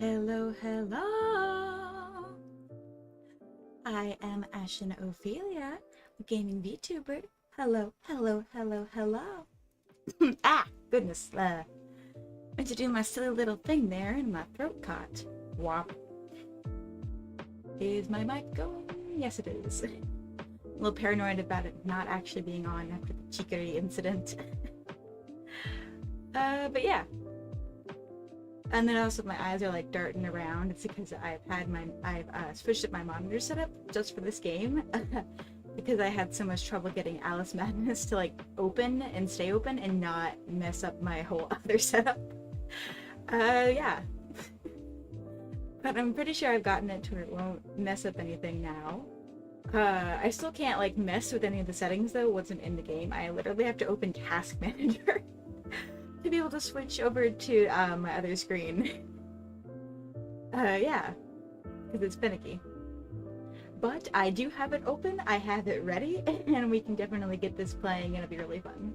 Hello, hello! I am Ashen Ophelia, a gaming VTuber. Hello, hello, hello, hello. Goodness. Meant to do my silly little thing there and my throat caught. Wop. Is my mic going? Yes, it is. A little paranoid about it not actually being on after the chicory incident. But yeah. And then also my eyes are like darting around. It's because I've switched up my monitor setup just for this game because I had so much trouble getting Alice Madness to like open and stay open and not mess up my whole other setup. Yeah. But I'm pretty sure I've gotten it to where it won't mess up anything now. I still can't like mess with any of the settings though, wasn't in the game. I literally have to open Task Manager to be able to switch over to my other screen. Yeah, because it's finicky. But I do have it open, I have it ready, and we can definitely get this playing. It'll be really fun.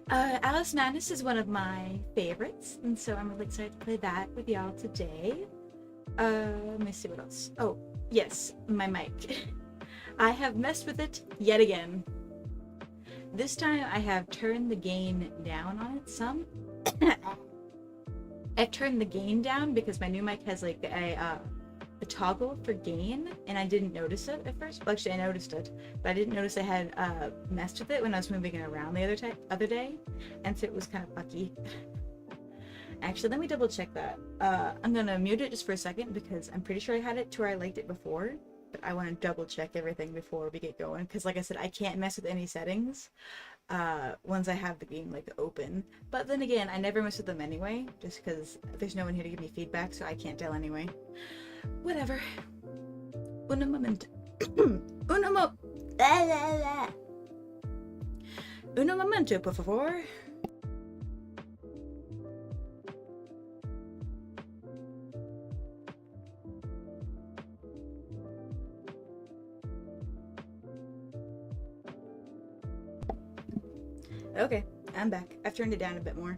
Alice Madness is one of my favorites, and so I'm really excited to play that with y'all today. Let me see what else. Oh, yes, my mic. I have messed with it yet again. This time I have turned the gain down on it some. I've turned the gain down because my new mic has like a toggle for gain, and I didn't notice it at first. Well, actually, I noticed it, but I didn't notice I had messed with it when I was moving it around the other day, and so it was kind of fucky. Actually, let me double check that. I'm gonna mute it just for a second because I'm pretty sure I had it to where I liked it before, but I want to double check everything before we get going because, like I said, I can't mess with any settings once I have the game like open. But then again, I never mess with them anyway, just because there's no one here to give me feedback, so I can't tell anyway. Whatever. Uno momento. Uno momento, por favor. Okay, I'm back. I've turned it down a bit more.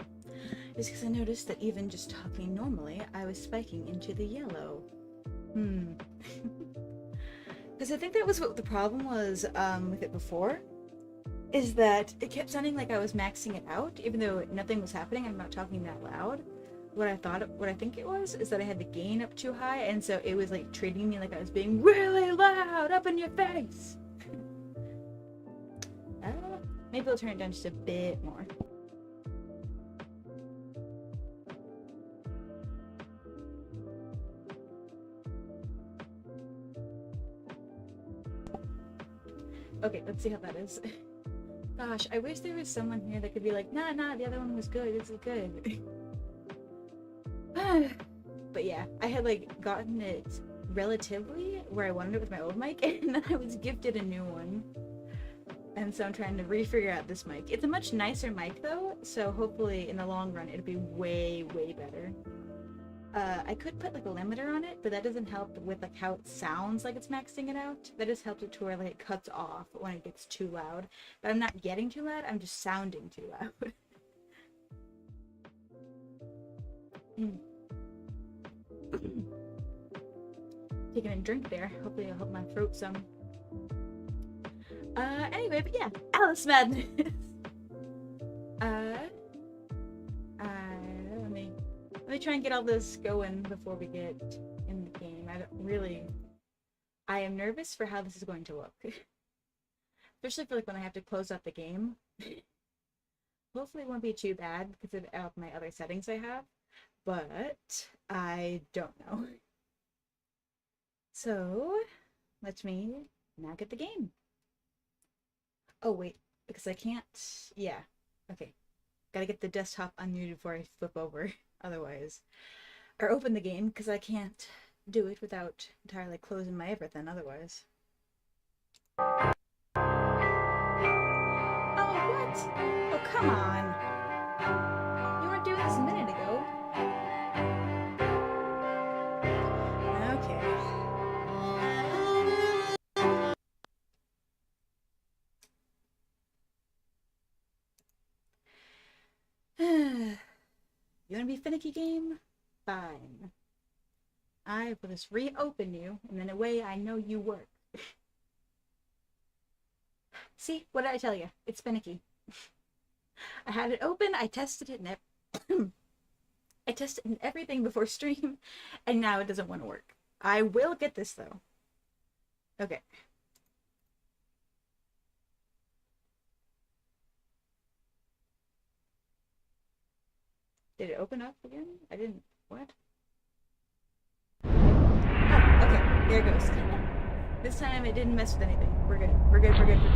Just because I noticed that even just talking normally, I was spiking into the yellow. Because I think that was what the problem was with it before, is that it kept sounding like I was maxing it out, even though nothing was happening. I'm not talking that loud. What I think it was, is that I had the gain up too high, and so it was like treating me like I was being really loud up in your face. Maybe I'll turn it down just a bit more. Okay, let's see how that is. Gosh, I wish there was someone here that could be like, nah, the other one was good, this is good. But yeah, I had like gotten it relatively where I wanted it with my old mic, and then I was gifted a new one. And so I'm trying to re-figure out this mic. It's a much nicer mic though, so hopefully in the long run it'll be way, way better. I could put like a limiter on it, but that doesn't help with like how it sounds like it's maxing it out. That just helps it to where like it cuts off when it gets too loud. But I'm not getting too loud, I'm just sounding too loud. Taking a drink there. Hopefully it'll help my throat some. Anyway, but yeah, Alice Madness. Let me try and get all this going before we get in the game. I am nervous for how this is going to look. Especially for like when I have to close out the game. Hopefully it won't be too bad because of my other settings I have, but I don't know. So, let me now get the game. Oh wait, because I can't, yeah, okay. Gotta get the desktop unmuted before I flip over, otherwise. Or open the game, because I can't do it without entirely closing my everything otherwise. Oh, what? Oh, come on. You weren't doing this a minute ago. Okay. You wanna be finicky, game? Fine. I will just reopen you, and then away I know you work. See, what did I tell you? It's finicky. I had it open, I tested it, and I tested everything before stream, and now it doesn't want to work. I will get this, though. Okay. Did it open up again? I didn't. What? Oh, okay. There it goes. This time it didn't mess with anything. We're good. We're good. We're good. We're good.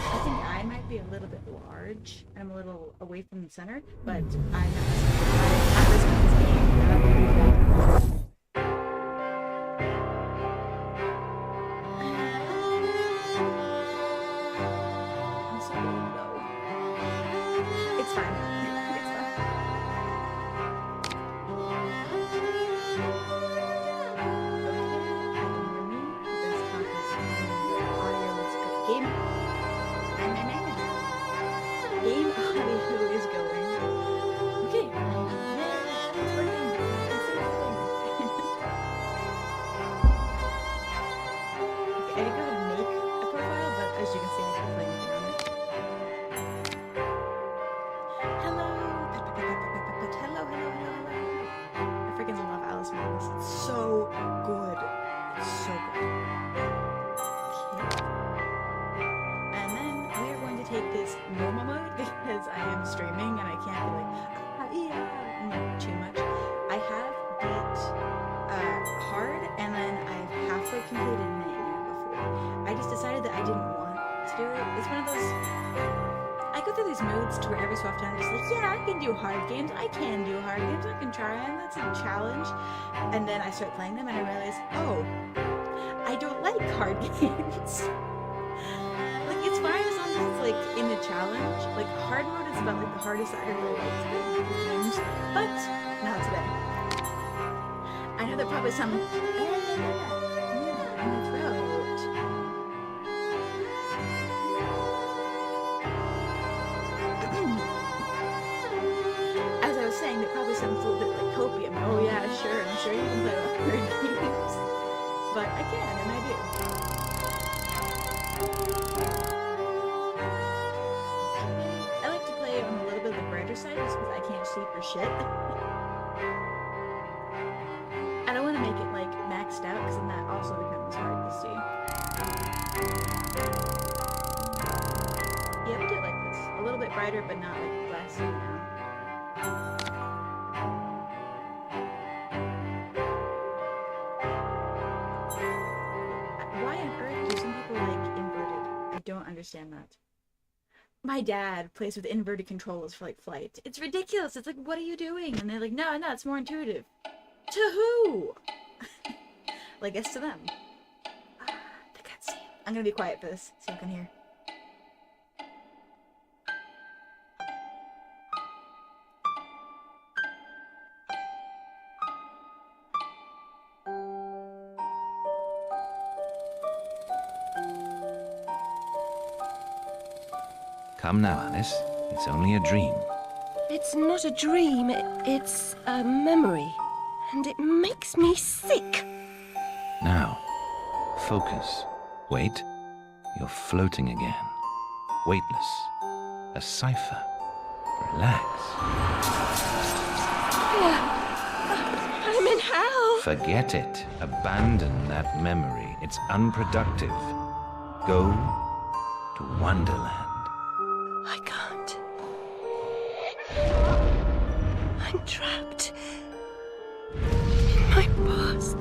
I think I might be a little bit large, and I'm a little away from the center, but I'm not this game. And then I start playing them and I realize, oh, I don't like hard games. Like, it's fine as long as it's, like, in the challenge. Like, hard mode is about, like, the hardest I ever liked games. But, not today. I know there are probably some... in the throat. As I was saying, there are probably some food that, like, copium. Oh yeah, sure, I'm sure you can play hard games. But I can, and I do. I like to play on a little bit of the brighter side just because I can't see for shit. I don't want to make it, like, maxed out because then that also becomes hard to see. Yeah, we do it like this. A little bit brighter, but not, like, glassy now. Don't understand that. My dad plays with inverted controls for, like, flight. It's ridiculous. It's like, what are you doing? And they're like, no, it's more intuitive. To who? Well, I guess to them. The cutscene. I'm gonna be quiet for this, so you can hear. Come now, Alice. It's only a dream. It's not a dream. It's a memory. And it makes me sick. Now, focus. Wait. You're floating again. Weightless. A cipher. Relax. I'm in hell. Forget it. Abandon that memory. It's unproductive. Go to Wonderland. I can't. I'm trapped in my past.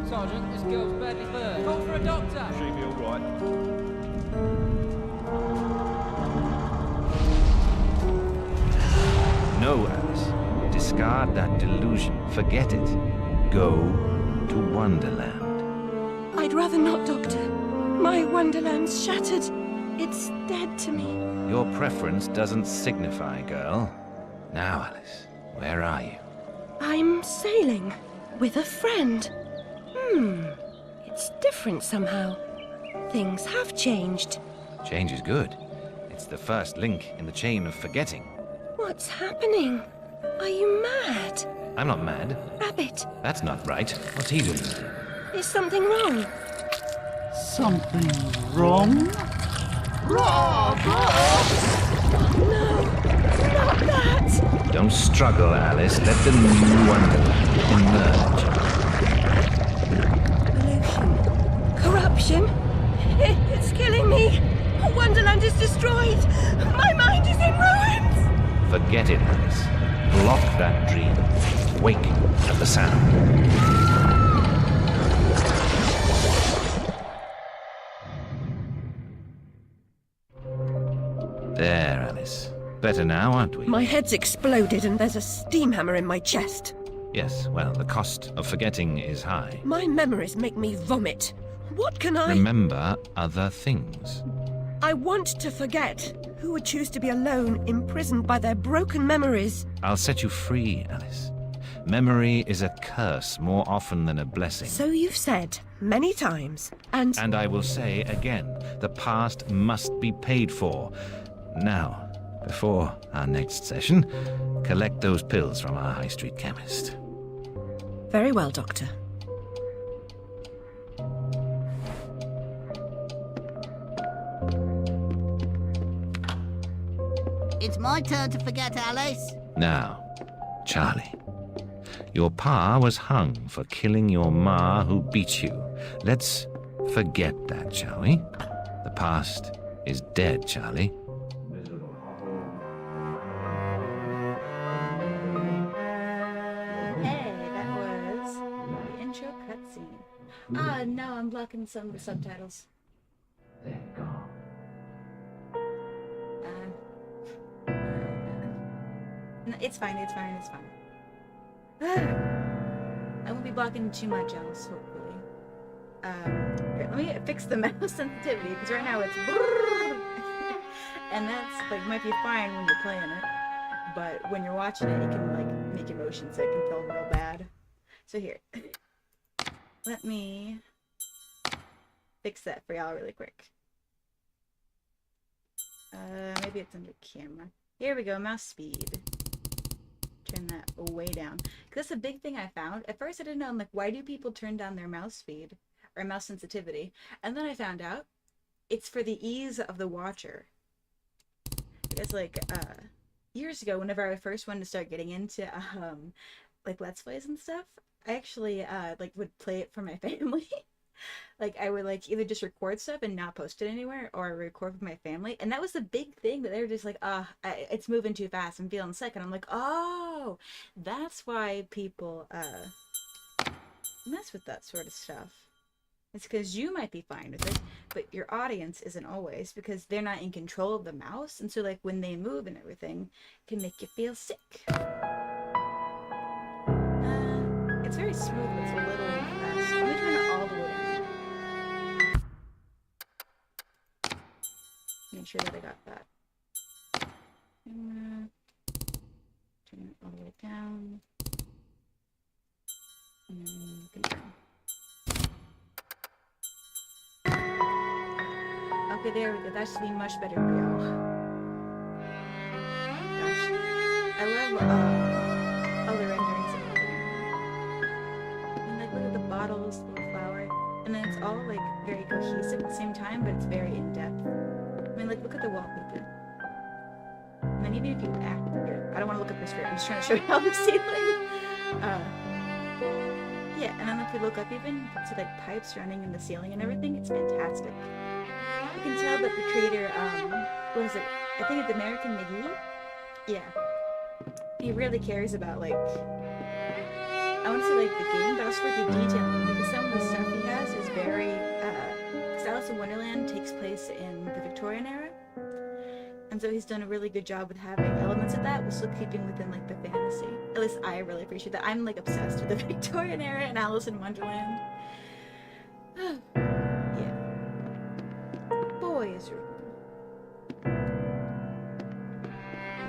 Sergeant, this girl's badly burned. Call for a doctor. She'll be all right. No, Alice. Discard that delusion. Forget it. Go to Wonderland. I'd rather not, Doctor. My Wonderland's shattered. It's dead to me. Your preference doesn't signify, girl. Now, Alice, where are you? I'm sailing with a friend. It's different somehow. Things have changed. Change is good. It's the first link in the chain of forgetting. What's happening? Are you mad? I'm not mad. Rabbit, That's not right. What's he doing? is something wrong? Something wrong? No, not that! Don't struggle, Alice. Let the new Wonderland emerge. Pollution. Corruption. It's killing me. Wonderland is destroyed. My mind is in ruins. Forget it, Alice. Block that dream. Wake at the sound. There, Alice. Better now, aren't we? My head's exploded and there's a steam hammer in my chest. Yes, well, the cost of forgetting is high. My memories make me vomit. What can I... Remember other things. I want to forget. Who would choose to be alone, imprisoned by their broken memories? I'll set you free, Alice. Memory is a curse more often than a blessing. So you've said many times, and... And I will say again, the past must be paid for. Now, before our next session, collect those pills from our high street chemist. Very well, Doctor. It's my turn to forget, Alice. Now, Charlie, your pa was hung for killing your ma who beat you. Let's forget that, shall we? The past is dead, Charlie. Hey, that was the intro cutscene. Ah, no, I'm blocking some of the subtitles. No, it's fine, it's fine, it's fine. I won't be blocking too much else, hopefully. Here, let me fix the mouse sensitivity, because right now it's and that's, like, might be fine when you're playing it, but when you're watching it, you can, like, make emotions that can feel real bad. So here, let me fix that for y'all really quick. Maybe it's under camera. Here we go, mouse speed. Turn that way down. Because that's a big thing I found. At first I didn't know, I'm like, why do people turn down their mouse speed? Or mouse sensitivity? And then I found out, it's for the ease of the watcher. Because, like, years ago, whenever I first wanted to start getting into, like, Let's Plays and stuff, I actually, like, would play it for my family. Like, I would, like, either just record stuff and not post it anywhere, or record with my family. And that was the big thing, that they were just like, it's moving too fast, I'm feeling sick. And I'm like, oh, that's why people, mess with that sort of stuff. It's because you might be fine with it, but your audience isn't always, because they're not in control of the mouse. And so, like, when they move and everything, it can make you feel sick. It's very smooth, but it's a little fast. Let me turn it all the way down. Make sure that I got that. Turn it all the way down. And confirm. Okay, there we go. That should be much better for y'all. Gosh. I love all the renderings and everything. And like, look at the bottles, the little flower. And then it's all like very cohesive at the same time, but it's very in-depth. I mean, like, look at the wallpaper. And then even if you act here, I don't want to look up the screen, I'm just trying to show you how the ceiling. Yeah, and then if we look up even, you can see like pipes running in the ceiling and everything. It's fantastic. You can tell that the creator, what is it? I think it's American McGee? Yeah. He really cares about, like, I want to say, like, the game, but also like the detailing, because some of the stuff he has is very, because Alice in Wonderland takes place in the Victorian era, and so he's done a really good job with having elements of that, while still keeping within, like, the fantasy. At least I really appreciate that. I'm, like, obsessed with the Victorian era and Alice in Wonderland. Yeah. Boy, is your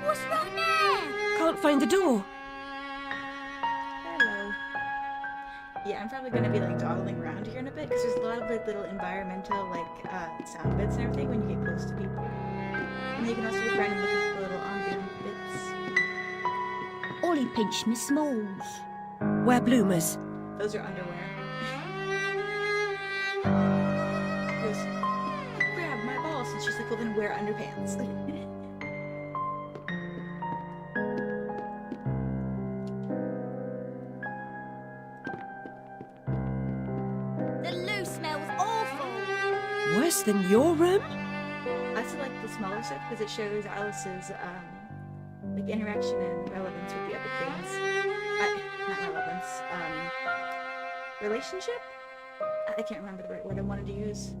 What's wrong there? Can't find the door. Hello. Yeah, I'm probably gonna be like dawdling around here in a bit because there's a lot of like little environmental like sound bits and everything when you get close to people. And you can also look around and look at the little ambient bits. Ollie pinched me smalls. Wear bloomers. Those are underwear. He goes, grab my balls, and she's like, well then wear underpants. The loo smells awful. Worse than your room? I also like the smaller stuff because it shows Alice's like interaction and relevance with the other things. Not relevance. Relationship? I can't remember the right word I wanted to use.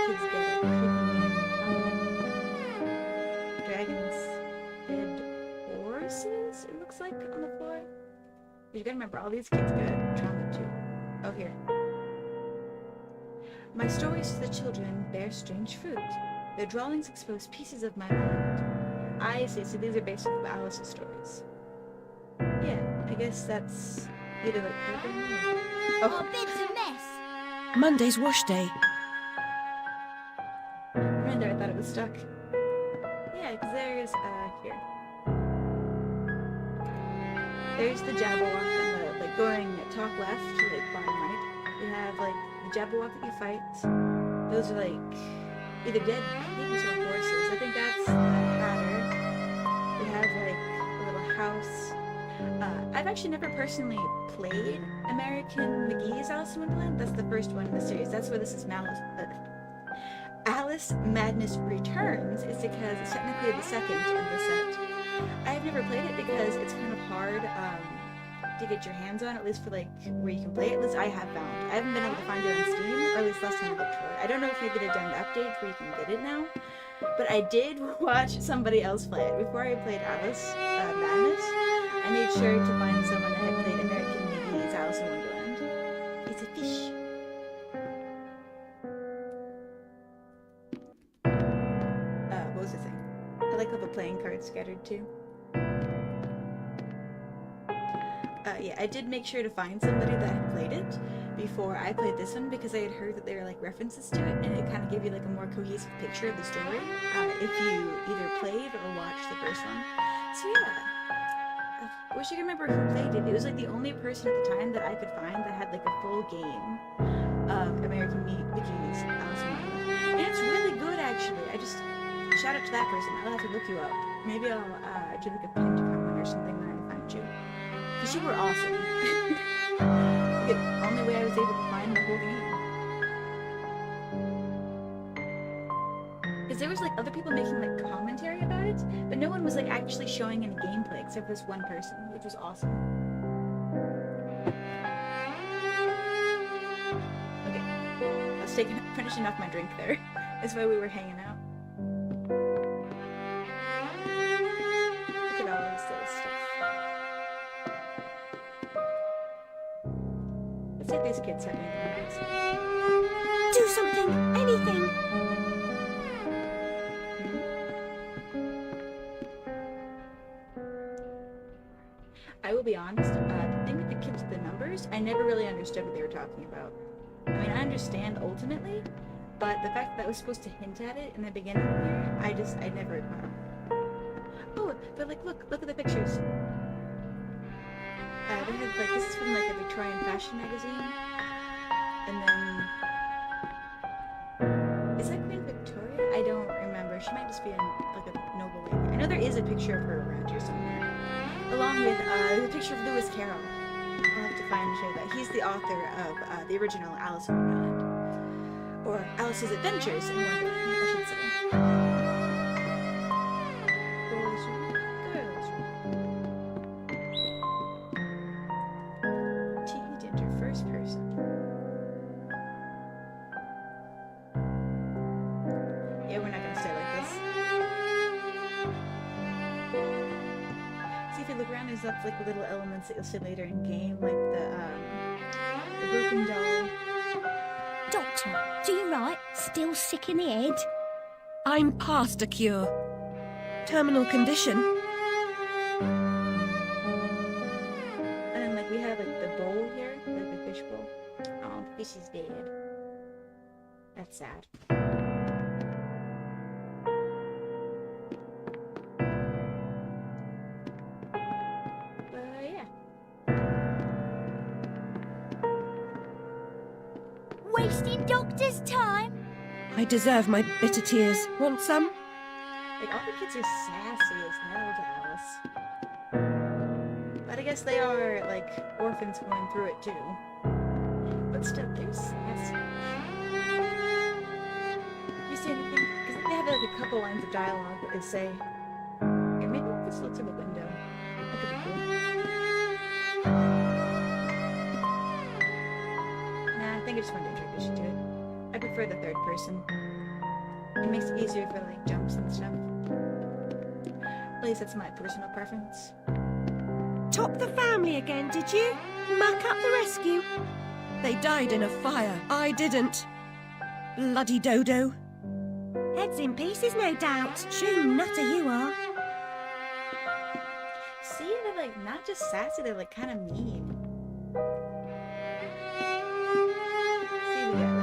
Kids get a creepy name. Dragons. Dead horses, it looks like, on the floor. You gotta remember, all these kids got trauma too. Oh, here. My stories to the children bear strange fruit. Their drawings expose pieces of my mind. I see, so these are based off of Alice's stories. Yeah, I guess that's either like her family or... What Oh, bit's a mess? Monday's wash day. right there, I thought it was stuck. Yeah, because there's, here. There's the Jabberwock on the, like, going top left, like, bottom right. You have, like, the Jabberwock that you fight. Those are, like, either dead pigs or horses. I think that's the Hatter. We have, like, a little house. I've actually never personally played American McGee's Alice in Wonderland. That's the first one in the series. That's where this is Alice Madness Returns, is because it's technically the second in the set. I've never played it because it's kind of hard to get your hands on, at least for like where you can play it. At least I have found. I haven't been able to find it on Steam, or at least last time I looked for it. I don't know if maybe they've done an update where you can get it now, but I did watch somebody else play it. Before I played Alice Madness, I made sure to find someone that had played American McGee's Alice in Wonderland. It's a fish. What was the thing? I like all the playing cards scattered too. Yeah, I did make sure to find somebody that had played it before I played this one because I had heard that there were like references to it and it kind of gave you like a more cohesive picture of the story if you either played or watched the first one. So yeah, I wish I could remember who played it. It was like the only person at the time that I could find that had like a full game of American McGee's Alice in Wonderland. And it's really good actually. I just, shout out to that person. I'll have to look you up. Maybe I'll do like a pinned comment or something when I find you. Because you were awesome. The only way I was able to find the whole game. Because there was like other people making like commentary about it, but no one was like actually showing any gameplay except for this one person, which was awesome. Okay, I was finishing off my drink there. That's why we were hanging out. Look at all this little stuff. Let's see if these kids have anything to say. Do something! Anything! I will be honest, the thing with the kids with the numbers, I never really understood what they were talking about. I mean, I understand ultimately, but the fact that I was supposed to hint at it in the beginning here, I never Oh, but like, look at the pictures. They have like, this is from like a Victorian fashion magazine. And then, is that Queen Victoria? I don't remember. She might just be like a noble lady. I know there is a picture of her around here somewhere. Along with the picture of Lewis Carroll. I'll have to find and show that. He's the author of the original Alice in Wonderland. Or Alice's Adventures in Wonderland, I should say. Boys room, girls room. Tea dinner, first person. Yeah, we're not gonna stay like this. See if you look around, there's lots like little elements that you'll see later in game, like the broken doll. Doctor, do you right? Still sick in the head? I'm past a cure. Terminal condition. And then like we Because she's dead. That's sad. Yeah. Wasting Doctor's time. I deserve my bitter tears. Want some? Like, all the kids are sassy as hell to Alice. But I guess they are, like, orphans going through it too. But still, they're sassy. You say anything? Because they have, like, a couple lines of dialogue that they say. Here, maybe if this looks through the window. That could be cool. Nah, I think I just want to introduce you to it. I prefer the third person. It makes it easier for, like, jumps and stuff. At least that's my personal preference. Top the family again, did you? Muck up the rescue? They died in a fire. I didn't. Bloody dodo. Heads in pieces, no doubt. True nutter you are. See, they're, like, not just sassy, they're, like, kind of mean. See, we got,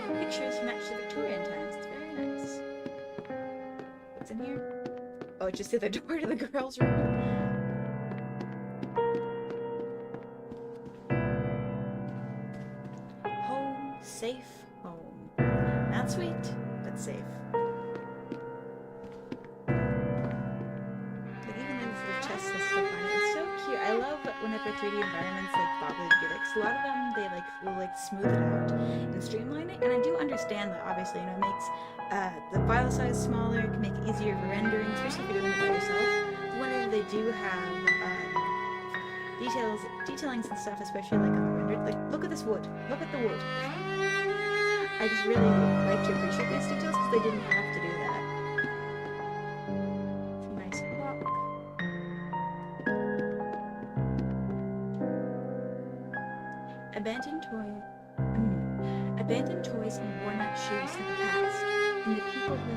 like, pictures from actually Victorian times. It's very nice. What's in here? Oh, it's just the door to the girls' room. Home, safe home. Not sweet, but safe. Like, even those little chests and stuff on it. It's so cute. I love whenever 3D environments like bother to do that. 'Cause a lot of them, they like will like smooth it out and streamline it. And I do understand that, obviously, you know, it makes the file size smaller. It can make it easier for rendering, especially if you're doing it by yourself. Whenever they do have detailing and stuff, especially like on the rendered, like look at this wood. Look at the wood. I just really like to appreciate these details because they didn't have to do that. It's a nice clock. Abandoned toys and worn out shoes in the past, and the people who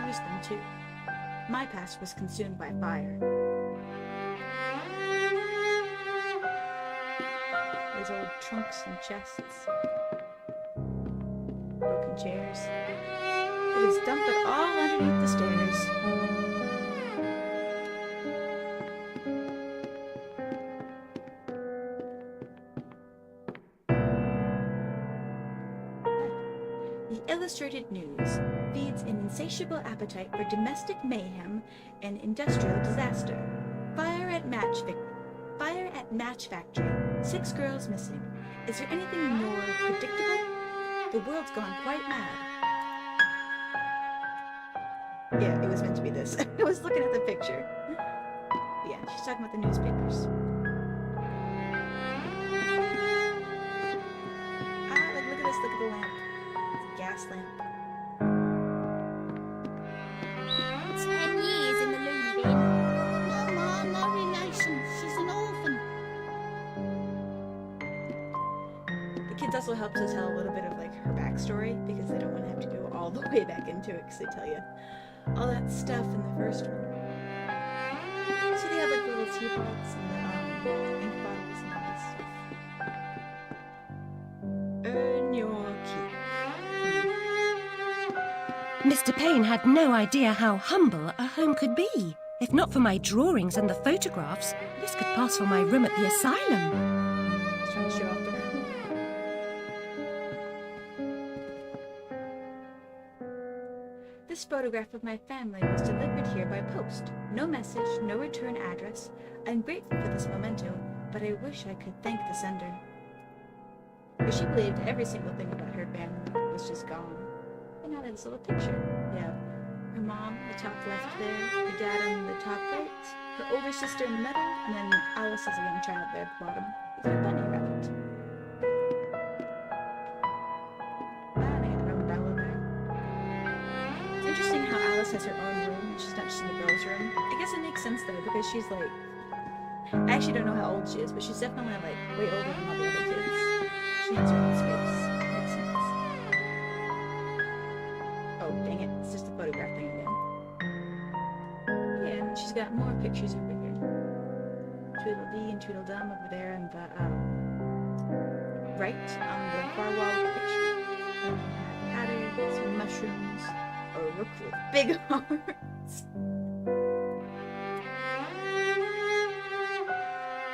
use them, too. My past was consumed by fire. There's old trunks and chests, broken chairs. It is dumped it all underneath the stairs. The Illustrated News feeds an insatiable appetite for domestic mayhem and industrial disaster. Fire at match factory. 6 girls missing. Is there anything more predictable? The world's gone quite mad. Yeah, it was meant to be this. I was looking at the picture. Yeah, she's talking about the newspapers. Like, look at this, look at the lamp. It's a gas lamp. 10 years in the loony bin. No, Ma, no relation. She's an orphan. The kids also help to tell a little bit of like her backstory because they don't want to have to go all the way back into it because they tell you all that stuff in the first one. So they have like the little teapots and the ink bottles and all this stuff. Earn your keep. Mr. Payne had no idea how humble a home could be. If not for my drawings and the photographs, this could pass for my room at the asylum. He's trying to show off the room. This photograph of my family was delivered here by post. No message, no return address. I'm grateful for this memento, but I wish I could thank the sender. But she believed every single thing about her family was just gone. And now there's a little picture. Yeah, her mom, the top left there, her dad on the top right, her older sister in the middle, and then Alice as a young child there at the bottom with her bunny rabbit. And I got her own Bella there. It's interesting how Alice has her own room and she's not just in the girls' room. I guess it makes sense though because she's like, I actually don't know how old she is, but she's definitely like way older than all the other kids. She needs her own space. Makes sense. Oh, dang it. It's just a photograph thing again. Yeah, and she's got more pictures over here. Tweedledee and Tweedledum over there, and the right on the far wall of the picture. Patterns, mushrooms, a rook with big arms.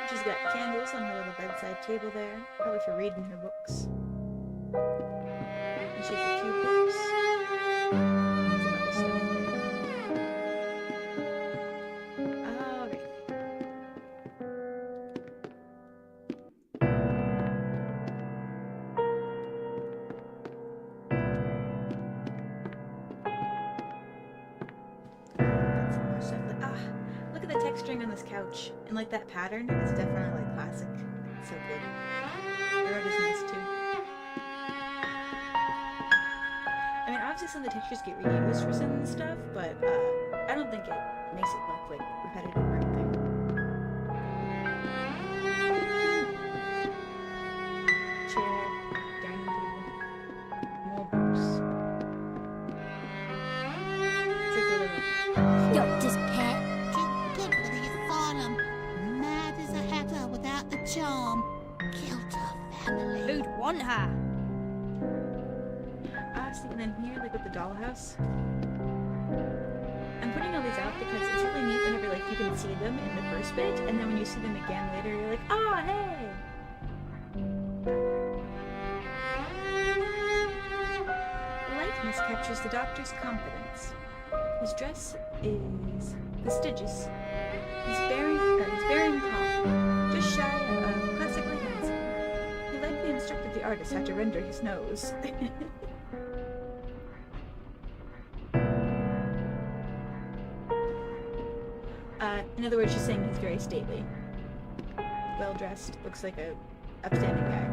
She's got candles on her little bedside table there, probably for reading her books. And she has a few books. Some other stuff there. Alright. Got some more stuff. Look at the texturing on this couch. And like that pattern is definitely like classic. It's so good. The rug is nice too. I mean, obviously some of the textures get reused for some of the stuff, but I don't think it makes it look like repetitive or anything. Chair, dining table, more books. It's like a little Doctor's pet. Too good for the asylum. Mad as a hatter without the charm. Killed her family. Who'd want her? see, and then here, like with the dollhouse. I'm putting all these out because it's really neat whenever like you can see them in the first bit, and then when you see them again later, you're like, oh, hey! The lightness captures the doctor's confidence. His dress is fastidious. He's bearing calm, just shy of classically handsome. He likely instructed the artist how to render his nose. In other words, she's saying he's very stately. Well-dressed, looks like a upstanding guy.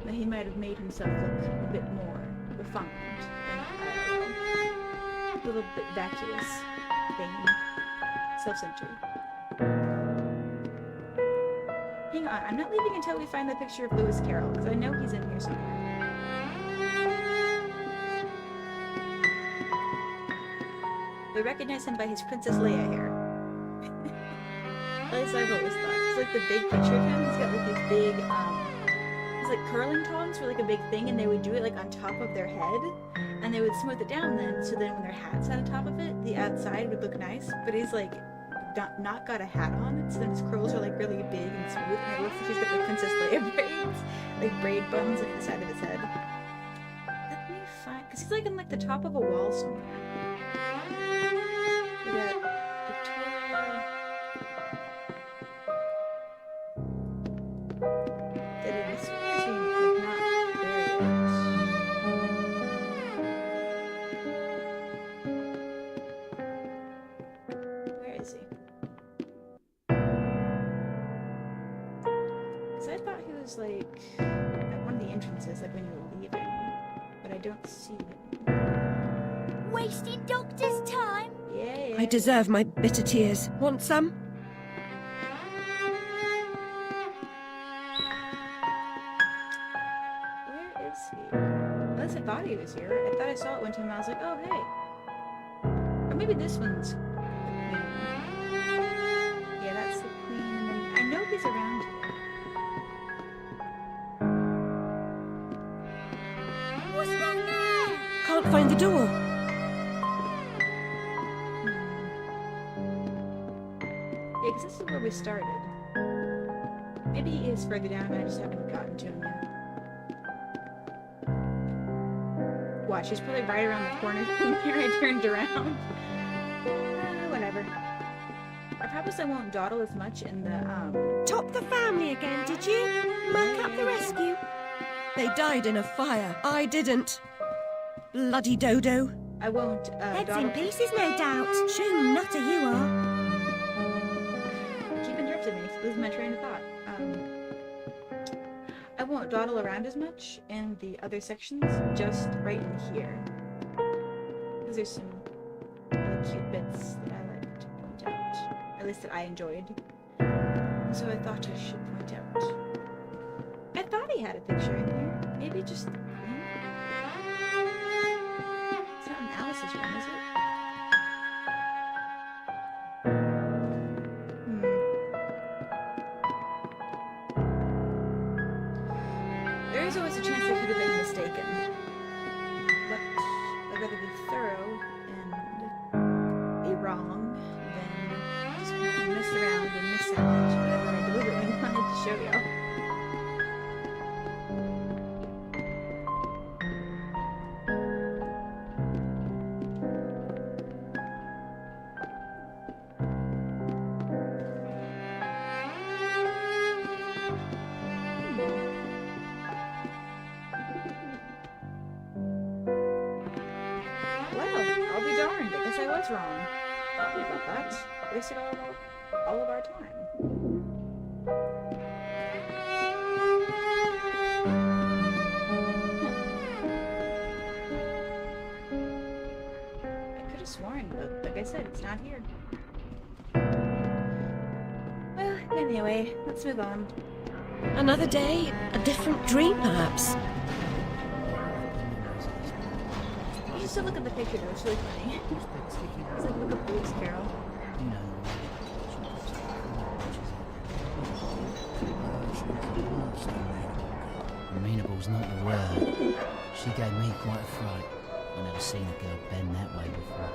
But he might have made himself look a bit more refined than IRL. A little bit vacuous, vain, self-centered. Hang on, I'm not leaving until we find the picture of Lewis Carroll, because I know he's in here somewhere. We recognize him by his Princess Leia hair. At least I've always thought. It's like the big picture of him. He's got like these big, it's like curling tongs for like a big thing, and they would do it like on top of their head, and they would smooth it down then, so then when their hat's on top of it, the outside would look nice, but he's like not got a hat on, so then his curls are like really big and smooth, and it looks like he's got the Princess Leia braids, like braid buns on the side of his head. Let me find, because he's like on like the top of a wall somewhere. We got Victoria. Did I miss one? Or is he like not there yet? Where is he? Because I thought he was like at one of the entrances, like when you were leaving, but I don't see him. Wasting doctor's time. Yeah. I deserve my bitter tears. Want some? Where is he? Unless I thought he was here. I thought I saw it one time and I was like, oh, hey. Or maybe this one's the queen. Yeah, that's the queen. And then I know he's around here. What's down there? Can't find the door. Yeah, because this is where we started. Maybe he is further down and I just haven't gotten to him yet. Watch, he's probably right around the corner from where I turned around. Whatever. I promise I won't dawdle as much in the, Top the family again, did you? Muck up the rescue. They died in a fire. I didn't. Bloody dodo. I won't, Heads dawdle. in pieces, no doubt. True nutter you are. Keep interrupting me, losing my train of thought. I won't dawdle around as much in the other sections, just right in here. Because there's some really cute bits that I like to point out. At least that I enjoyed. So I thought I should point out. I thought he had a picture in here. Maybe just the queen? It's not in Alice's room, is it? there is always a chance I could have been mistaken. But I'd rather be thorough and be wrong than just kind of mess around and miss out on whatever I deliberately wanted to show y'all. was wrong. Sorry about that. Wasted all of our time. I could have sworn, but like I said, it's not here. Well, anyway, let's move on. Another day, a different dream, perhaps. You should still look at the picture though, it's really funny. It's like, look at Blues Carol. Amenable's not the word. She gave me quite a fright. I never seen a girl bend that way before.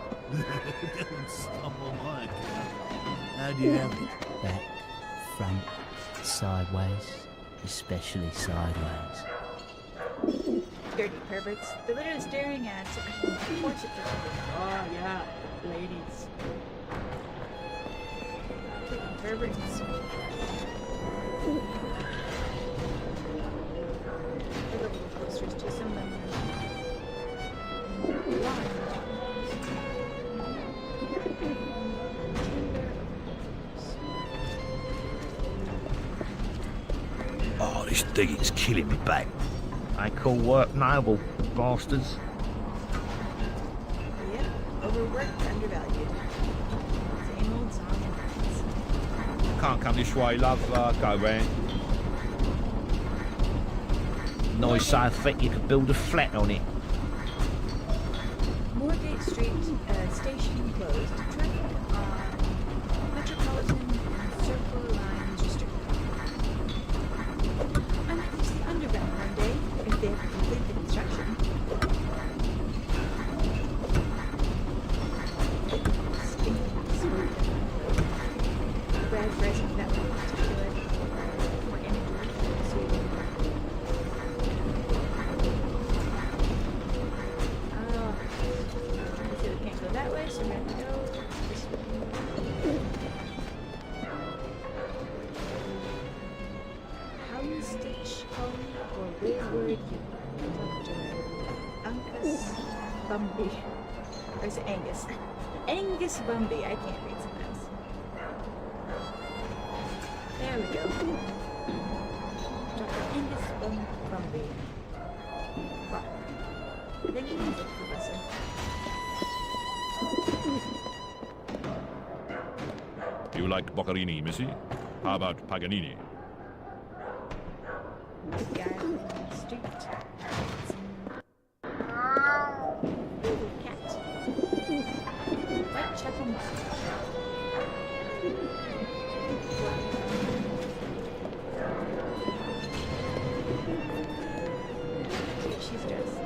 Don't stumble my girl. How do you have it? Back, front, sideways, especially sideways. Dirty perverts. They're literally staring at portraits of oh yeah, ladies. Perverts. I love the posters too, some of them Oh, this digging's killing me back. I call work noble, bastards. Yep, overworked, undervalued. Same old song and dance. Can't come this way, love. Go round. Nice so thick you could build a flat on it. Moorgate Street station closed. Traffic on Metropolitan and Circle lines restricted. I might use the underground one day if they ever complete the construction. Brad Bresnik, that one in particular. More energy, sweet. We can't go that way, so we're going to go this way. Home Stitch, home, or wayward you. Dr. Uncas Bumby. Or is it Angus? Angus Bumby. I can't read sometimes. There we go. Dr. Angus Bumby. Wow. I think he means it, Professor. You like Boccherini, missy? How about Paganini? The guy on the street. Ooh, cat. Whitechapel Mall. See if she's dressed.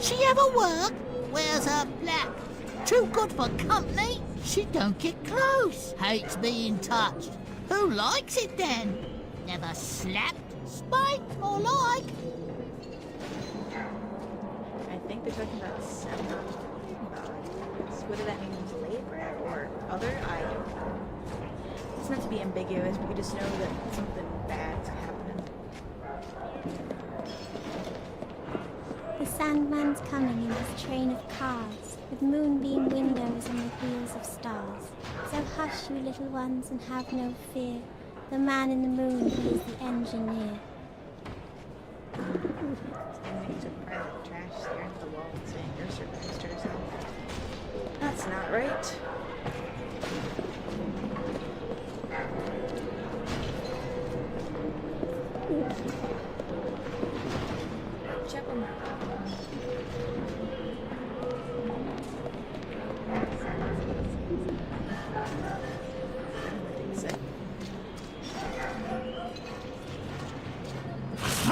She ever work? Wears her black. Too good for company. She don't get close. Hates being touched. Who likes it then? Never slapped, spanked, or like. I think they're talking about seminal bodies. Whether that means labor or other, I don't know. It's meant to be ambiguous, but we just know that something bad's happening. The Sandman's coming in his train of cars, with moonbeam windows on the wheels of stars. So hush, you little ones, and have no fear. The man in the moon, he is the engineer. Standing to private trash staring at the wall and saying Ursula next to herself. That's not right. Chapel Mall.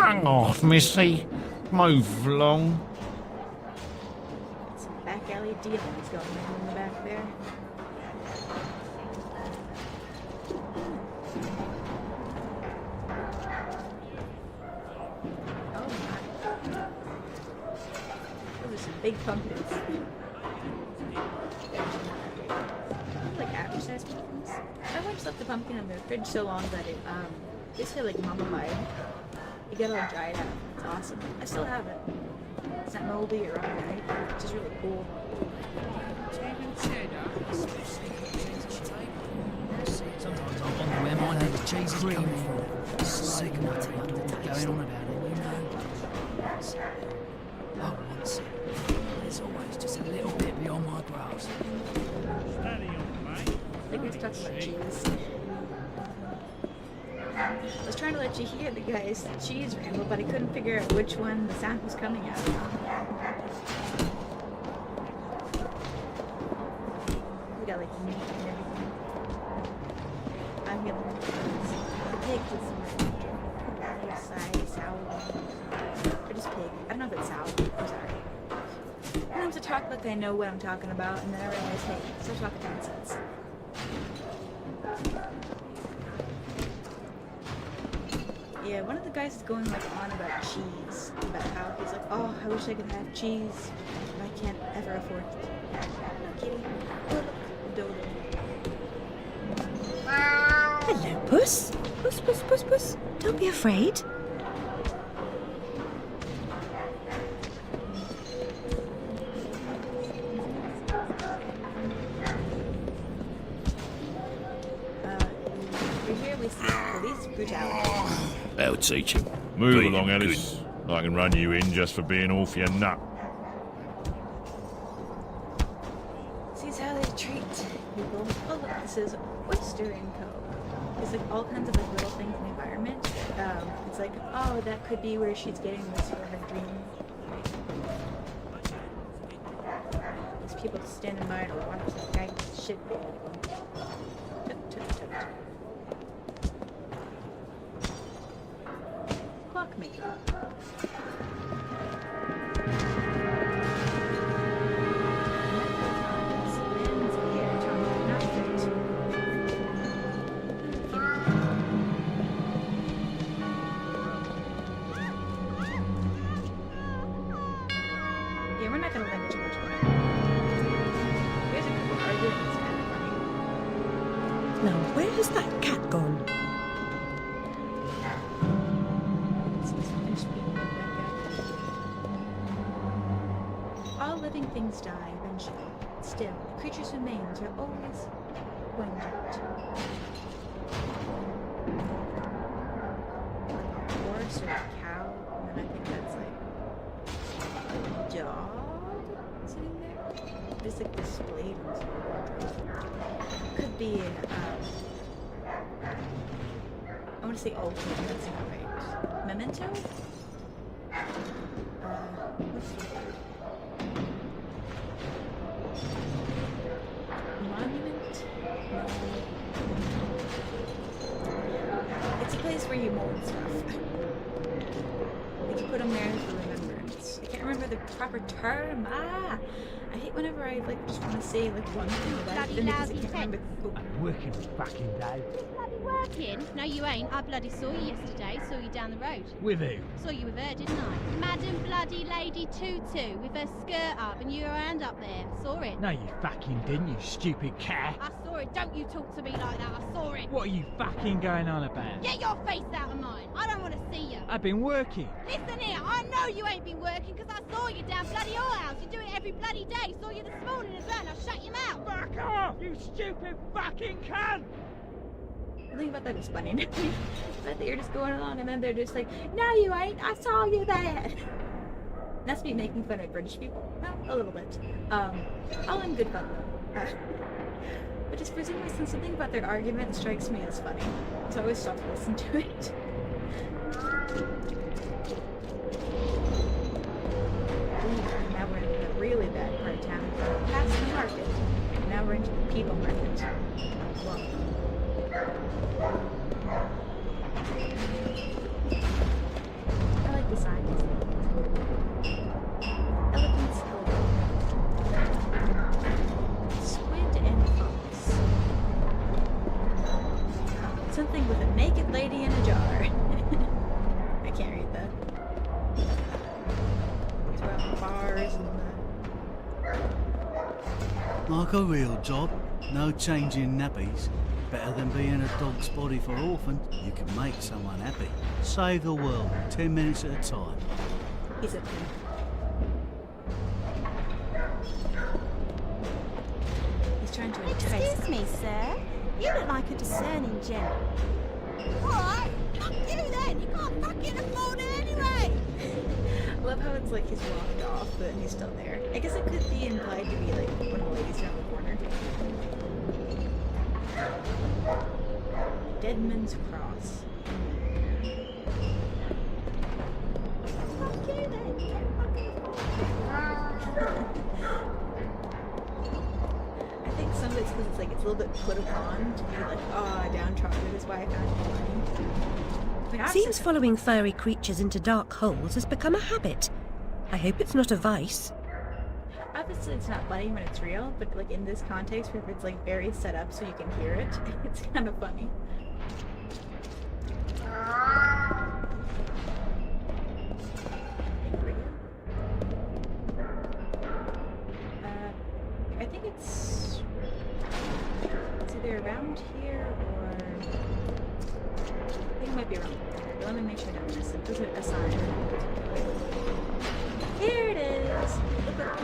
Hang off, missy. Move along. Some back alley dealings going on in the back there. Oh my. Those are some big pumpkins. Like average sized pumpkins. I once left the pumpkin in the fridge so long that it basically like mummified. It got all dried out. It's awesome. I still have it. It's not moldy or rotten, right? Which is really cool. Sometimes I wonder where my neighbour's cheese is coming from. Sick of nutty going on about it, you know. I want some. There's always just a little bit beyond my grasp. I think we've talked about cheese. I was trying to let you hear the guy's cheese ramble, but I couldn't figure out which one the sound was coming out of. We got like meat and everything. I'm gonna the pig is like side sour. Or just pig. I don't know if it's sour. I'm sorry. Sometimes I talk like I know what I'm talking about, and then I realize, hey, still talking nonsense. Yeah, one of the guys is going like on about cheese, about how he's like, oh, I wish I could have cheese, but I can't ever afford it. No kidding. Oh, look, Dodo. Hello, Puss. Puss, Puss, Puss, Puss. Don't be afraid. You're here with police brutality. I'll teach him. Move Bleeding along, Alice. I can run you in just for being off your nut. Sees how they treat people. Oh, look, this is Oyster & Co. There's like all kinds of like little things in the environment. It's like, oh, that could be where she's getting this for her dream. There's people standing by to watch that guy get shit big. Tut, tut, tut. Clockmaker. Yeah, we're not gonna linger too much more. There's a couple arguments kind of funny. Now, where has that cat gone? All living things die eventually. Still, creatures' remains are always wondered. Like a horse or a cow, and then I think that's like a dog sitting there. Just like displayed in this wardrobe. Could be an I want to say old, but that's not right. Memento? What's the word? Monument? No. It's a place where you mold stuff. Like you put them there for remembrance. I can't remember the proper term. I hate whenever I like just want to say like one thing about it, then because I can't remember. I'm working fucking day. Bloody working? No, you ain't. I bloody saw you yesterday. Saw you down the road. With who? Saw you with her, didn't I? Madam Bloody Lady Tutu with her skirt up and your hand up there. Saw it. No, you fucking didn't, you stupid cat. I saw it. Don't you talk to me like that. I saw it. What are you fucking going on about? Get your face out of mine. I don't want to see you. I've been working. Listen here. I know you ain't been working because I saw you down bloody your house. You do it every bloody day. Saw you this morning as well. Now shut your mouth. Fuck off, you stupid fucking cunt! The thing about that is funny. The fact that you're just going along and then they're just like, no you ain't, I saw you there. That's me making fun of British people. Well, a little bit. All in good fun though. But just for some reason, something about their argument strikes me as funny. So I always stop to listen to it. Ooh, now we're in the really bad part of town. Past the market. And now we're into the people market. Whoa. Something with a naked lady in a jar. I can't read that. It's about bars and Like a real job. No changing nappies. Better than being a dog's body for orphans. You can make someone happy. Save the world, 10 minutes at a time. he's a pimp. He's trying to entice Excuse me, sir. You look like a discerning gent. Alright, fuck you then. You can't fucking afford it anyway. I love how it's like he's walked off, but he's still there. I guess it could be implied to be like one of the ladies around the corner. Deadman's Cross. Fuck you then. You can't fucking I think some of it's because it's like it's a little bit put upon to be like, oh, downtrodden is why I found it funny. I mean, Seems following furry creatures into dark holes has become a habit. I hope it's not a vice. obviously it's not funny when it's real, but like in this context where it's like very set up so you can hear it, it's kind of funny. I think it's either around here or I think it might be around here. But let me make sure I don't miss it. There's a sign. Here it is! Look.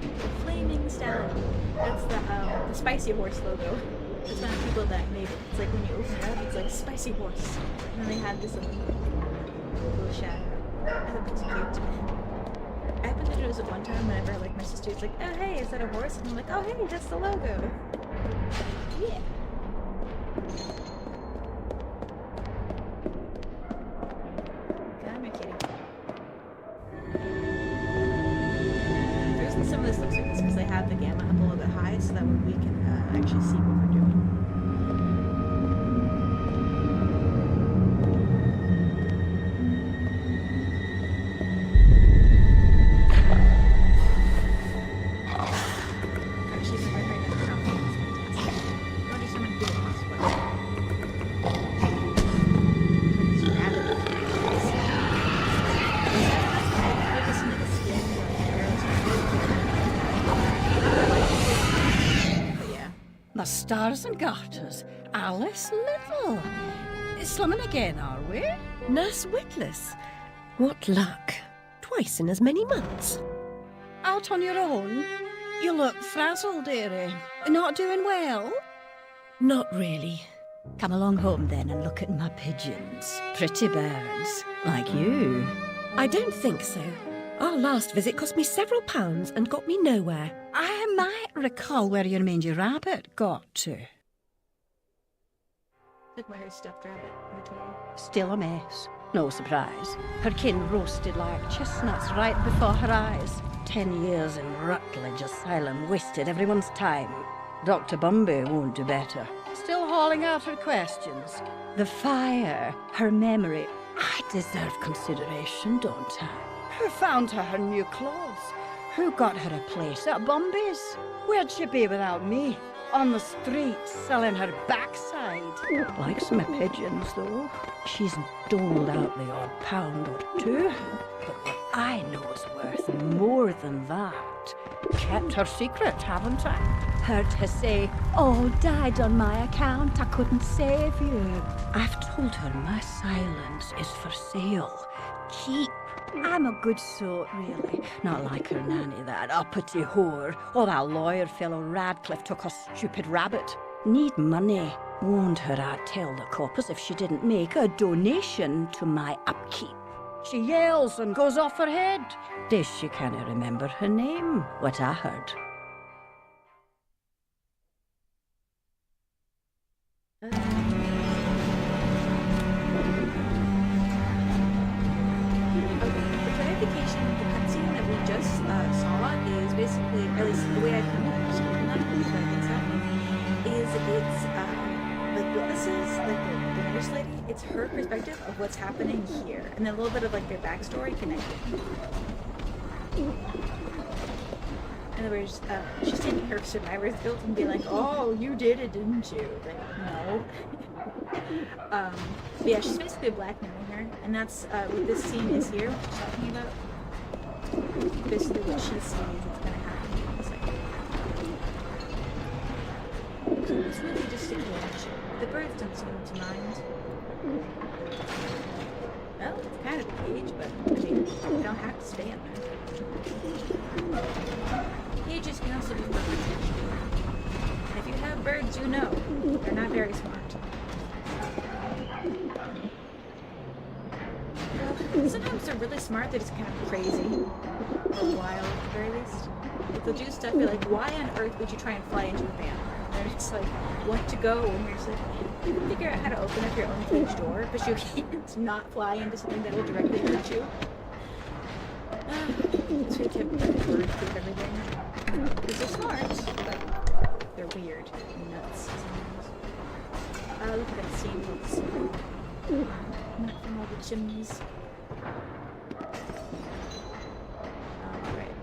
The Flaming Stallion. That's the Spicy Horse logo. It's one of the people that made it. It's like when you open it up, it's like Spicy Horse. And then they had this little shadow. I thought that was cute. I happened to notice it one time whenever like my sister was like, oh hey, is that a horse? And I'm like, oh hey, that's the logo. Yeah. The reason some of this looks like this is because I have the gamma up a little bit high so that we can actually see what we're doing. Actually, right now, it's fantastic. I wonder if someone did it once, but these rabbit flies. Focus into the skin, but yeah. The stars and garters. Alice Little. Slumming again, are we? Nurse Witless. What luck. Twice in as many months. Out on your own? You look frazzled, dearie. Not doing well? Not really. Come along home then and look at my pigeons. Pretty birds, like you. I don't think so. Our last visit cost me several pounds and got me nowhere. I might recall where your mangy rabbit got to. Took my hair stuffed rabbit. I told you. Still a mess. No surprise. Her kin roasted like chestnuts right before her eyes. 10 years in Rutledge Asylum wasted everyone's time. Dr. Bumby won't do better. Still hauling out her questions. The fire, her memory. I deserve consideration, don't I? Who found her new clothes? Who got her a place at Bumby's? Where'd she be without me? On the streets, selling her backside. Likes my pigeons, though. She's doled out the odd pound or two. But what I know is worth more than that. Kept her secret, haven't I? Heard her say, oh, died on my account, I couldn't save you. I've told her my silence is for sale. Keep. I'm a good sort, really. Not like her nanny, that uppity whore. Or that lawyer fellow Radcliffe took a stupid rabbit. Need money. Warned her I'd tell the coppers if she didn't make a donation to my upkeep. She yells and goes off her head. Days she can't remember her name, what I heard. The cutscene that we just saw is basically, or at least the way I kind of understand that, because I think so, is it's like Witness's, like the nurse lady, it's her perspective of what's happening here, and then a little bit of like their backstory connected. In other words, she's taking her survivor's guilt and be like, oh, you did it, didn't you? Like, no. But yeah, she's basically blackmailing her, and that's what this scene is here, what she's talking about. Basically what she sees is gonna happen in a second. So it's really just a cage. The birds don't seem to mind. Well, it's kind of a cage, but I mean, you don't have to stay in there. Cages can also be for protection. And if you have birds, you know they're not very smart. Well, sometimes they're really smart, they're just kind of crazy. Or wild, at the very least. If they'll do stuff, you're like, why on earth would you try and fly into a van? They're just like, what to go? And you're just like, you can figure out how to open up your own cage door, but you can't not fly into something that will directly hurt you. So we kept birds with everything. Because they're smart, but they're weird and nuts sometimes. Look at that scene. Looks nut from all the chimneys. Alright.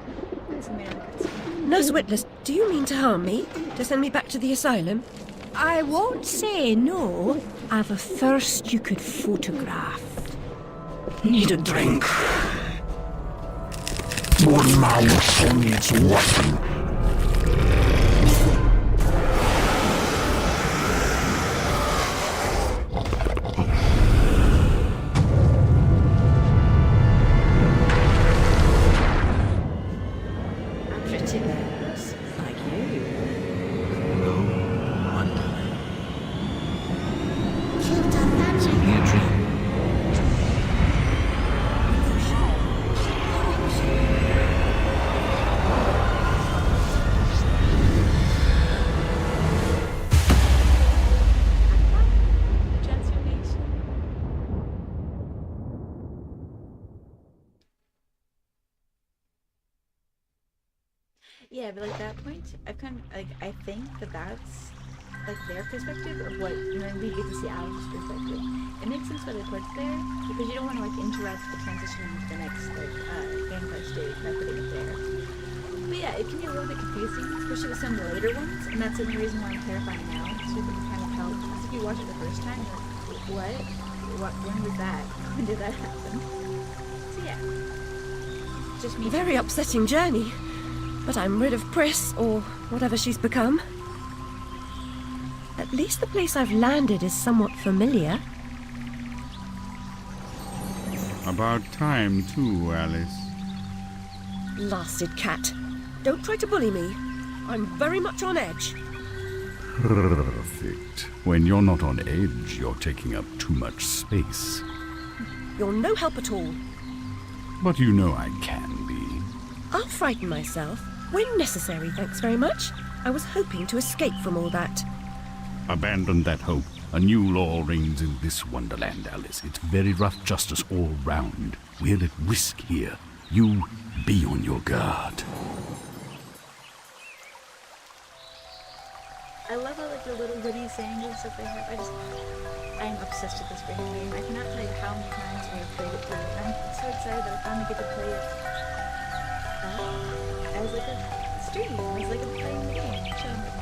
That's a minute of cutscene. Nurse Witless, do you mean to harm me? To send me back to the asylum? I won't say no. I've a thirst you could photograph. Need a drink. One mouth needs weapon. Pretty birds, like you. Yeah, but like that point, I've kind of like I think that that's like their perspective of what, and then we get to see Alice's perspective. It makes sense why they put it there because you don't want to like interrupt the transition into the next like gameplay stage by putting it there. But yeah, it can be a little bit confusing, especially with some of the later ones, and that's the only reason why I'm clarifying now, so it can kind of help. Because if you watch it the first time, you're like, what? When was that? When did that happen? So yeah, just me. Very upsetting journey. But I'm rid of Pris, or whatever she's become. At least the place I've landed is somewhat familiar. About time, too, Alice. Blasted cat. Don't try to bully me. I'm very much on edge. Perfect. When you're not on edge, you're taking up too much space. You're no help at all. But you know I can be. I'll frighten myself. When necessary, thanks very much. I was hoping to escape from all that. Abandon that hope. A new law reigns in this wonderland, Alice. It's very rough justice all round. We're at risk here. You be on your guard. I love all like the little witty sayings and stuff they have. I am obsessed with this freaking game. I cannot tell you how many times I have played it through. I'm so excited that I finally get to play it as like a stream, as like a playing the game. Chilling with it.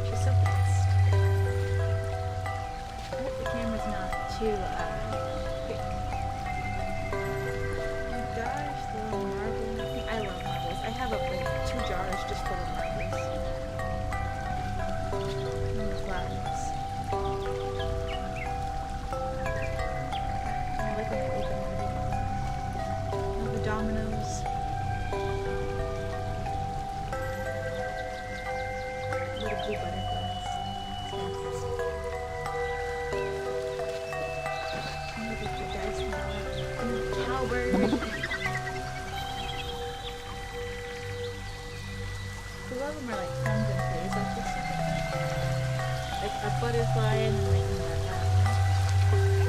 She's so fast. I hope the camera's not too quick. Oh my gosh, the little marble. I love marbles. I have like 2 jars just full of marbles. And the flags. I like when I open everything. All the dominoes. Little blue butterflies. It's fantastic. And look at the dice now. And the cowbird. A lot of them are like friends and plays like this stuff like a butterfly and then like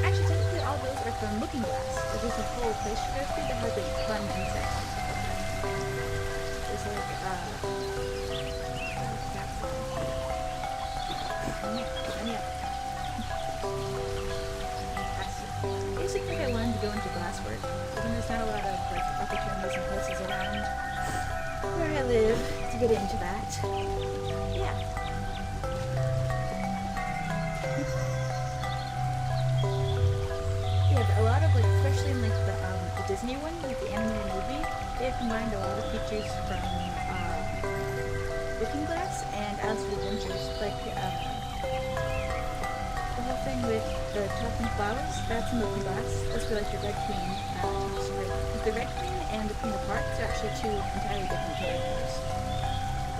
actually technically all those are from Looking Glass. Like there's a whole place you go to that has like fun insects and stuff like that. There's like I used to think I wanted to go into glasswork, but then I get into that. Yeah. Yeah, but a lot of like, especially in like the Disney one, like the animated movie, they have combined a lot of features from Looking Glass and Alice in Adventures. Like the whole thing with the talking flowers, that's in Looking Glass. That's where like the Red Queen, the Red Queen and the Queen of Hearts are actually two entirely different characters.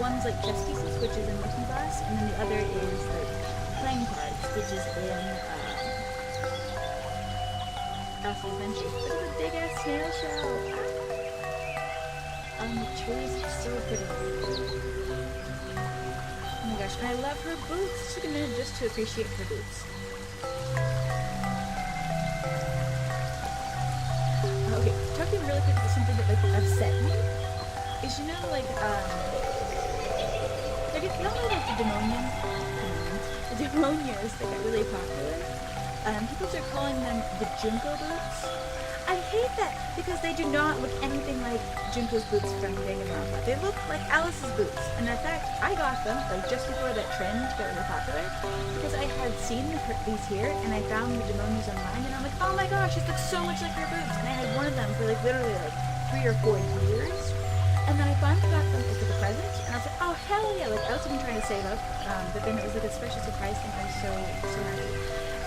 One's like chess pieces, which is in Looking Glass, and then the other is like playing cards, which is in Alice in Adventures. Look at the big ass snail shell! The trees are so pretty. Oh my gosh, and I love her boots! Took a minute just to appreciate her boots. Okay, talking really quick about something that like upset me is, you know, like you know, like the demonias that got really popular. People are calling them the Junko boots. I hate that because they do not look anything like Junko's boots from Danganronpa. They look like Alice's boots, and in fact, I got them like just before that trend got really popular because I had seen these here, and I found the demonias online, and I'm like, oh my gosh, this looks so much like your boots, and I had one of them for like literally like 3 or 4 years. And then I finally got them as like a present, and I was like, oh hell yeah! Like I was even trying to save up, but then it was like a special surprise thing. I was so happy.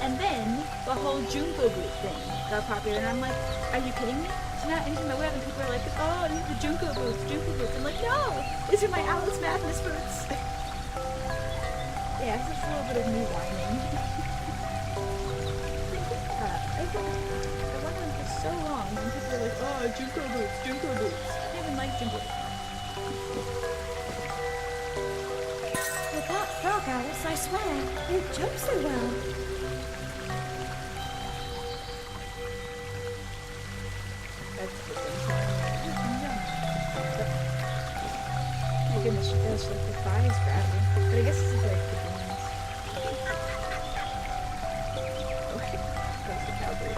And then the whole Junko boot thing got popular, and I'm like, are you kidding me? So now anytime I wear them, people are like, oh, these are the Junko boots, Junko boots. I'm like, no, these are my Alice Madness boots. Yeah, it's just a little bit of me whining. I wanted them for so long, and people are like, oh, Junko boots, Junko boots. I even like Junko boots. With that frog, Alice, I swear, you jump so well. That's the thing. My goodness, she feels like the thighs grabbing. But I guess this is like the bones. Okay, that's the cowbird.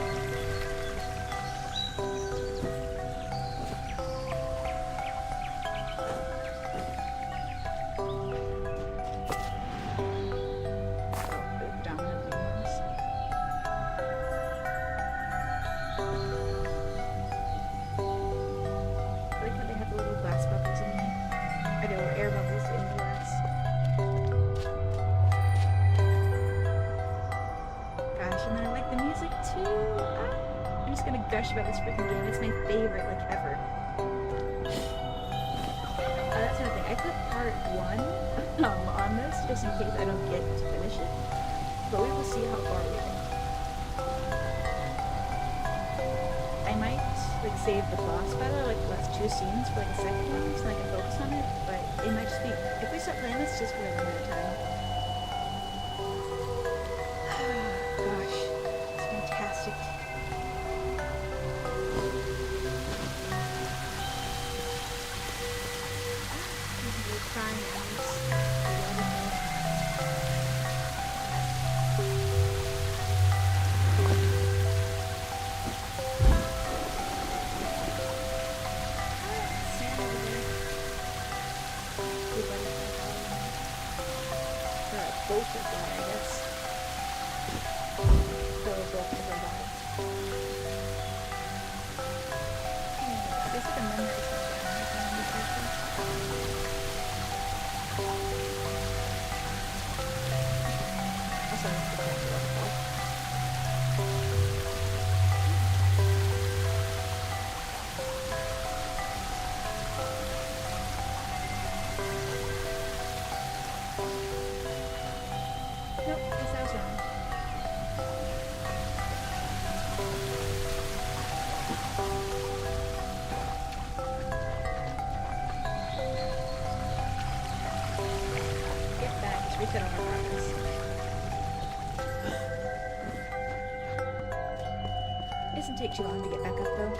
About this freaking game. It's my favorite, like, ever. That's another thing. I put part 1 on this, just in case I don't get to finish it. But we will see how far we get. I might, like, save the boss battle, like, the last 2 scenes for, like, a second one, so I can focus on it. But it might just be, if we start playing this, just for a limited time. Gosh, it's fantastic. It doesn't take too long to get back up though.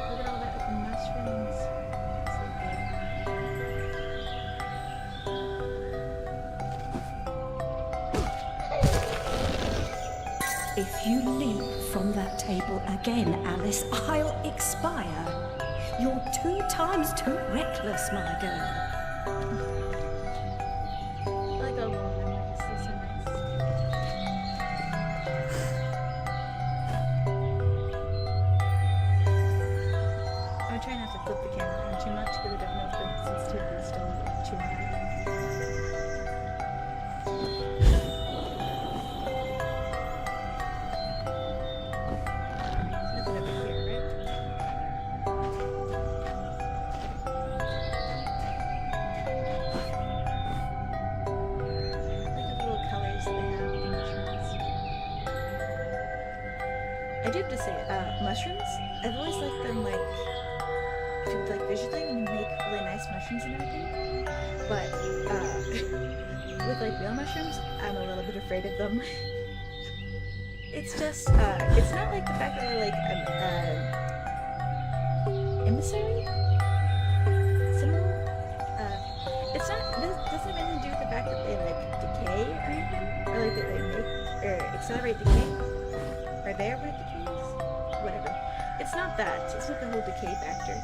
Look at all trouble again, Alice, I'll expire. You're 2 times too reckless, my girl. I like all the little memories. They're so nice. I'm trying not to flip the camera around too much because I don't know if the sensitivity is still too high. Nothing over here, right? Look at the little colors they have with the mushrooms. I do have to say, mushrooms, I've always liked them like visually when you make really nice mushrooms and everything. But with like real mushrooms, I'm a little bit afraid of them. It's just, it's not like the fact that they're like emissary? Similar? It's not, this doesn't have anything to do with the fact that they like decay or anything, or like that they make, or accelerate decay, or they're what decays, whatever. It's not that, it's not the whole decay factor,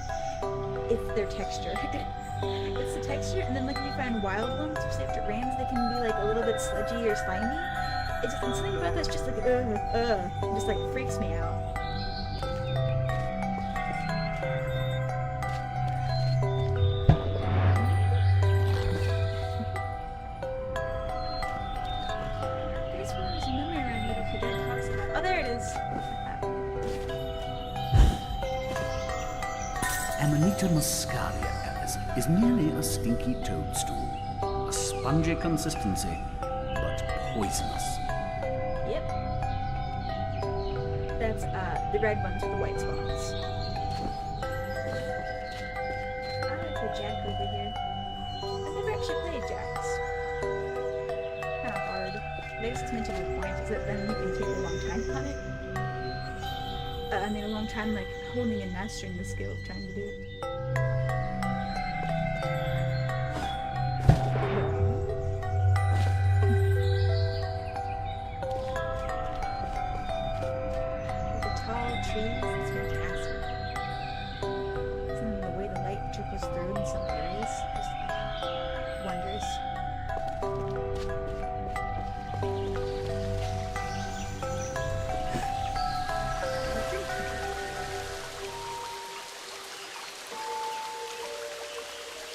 it's their texture. It's the texture, and then like if you find wild ones, especially after it rains, they can be like a little bit sludgy or slimy. It's just something about that's just like it just like freaks me out. There's one there's a memory around here for dead talks about. Oh, there it is. Amanita muscaria, Alice, is merely a stinky toadstool. A spongy consistency, but poisonous. Yep. That's the red ones with the white spots. I like the jack over here. I've never actually played jacks. Kind of hard. I guess it's meant to be a point, is that then you can take a long time on it. I mean, a long time like honing and mastering the skill of trying to do it. The tall trees, it's fantastic. And the way the light trickles through in some areas, just wondrous.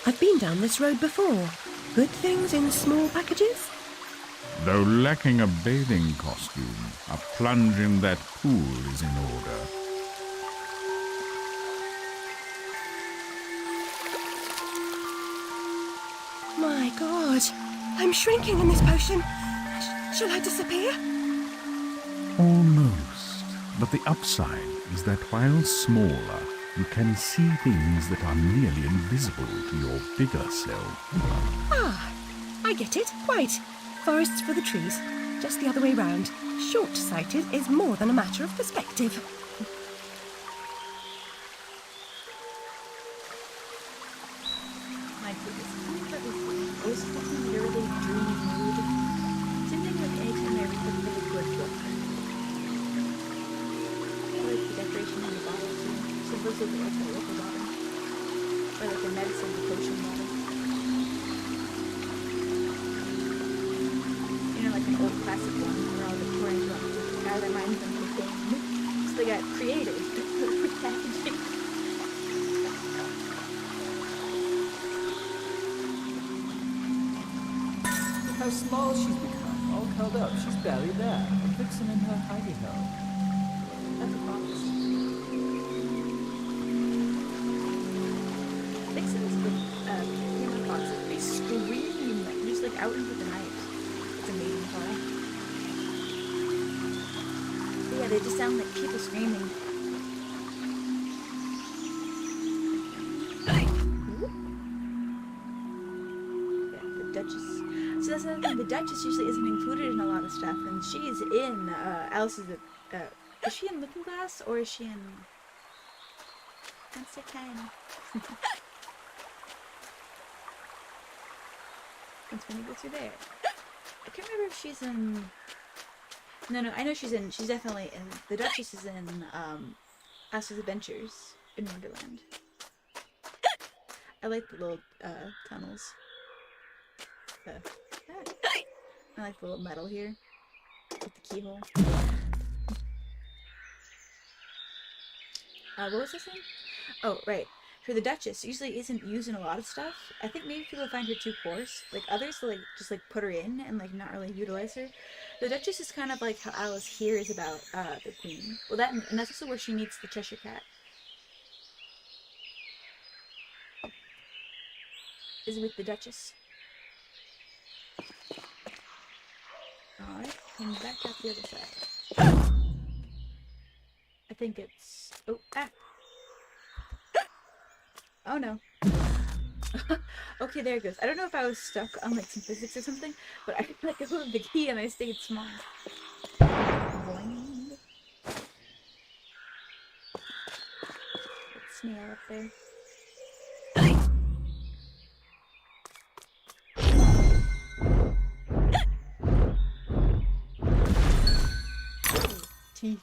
I've been down this road before. Good things in small packages? Though lacking a bathing costume, a plunge in that pool is in order. My God, I'm shrinking in this potion. Shall I disappear? Almost. But the upside is that while smaller, you can see things that are nearly invisible to your bigger self. Ah, I get it. Quite. Forests for the trees. Just the other way round. Short-sighted is more than a matter of perspective. My goodness, I was fucking literally dreamy mood. Same thing with anytime I read a really good book. I like the decoration on the bottle too. So those are like the local bottle. Or like the medicine, the potion bottle. You know, like an old classic one where all the pouring ones kind of reminds them of the thing. So they got creative with packaging. Look how small she's become, all curled up. She's barely there. A vixen in her hidey-hole. That's a promise. Vixens with human foxes, they scream just like out into the night. It's amazing call. But yeah, they just sound like people screaming. Yeah, the Duchess. So that's another thing. The Duchess usually isn't included in a lot of stuff, and she's in Alice's. Is she in Looking Glass or is she in? Once again. Once when you go through there. I can't remember if she's in. No, I know she's definitely in. The Duchess is in, Alice's Adventures in Wonderland. I like the little, tunnels. I like the little metal here. With the keyhole. What was I saying? Oh, right. For the Duchess, usually isn't using a lot of stuff. I think maybe people find her too coarse. Like, others will, like, just, like, put her in and, like, not really utilize her. The Duchess is kind of like how Alice hears about, the Queen. Well, and that's also where she meets the Cheshire Cat. Is with the Duchess. Alright, come back out the other side. I think it's... Oh, ah! Oh no. Okay, there it goes. I don't know if I was stuck on like some physics or something, but I like I moved the key and I stayed small. Boing. Snail up there. Teeth.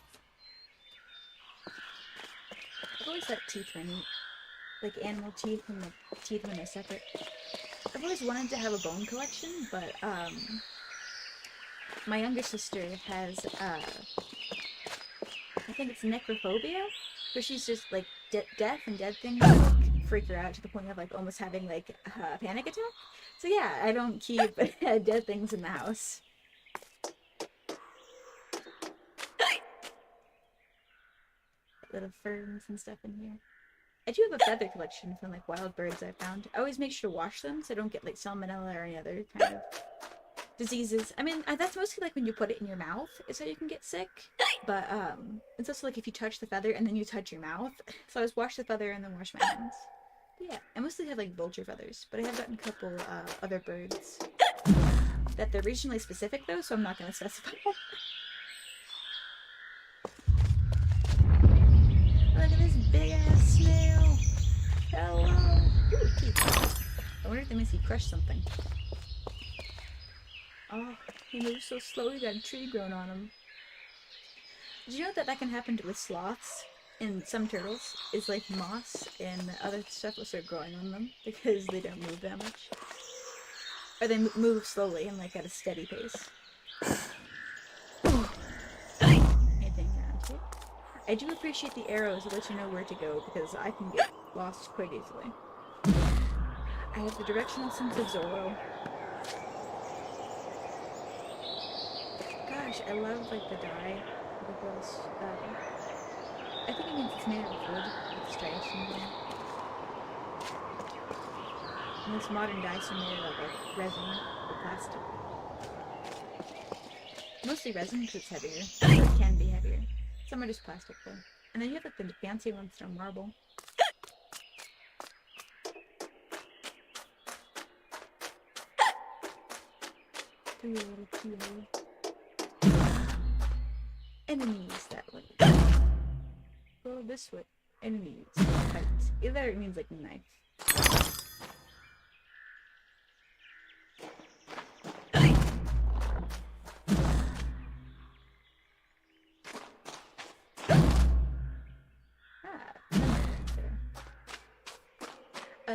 I've always thought teeth were neat. Like animal teeth and like teeth when they're separate. I've always wanted to have a bone collection, but my younger sister has I think it's necrophobia, where she's just like death and dead things like, freak her out to the point of like almost having like a panic attack. So yeah, I don't keep dead things in the house. Little ferns and stuff in here. I do have a feather collection from like wild birds I found. I always make sure to wash them so I don't get like salmonella or any other kind of diseases. I mean, that's mostly like when you put it in your mouth is how you can get sick. But it's also like if you touch the feather and then you touch your mouth. So I always wash the feather and then wash my hands. But yeah, I mostly have like vulture feathers, but I have gotten a couple other birds that they're regionally specific though, so I'm not going to specify. Look at this big ass snail. Hello. Ooh, teeth. I wonder if that means he crushed something. Oh, he moves so slowly, got a tree grown on him. Did you know that can happen with sloths and some turtles? It's like moss and other stuff will start growing on them because they don't move that much. Or they move slowly and like at a steady pace. Anything around here? I do appreciate the arrows that let you know where to go because I can get lost quite easily. I have the directional sense of Zorro. Gosh, I love like the dye. The girls. I think it means it's made of wood with striations in it. Most modern dyes are made of like resin or plastic. Mostly resin because it's heavier. Or it can be heavier. Some are just plastic though. And then you have like the fancy ones that are marble. Three little keyhole. Enemies that way. Go this way. Enemies. Right. Either it means like knife.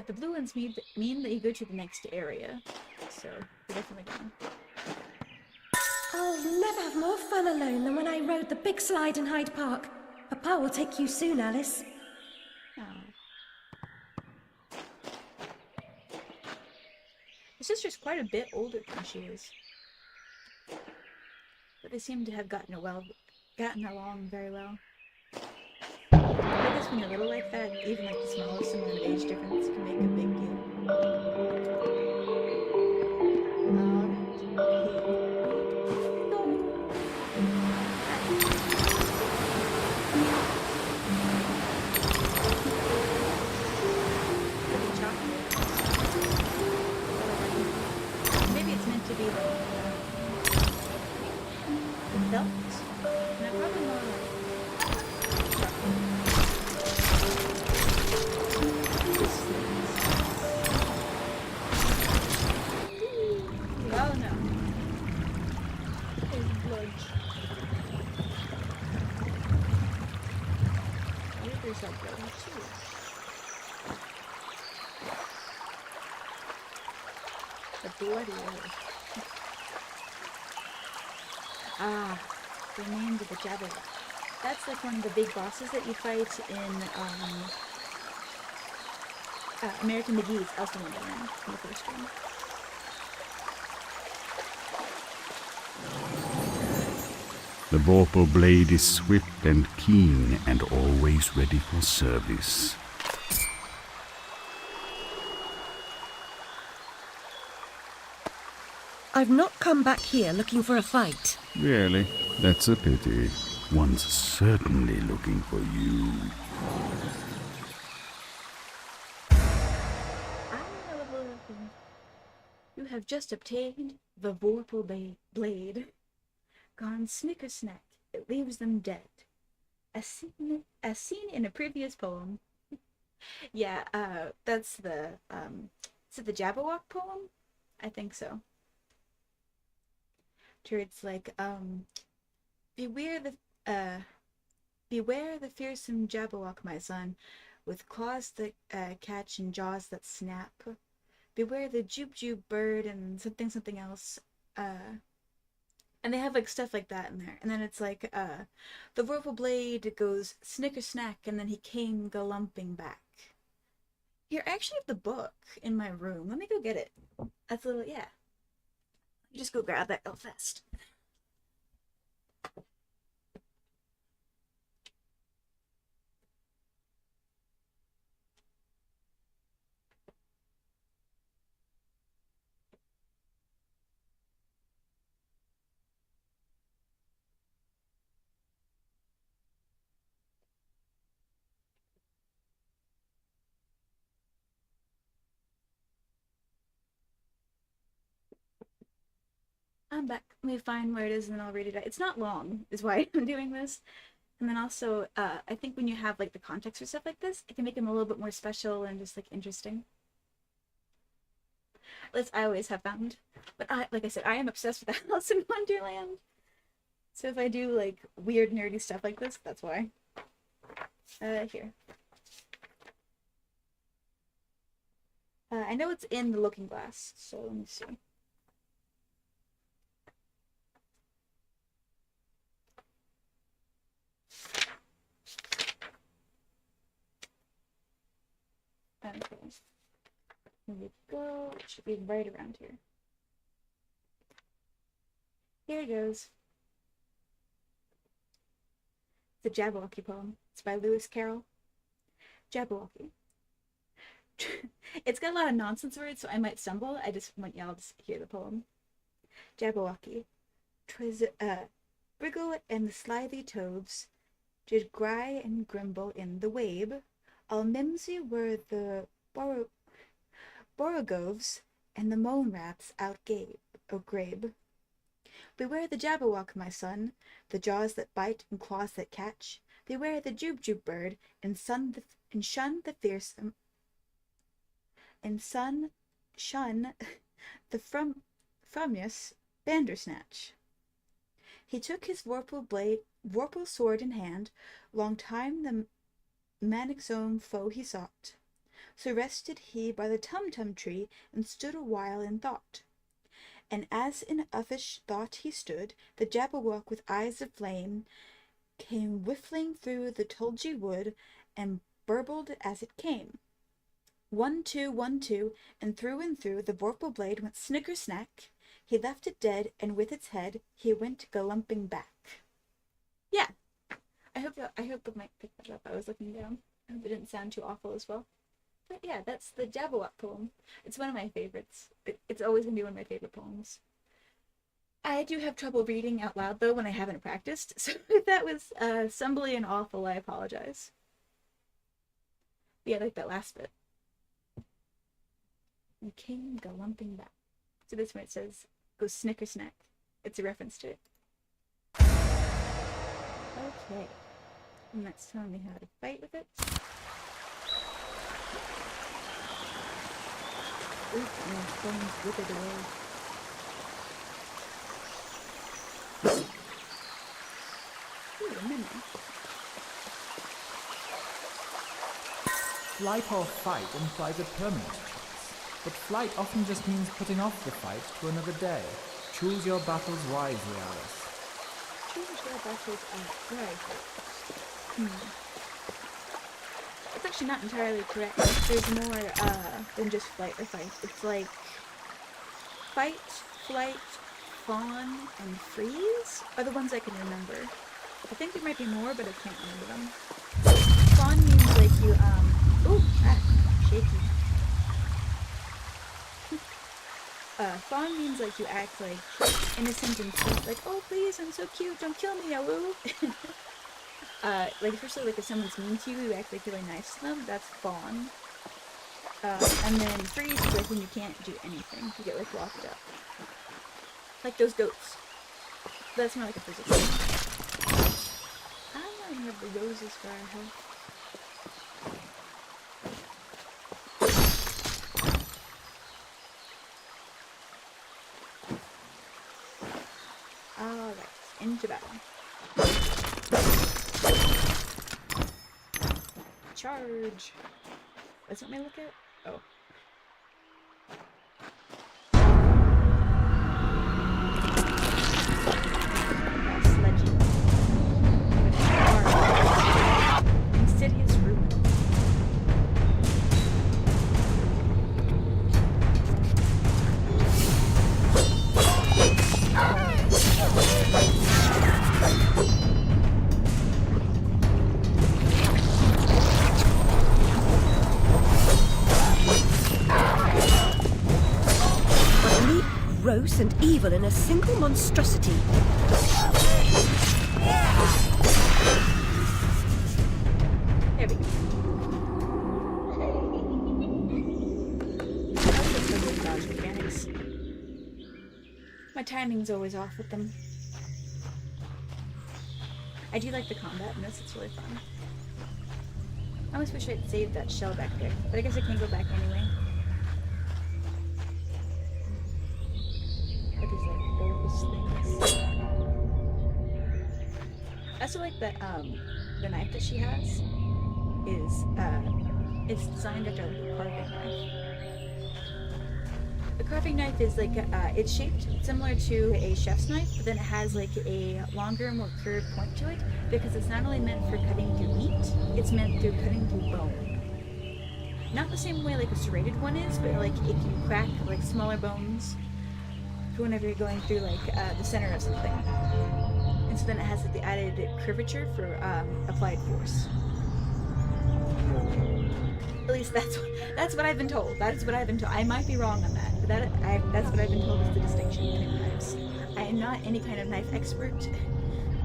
The blue ones mean that you go to the next area, so we're definitely going. I'll never have more fun alone than when I rode the big slide in Hyde Park. Papa will take you soon, Alice. Oh. My sister's quite a bit older than she is, but they seem to have gotten along very well. I guess when you're little like that, even like the smallest amount of age difference can make a big deal. Maybe it's meant to be like felt. No, probably more like There too. The bloody oath. Ah, the names of the Jabberwock. That's like one of the big bosses that you fight in American McGee's Elsa Wonderland in the first one. The Vorpal blade is swift and keen and always ready for service. I've not come back here looking for a fight. Really? That's a pity. One's certainly looking for you. You have just obtained the Vorpal blade. Gone snicker-snack, it leaves them dead. As seen in a previous poem. Yeah, that's the, is it the Jabberwock poem? I think so. It's like, beware the fearsome Jabberwock, my son, with claws that catch and jaws that snap. Beware the Jube bird and something else. And they have like stuff like that in there. And then it's like, the Vorpal blade goes snicker-snack, and then he came galumping back. Here, I actually have the book in my room. Let me go get it. That's a little, yeah. Just go grab that real fast. I'm back. Let me find where it is and then I'll read it out. It's not long, is why I'm doing this. And then also, I think when you have like the context for stuff like this, it can make them a little bit more special and just like interesting. At least I always have found. But like I said, I am obsessed with Alice in Wonderland. So if I do like weird nerdy stuff like this, that's why. Here. I know it's in the Looking Glass, so let me see. Okay. Here we go. It should be right around here. Here it goes. It's a Jabberwocky poem. It's by Lewis Carroll. Jabberwocky. It's got a lot of nonsense words, so I might stumble. I just want y'all to hear the poem. Jabberwocky. 'Twas Briggle and the slithy toves did gry and grimble in the wabe. All mimsy were the borogoves, and the moan raps grabe. Beware the Jabberwock, my son, the jaws that bite and claws that catch. Beware the Jube bird, and shun the fearsome, and shun the frumious Bandersnatch. He took his Vorpal sword in hand, long time the Manic's own foe he sought. So rested he by the Tum-Tum tree, and stood a while in thought. And as in uffish thought he stood, the Jabberwock with eyes of flame came whiffling through the tulgey wood, and burbled as it came. 1, 2, 1, 2, and through the Vorpal blade went snicker-snack. He left it dead, and with its head he went galumping back. Yeah, I hope the mic picked that up. I was looking down. I hope it didn't sound too awful as well. But yeah, that's the Jabberwock poem. It's one of my favorites. It's always going to be one of my favorite poems. I do have trouble reading out loud, though, when I haven't practiced. So if that was stumbly and awful, I apologize. But yeah, I like that last bit. And came galumping back. So this one it says, go snicker-snack. It's a reference to it. Okay. And that's telling me how to fight with it. Oop, and the stones withered away. Ooh, a memory. Flight or fight implies a permanent choice, but flight often just means putting off the fight to another day. Choose your battles wisely, Alice. Choose your battles wisely. It's actually not entirely correct. There's more than just flight or fight. It's like fight, flight, fawn, and freeze are the ones I can remember. I think there might be more, but I can't remember them. Fawn means like you, shaky. Fawn means like you act like innocent and sweet, like, oh please, I'm so cute, don't kill me, Yawu. Like especially like if someone's mean to you, you act like really nice to them, that's fawn. And then freeze is like when you can't do anything, you get like locked up. Like those goats. That's more like a physical thing. I don't have the roses for our health. Alright, into battle. Charge! That's what I look at? Oh. Sledgy. Insidious ruin. Gross and evil in a single monstrosity. There we go. Dodge mechanics. My timing's always off with them. I do like the combat in this, it's really fun. I almost wish I'd saved that shell back there, but I guess I can't go back anyway. Things. I also like that the knife that she has is it's designed after like a carving knife. The carving knife is like it's shaped similar to a chef's knife, but then it has like a longer, more curved point to it because it's not only meant for cutting through meat, it's meant for cutting through bone. Not the same way like a serrated one is, but like if you crack like smaller bones whenever you're going through like the center of something, and so then it has like the added curvature for applied force. At least that's what I've been told. That is what I've been told. I might be wrong on that, but that's what I've been told is the distinction between knives. I am not any kind of knife expert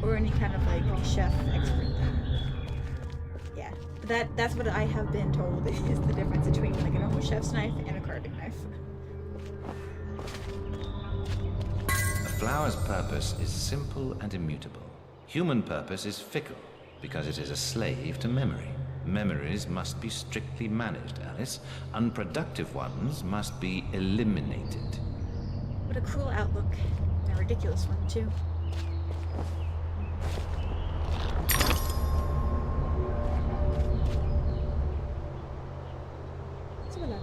or any kind of like chef expert. Yeah, that's what I have been told is the difference between like a normal chef's knife and a carving knife. Flower's purpose is simple and immutable. Human purpose is fickle, because it is a slave to memory. Memories must be strictly managed, Alice. Unproductive ones must be eliminated. What a cruel outlook. And a ridiculous one, too. So lovely.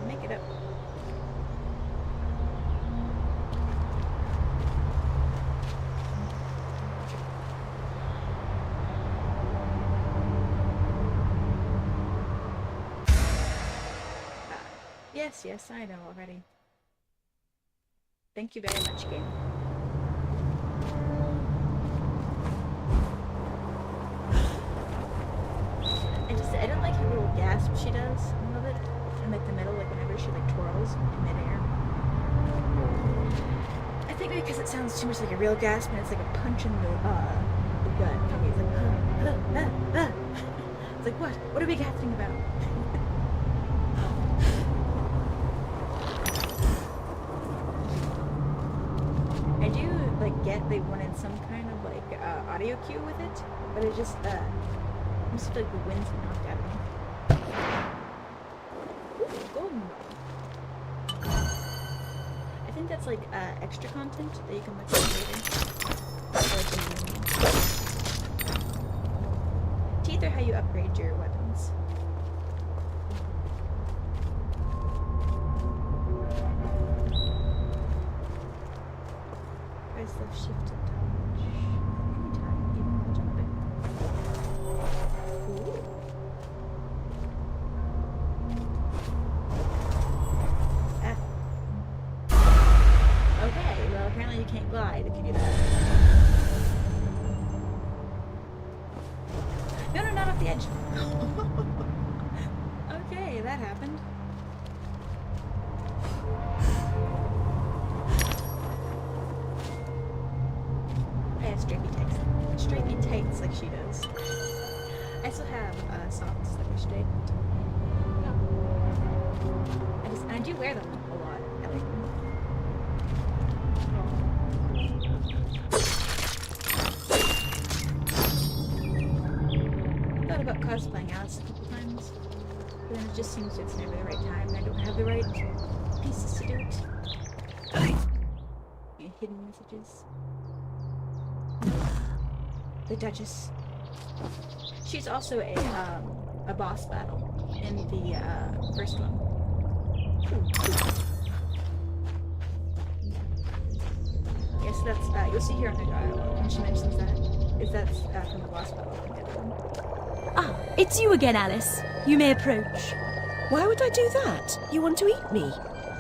Make it up. Yes, I know already. Thank you very much, game. I don't like her little gasp she does. I love it. In like the middle, like whenever she like twirls in midair. I think because it sounds too much like a real gasp and it's like a punch in the gut. For me, it's like It's like what are we gasping about? I do like get they wanted some kind of like audio cue with it, but it just I just feel like the wind's knocked out of me. I think that's like extra content that you can look at later. upgrade your weapons. Press left shift to dodge. Anytime, even while jumping. Ooh. Ah. Okay, well apparently you can't glide if you do that. No, no, not off the edge. Okay, that happened. I have stripey tights like she does. I still have socks that are straight. I do wear them a lot. I like them. Thought about cosplaying Alice a couple times, but then it just seems it's never the right time, and I don't have the right pieces to do it. Hidden messages. The Duchess. She's also a boss battle in the first one. Yes, that's you'll see here on the when she mentions that's from the boss battle in the other one. Ah, it's you again, Alice. You may approach. Why would I do that? You want to eat me?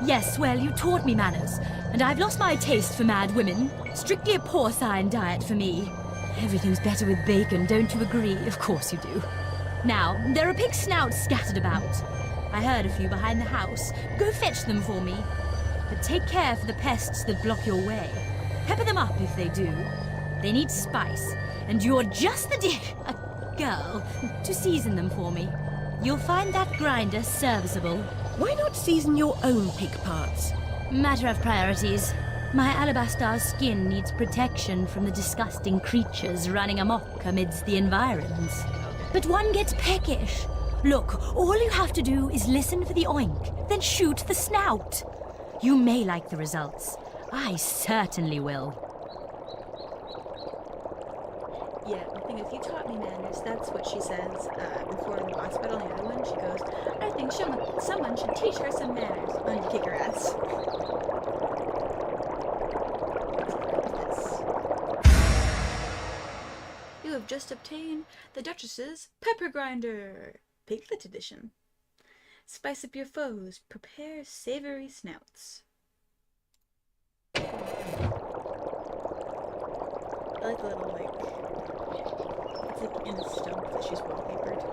Yes, well, you taught me manners, and I've lost my taste for mad women. Strictly a porcine diet for me. Everything's better with bacon, don't you agree? Of course you do. Now, there are pig snouts scattered about. I heard a few behind the house. Go fetch them for me. But take care for the pests that block your way. Pepper them up if they do. They need spice, and you're just the girl to season them for me. You'll find that grinder serviceable. Why not season your own pig parts? Matter of priorities. My alabaster skin needs protection from the disgusting creatures running amok amidst the environs. But one gets peckish. Look, all you have to do is listen for the oink, then shoot the snout. You may like the results. I certainly will. Yeah, the thing is, you taught me manners. That's what she says before in the boss battle. The other one, she goes, I think someone should teach her some manners. And you kick her ass. You have just obtained the Duchess's Pepper Grinder, Piglet Edition. Spice up your foes. Prepare savory snouts. I like the little, it's like in a stump that she's wallpapered.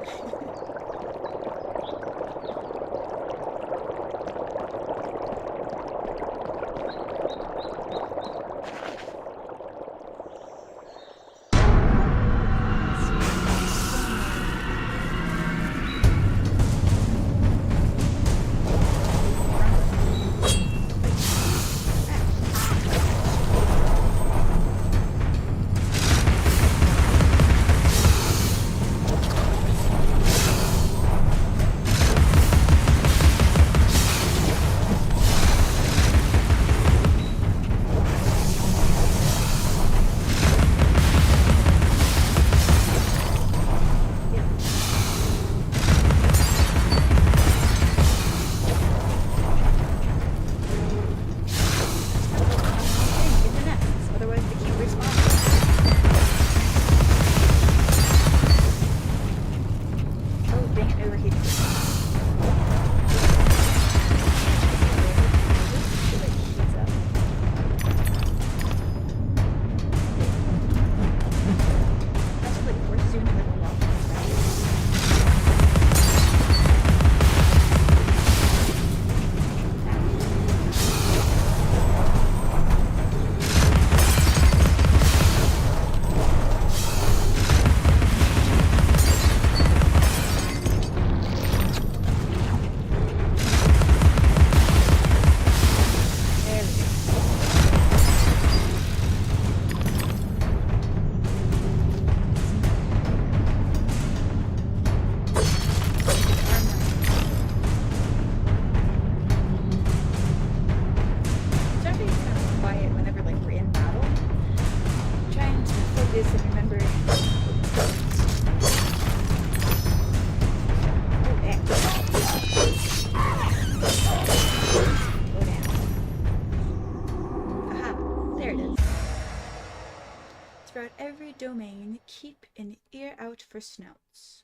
domain, keep an ear out for snouts.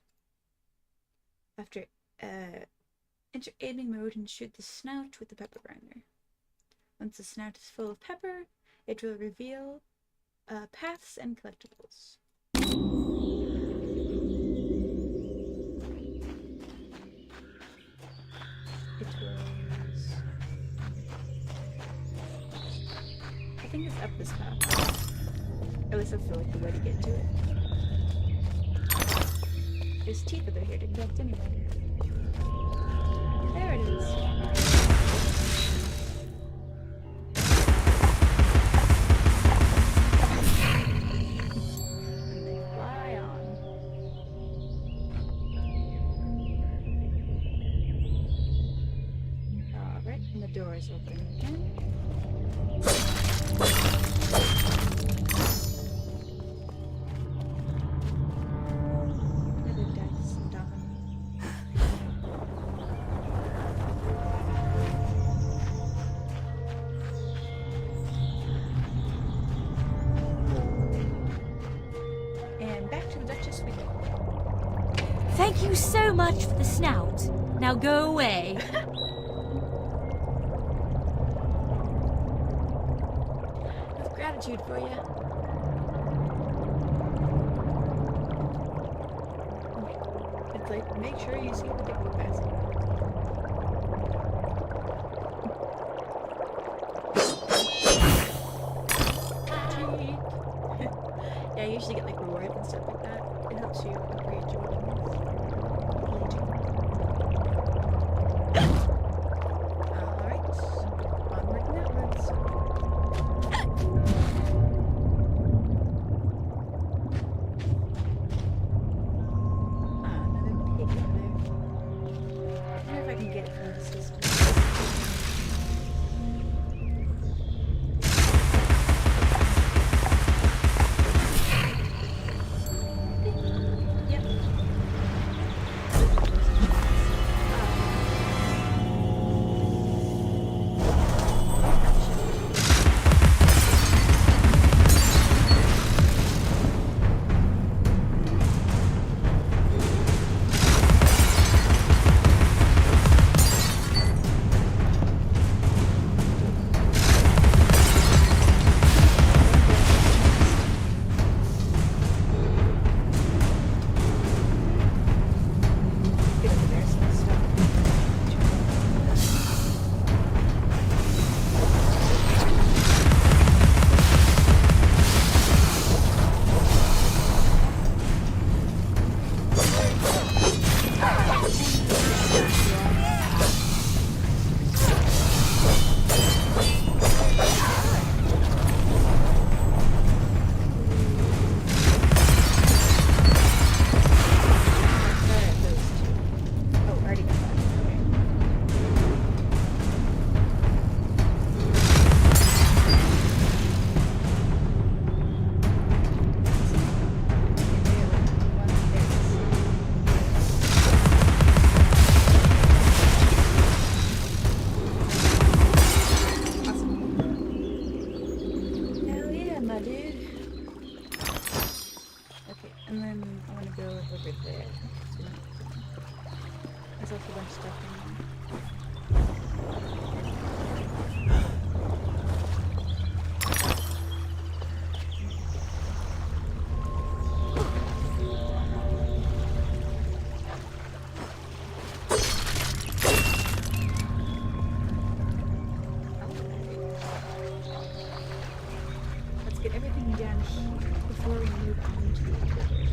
After enter aiming mode and shoot the snout with the pepper grinder. Once the snout is full of pepper, it will reveal paths and collectibles. It was... I think it's up this path. At least I feel like the way to get to it. There's teeth over here to collect anyway. There it is. And they fly on. Alright, and the door is open again. Another dice done. And back to the Duchess we go. Thank you so much for the snout. Now go away. With gratitude for you. It's like, make sure you see the ticket basket. Yeah, I usually get like rewards and stuff like that. It helps you upgrade your weapons. Alright, onward and outwards. Another pig over there. I wonder if I can get it from this distance. Yep. Get over there, some stuff. Oh, already got that. Okay. Hell yeah, my dude. Okay, and then I want to go over there. There's also a bunch of stuff in there. Let's get everything done before we move on to the other area.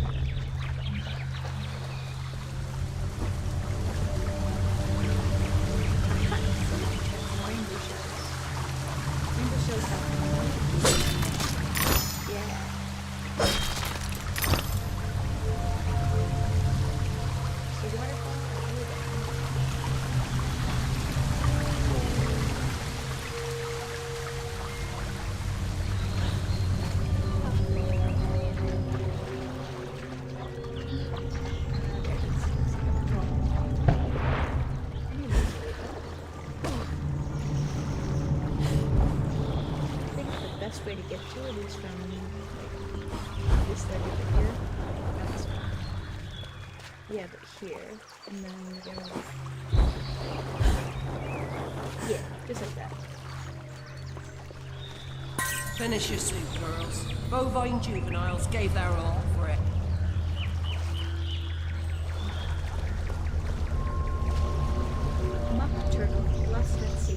Rainbow shows. Rainbow shows have yeah. So the waterfall all the way down. I think the best way to get to it is from like, this this ledge over here. Not this one. Yeah, but here. And then we go. Yeah, just like that. Finish your soup, girls. Bovine juveniles gave their all for it. Mock turtle, lost at sea.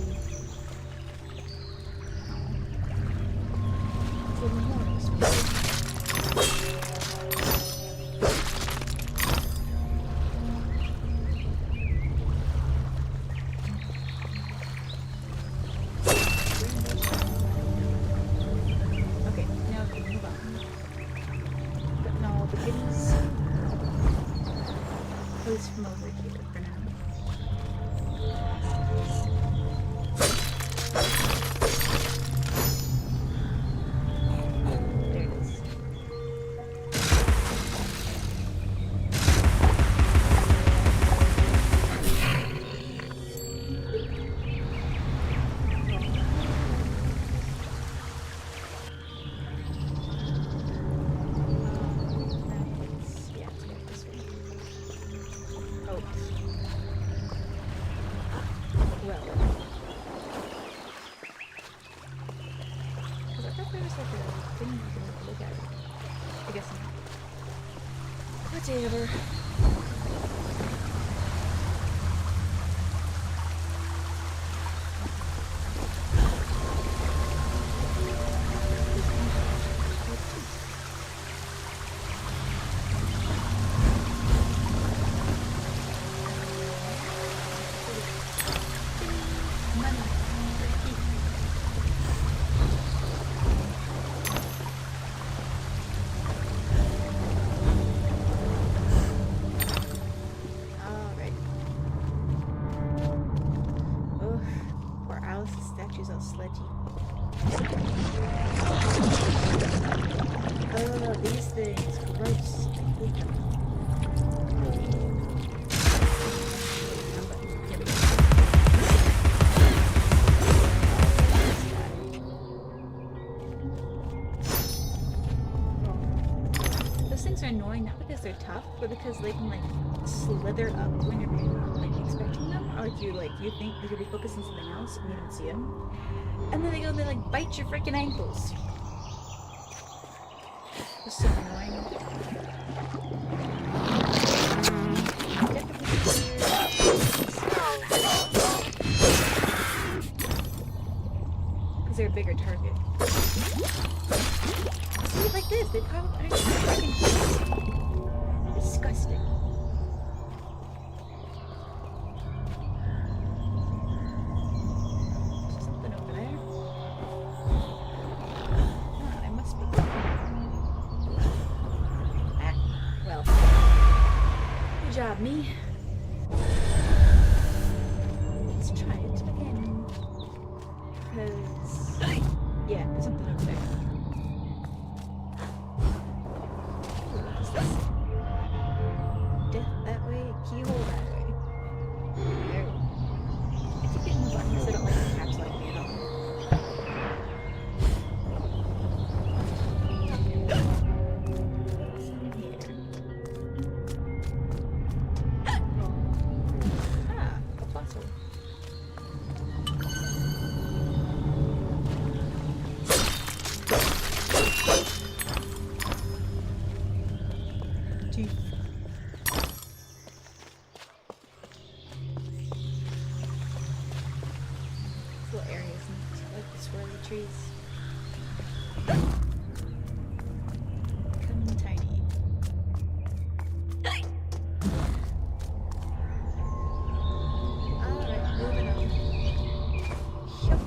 For memorials. Okay, now we can move on. But no, the goodies. At least from over here for now. There it is. Yeah, it's going this way. Oh. Well. Because I thought there was like a thing you can look at. I guess not. Whatever. Alright. Ugh, poor Alice's statue's all sludgy. Oh, these things. Gross. I hate them. Here we go. Those things are annoying not because they're tough, but because they can like slither up when you're not like expecting them, or like you think they could be focused on something else and you don't see them, and then they go and they like bite your freaking ankles. It's so annoying. Because they're a bigger target. See, like this, they probably are freaking disgusting. There's something over there. Oh, there must be. Ah, well. Good job, me. Let's try it again. Because, yeah, there's something over there. What is this? Death that way, keyhole that way. There. I keep hitting the button because I don't like the caps like me at all. What's in here? Ah, a fossil. Teeth. This little area is neat. I like the swirly trees. Becoming tiny. Alright, moving on. Yup.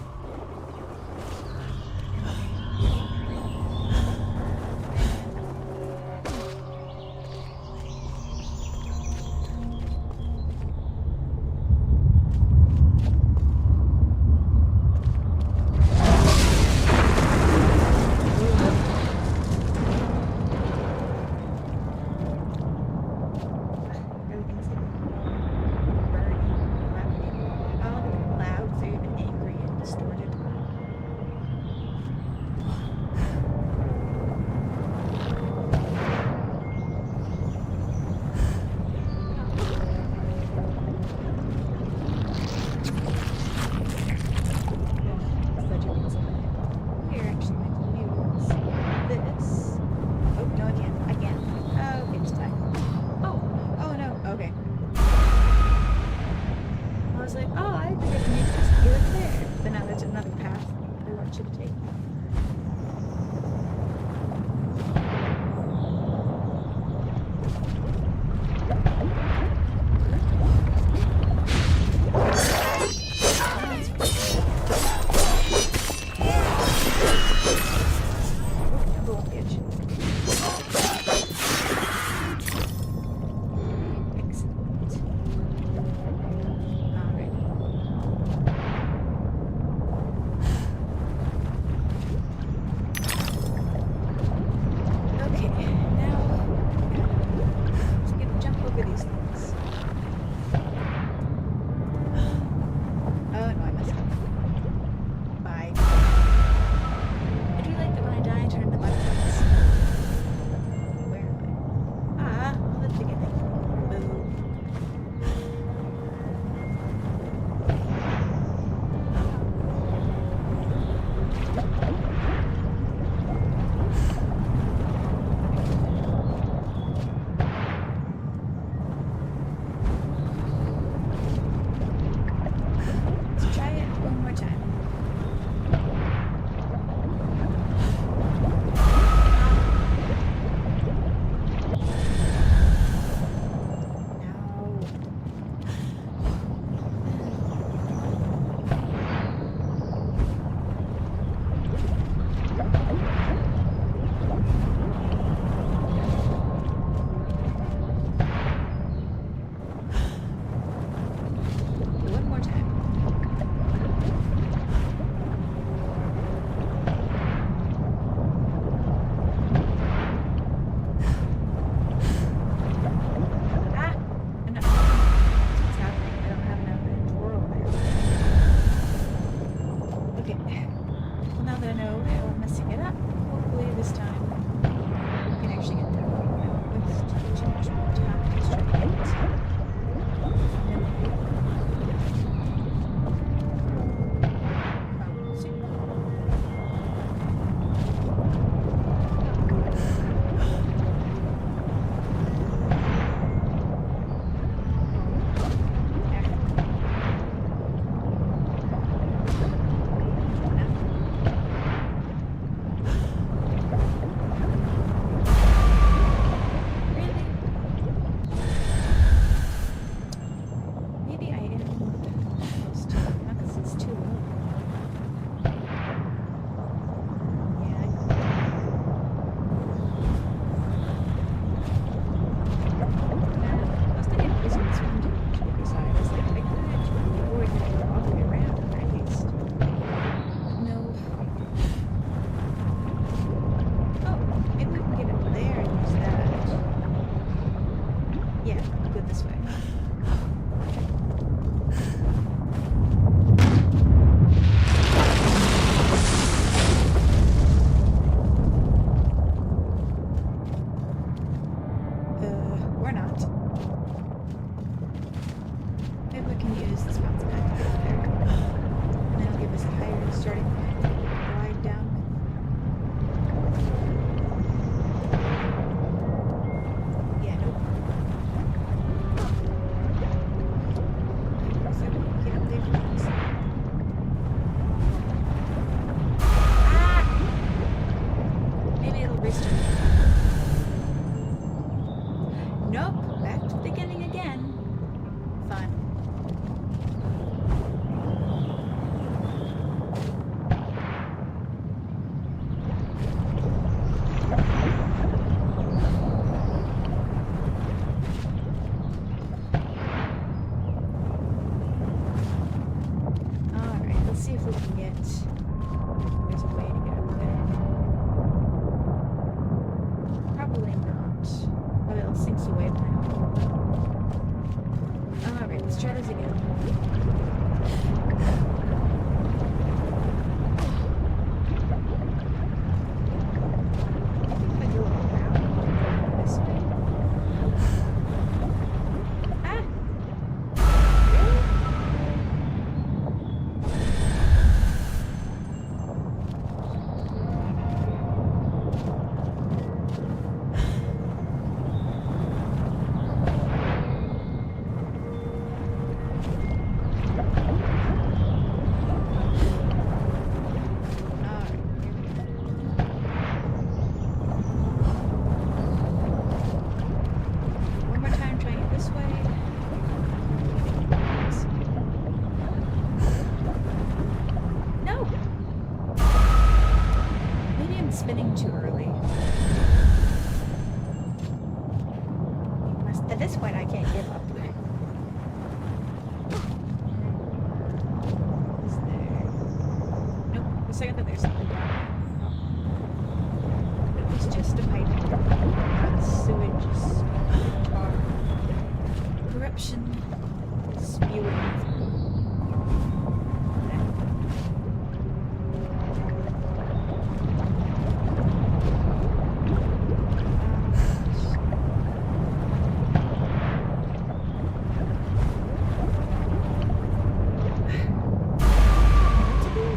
not. Maybe we can use this bounce pad right there. And that'll give us a higher starting point to glide down with. Yeah, nope. So we can get up there from this side. Maybe it'll restart. Nope, back to the beginning again. Fun. Alright, let's see if we can get... There's a way to get up there. Probably not. But it'll sink away now. Alright, let's try this again. If I go around this way. Ah! Really? One more time, trying it this way. No! Maybe I'm spinning too early. At this point, I can't give up. Is there... Nope. The second that there's something down there. It was just a pipe. Sewage, tar, corruption, spewing.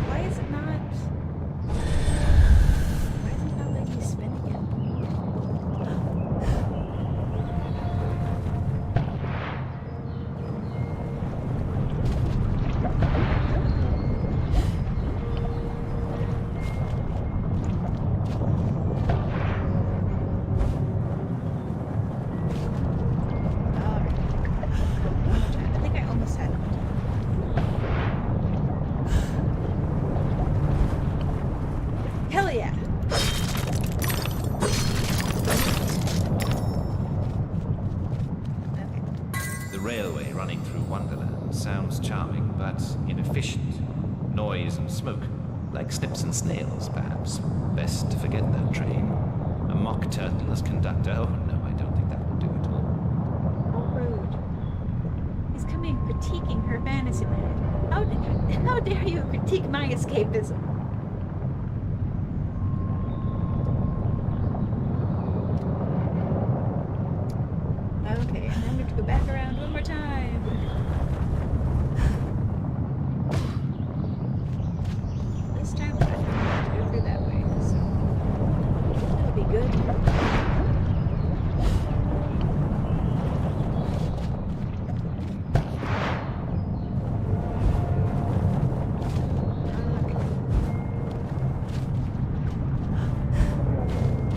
Why is it not? Why is it not letting me spin again? I think I almost had it. Hell yeah! The railway running through Wonderland sounds charming, but inefficient. Noise and smoke, like snips and snails, perhaps. Best to forget that train. A mock turtle as conductor? Oh no, I don't think that will do at all. How rude. He's coming critiquing her fantasy land. How dare you critique my escapism? Okay, and I'm going to go back around one more time. This time I'm going to go through that way, so that'll be good.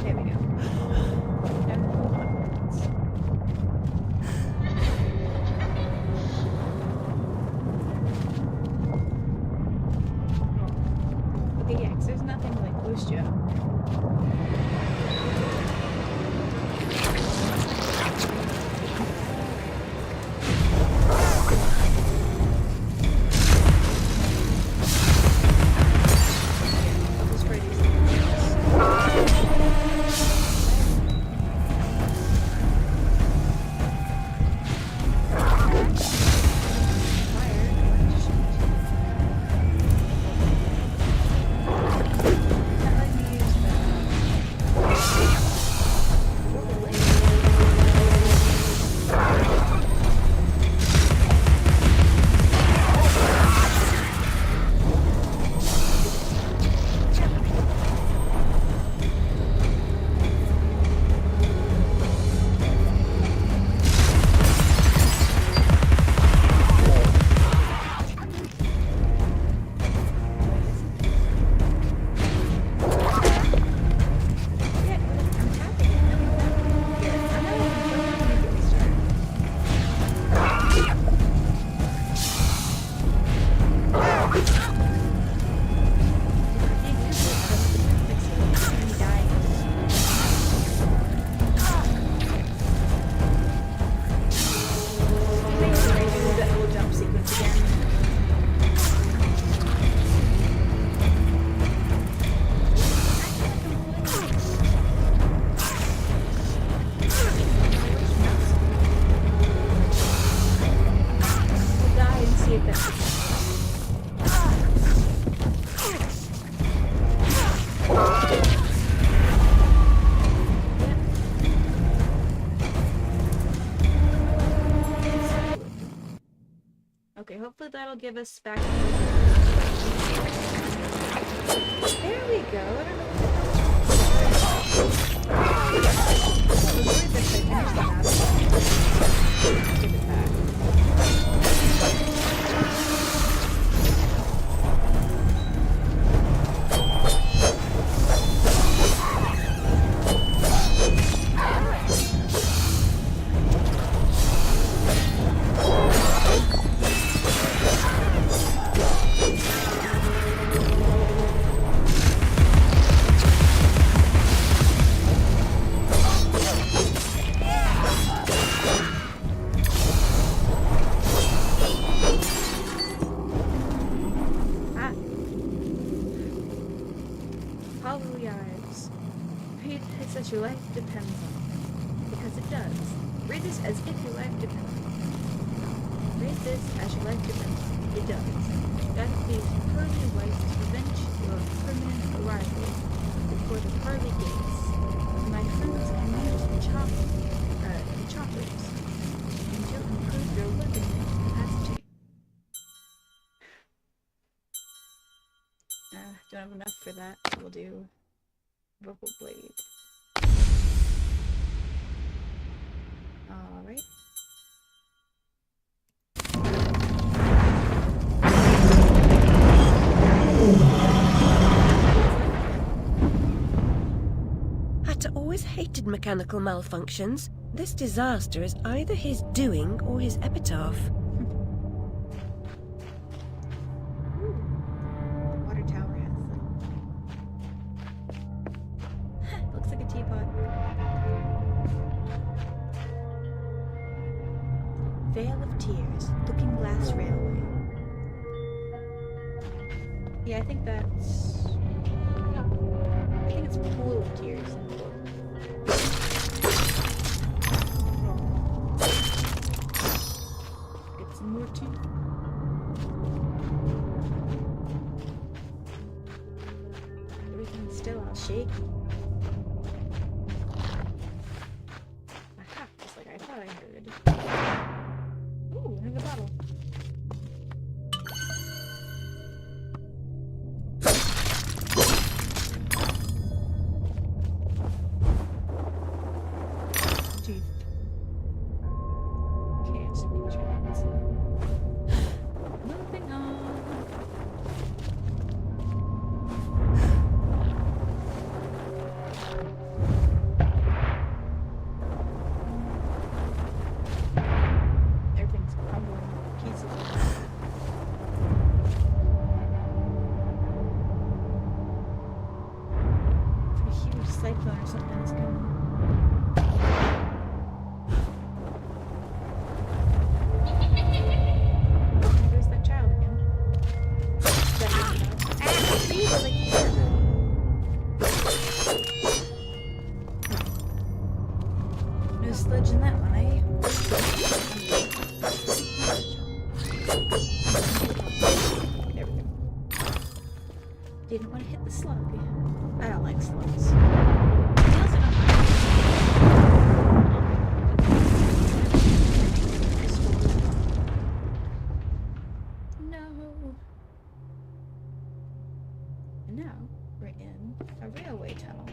There we go. Now move onwards. hopefully that'll give us back. There we go. I don't know give it back. Your life depends on it. Because it does. Read this as if your life depends on it. Read this as your life depends on it. It does. That these pearly whites prevent your permanent arrival before the pearly gates. My friends can use the choppers until improve your weapon capacity. Don't have enough for that. We'll do Vocal Blade. Alright. Hatter always hated mechanical malfunctions. This disaster is either his doing or his epitaph. The water tower has them. Looks like a teapot. Vale of Tears, Looking Glass Railway. Yeah, I think it's Pool of Tears. Get some more tea. Everything's still all shaky. Aha, just like I thought I heard. Ooh, another bottle. Jeez. Okay, just make sure that's moving on. Everything's crumbling to pieces. A huge cyclone or something is coming. There's that child again. No sludge in that one, eh? There we go. Didn't want to hit the slug. I don't like slugs. No. And now we're in a railway tunnel.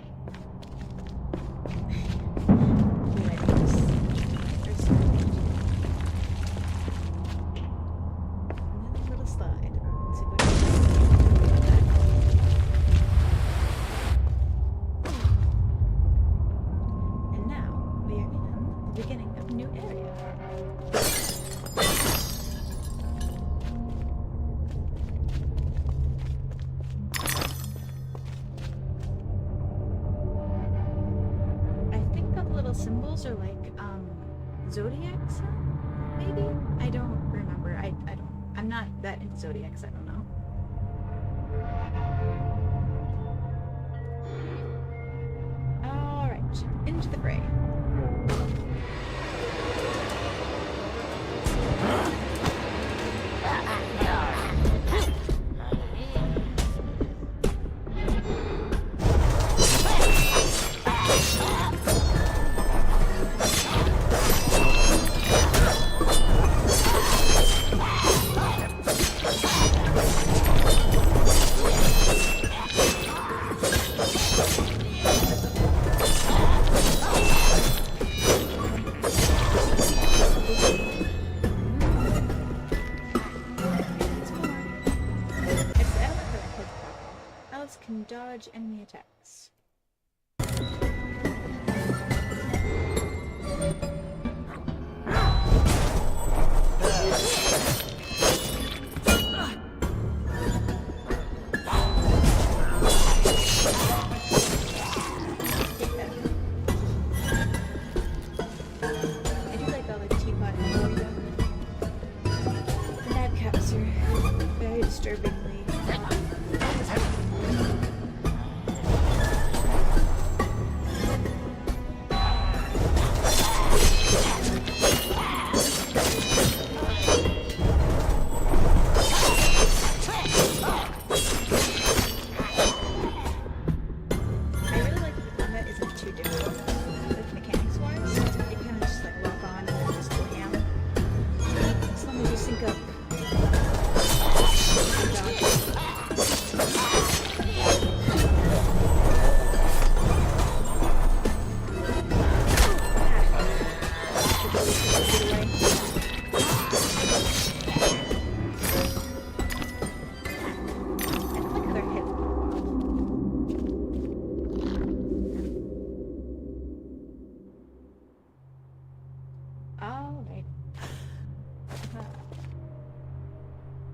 Another little slide. Let's see what and now we are in the beginning of a new area. I think the little symbols are like zodiacs, maybe? I don't remember. I'm not that into zodiacs, I don't know. Alright, into the fray. dodge enemy attacks. Disturbingly.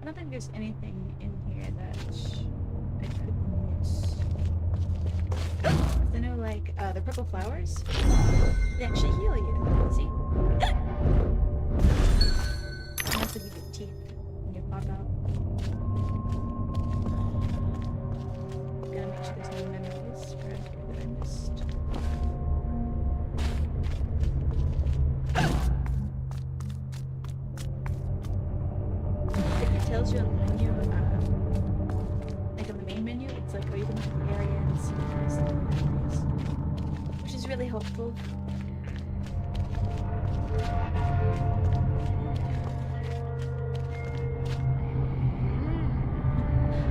I don't think there's anything in here that I could miss. I know, like, the purple flowers, they actually heal you. See? And also give you teeth when you pop out. Gotta make sure there's no memories around here that I missed. It tells you on the menu, like on the main menu, it's like, oh, you can look at the area and see this and this, which is really helpful.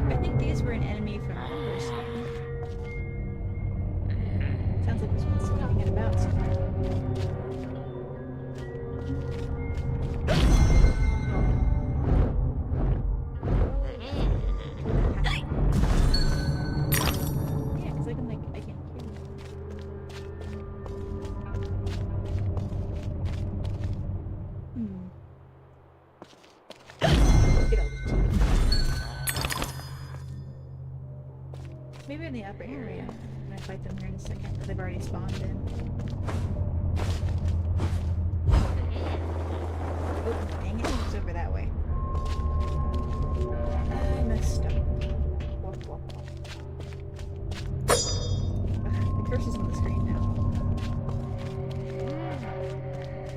I think these were an enemy from the first one. Sounds like this one's still hanging about somewhere. Maybe in the upper area. I'm gonna fight them here in a second, but they've already spawned in. Oh, dang it, it's over that way. I messed up. Wop, wop, wop. The cursor's on the screen now.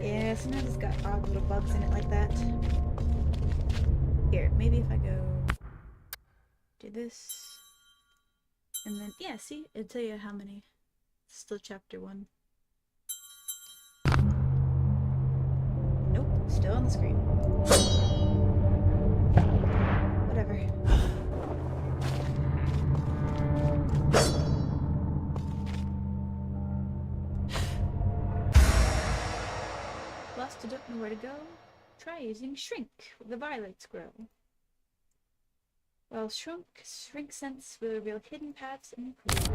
Yeah, sometimes it's got odd little bugs in it like that. Here, maybe if I go do this. And then, yeah, see? It'll tell you how many. It's still chapter 1. Nope, still on the screen. Whatever. Lost or don't know where to go? Try using Shrink with the violets grow. While Shrink sense will reveal hidden paths and clues.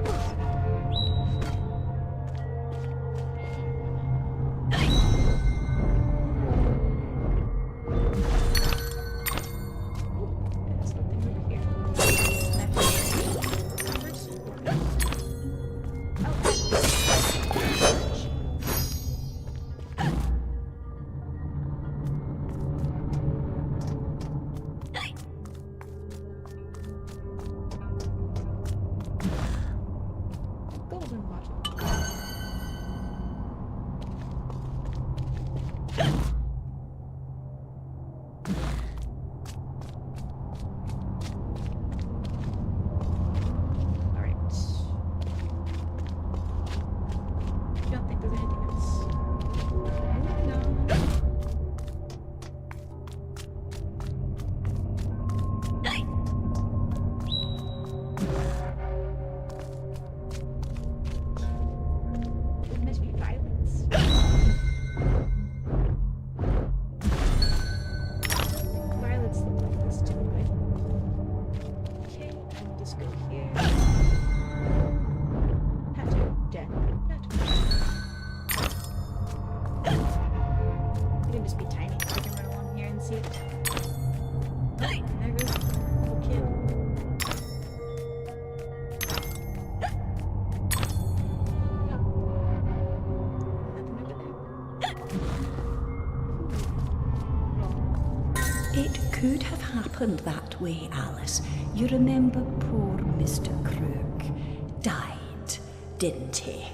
could have happened that way, Alice. You remember poor Mr. Crook died, didn't he?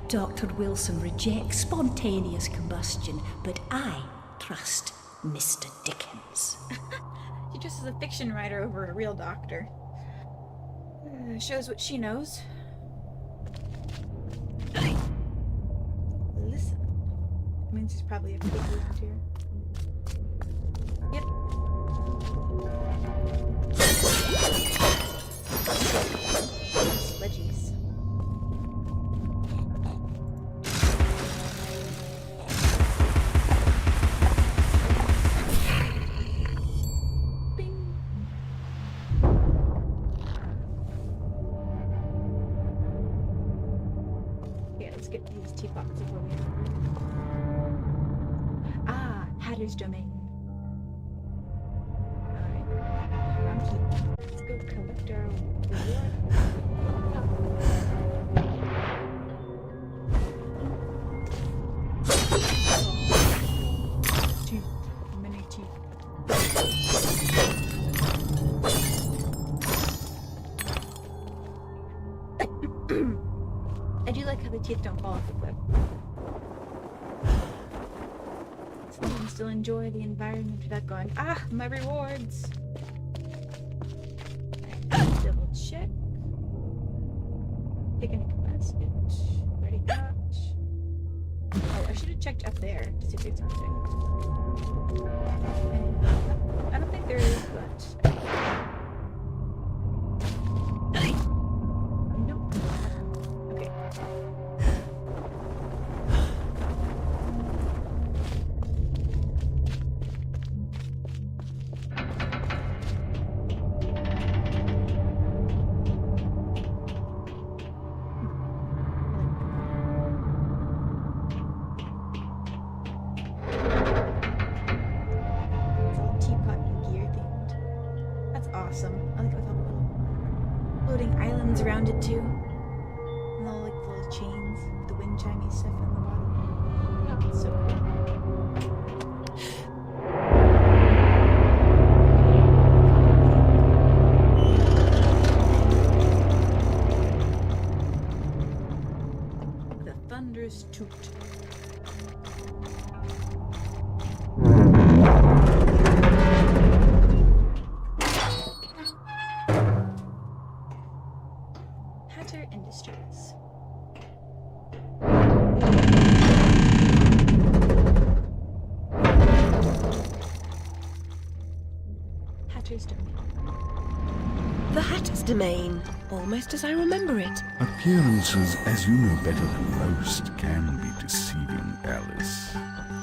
Dr. Wilson rejects spontaneous combustion, but I trust Mr. Dickens. She just is a fiction writer over a real doctor. Shows what she knows. Listen. Means there's probably a pig around here. Yep. Sludgies. Bing. Yeah, let's get these teapots before we Hatter's Domain. Alright. Let's go collect our reward. Teeth. Many teeth. I do like how the teeth don't fall off the cliff. So you can still enjoy the environment without going, my rewards! Right, double check. Picnic basket. Ready, catch. Oh, I should have checked up there to see if there's something. I don't think there is, but... Nope. Okay. Around it too, and all like the little chains with the wind chimey stuff on the bottom. It's so cool. The thunderous toot. Industries. Hatter's Domain. The Hatter's Domain, almost as I remember it. Appearances, as you know better than most, can be deceiving, Alice.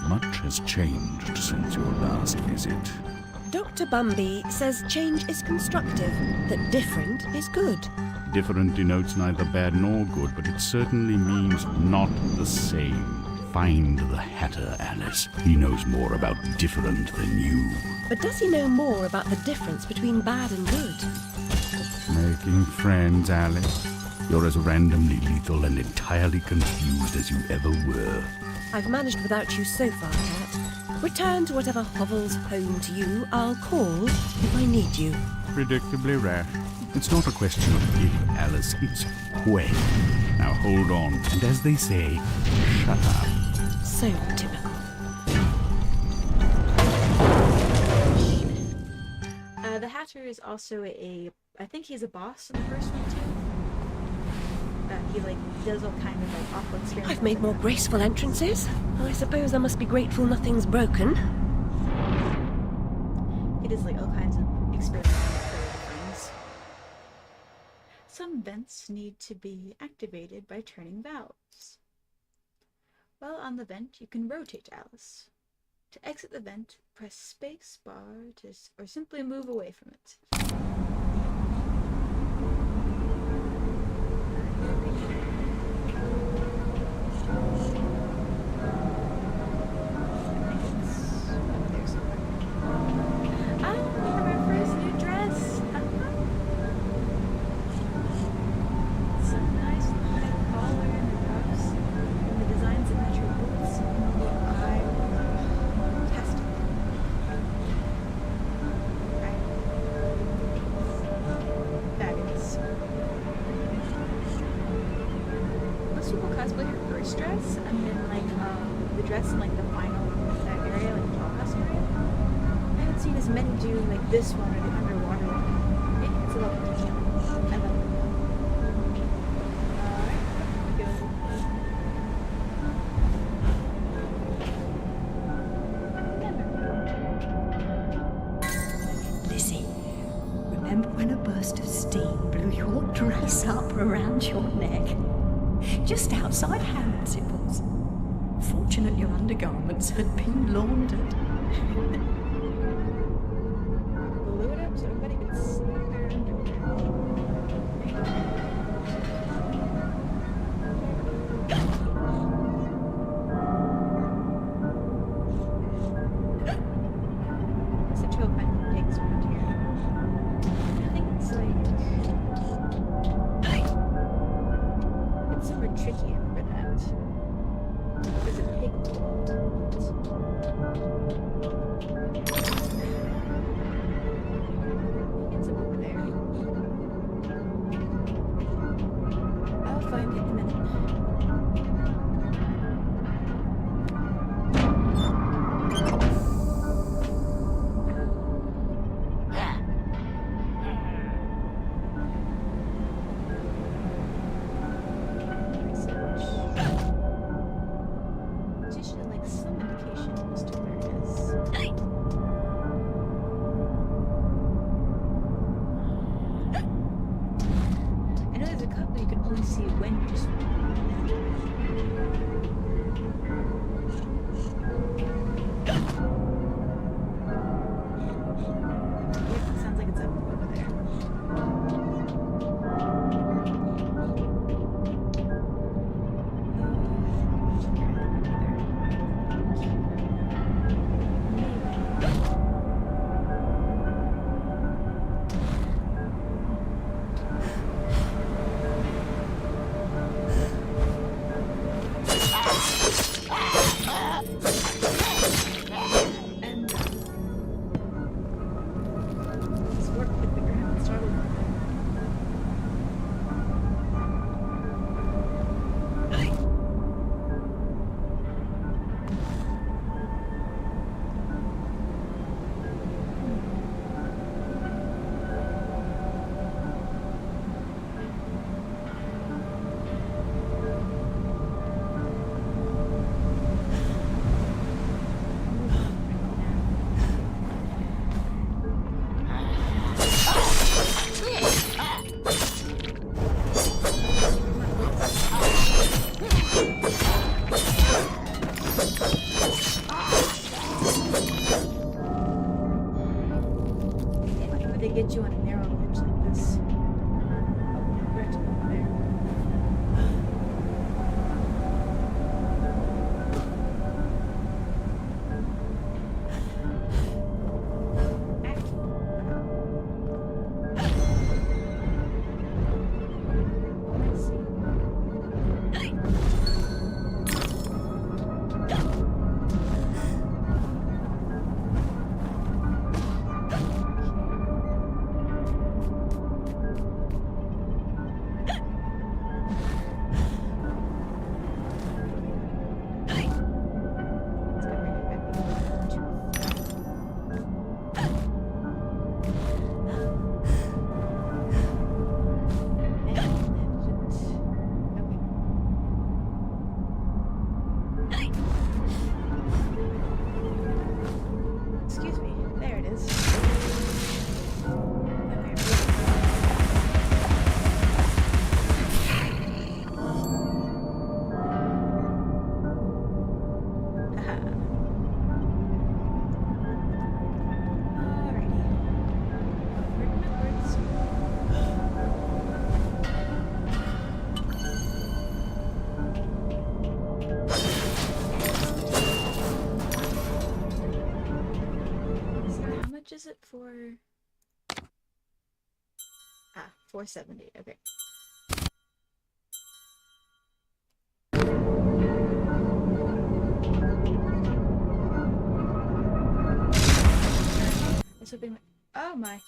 Much has changed since your last visit. Dr. Bumby says change is constructive, that different is good. Different denotes neither bad nor good, but it certainly means not the same. Find the Hatter, Alice. He knows more about different than you. But does he know more about the difference between bad and good? Making friends, Alice. You're as randomly lethal and entirely confused as you ever were. I've managed without you so far, Cat. Return to whatever hovels home to you. I'll call if I need you. Predictably rash. It's not a question of if, Alice, it's when. Now hold on, and as they say, shut up. So typical. The Hatter is also I think he's a boss in the first one too. He does all kind of awkward experiments. I've made more graceful entrances. I suppose I must be grateful nothing's broken. He does all kinds of experiments with things. Some vents need to be activated by turning valves. While on the vent, you can rotate Alice. To exit the vent, press space bar or simply move away from it. dress, and then like the dress in like the final area, like the dollhouse area. I haven't seen as many do like this one or the underwater one. It's a lot more detailed. I love it. Lizzie, remember when a burst of steam blew your dress up around your neck? Just outside Harrods it was. Fortunate your undergarments had been laundered. Blew it up so everybody could see their It's a trail kind of takes around here. I think it's like it's super tricky, I remember that. There's a pig involved. It's over there. I'll find it in a minute. Usually like some indication as to where it is. I know there's a couple you can only see when you just it sounds like it's up over there. They get you on a narrow ledge like this. Oh, right over there. Excuse me. There it is. Is it for 470? Okay. I was hoping. Oh my.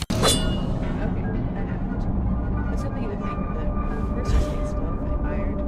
Okay, that happened. I was hoping it would make the first mistake slow if I fired.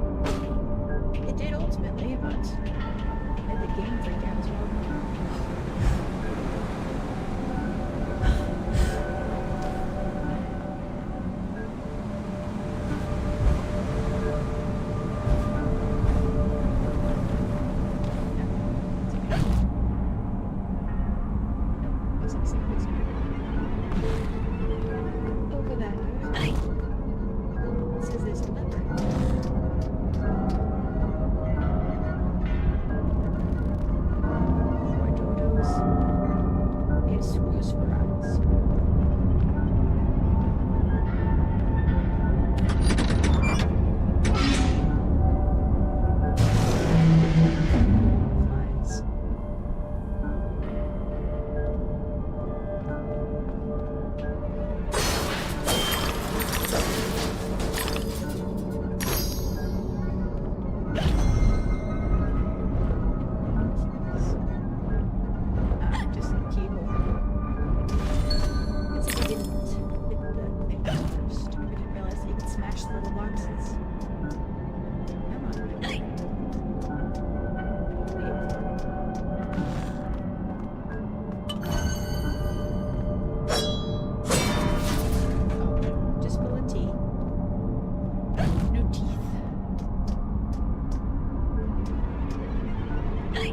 There we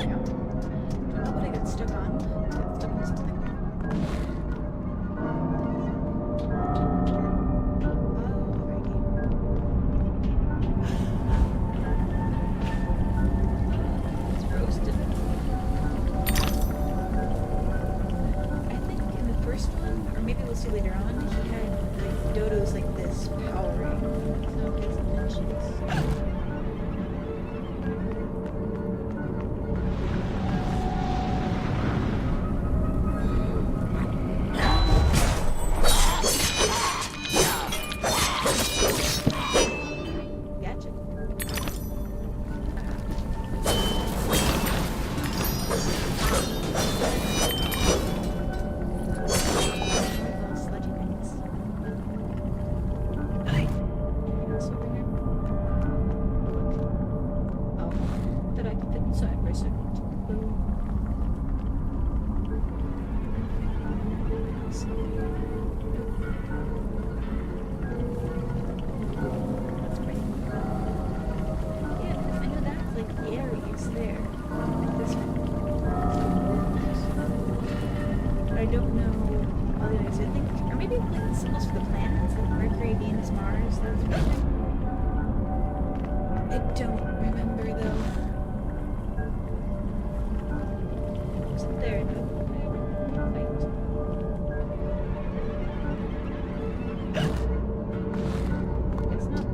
go. Don't know what I got stuck on. Got stuck on something. It's roasted. I think in the first one, or maybe we'll see later on, he had like dodos like this powering. So his inches. Gotcha. Little sludgy things. Anything else over here? Oh, thought I could fit inside for a second. Boom. That's great. Yeah, I know that's like Aries there. Like this one. But I don't know all the others. I think, or maybe like the symbols for the planets, like Mercury, Venus, Mars, that sort of thing. I don't remember though. Wasn't there enough? It's not.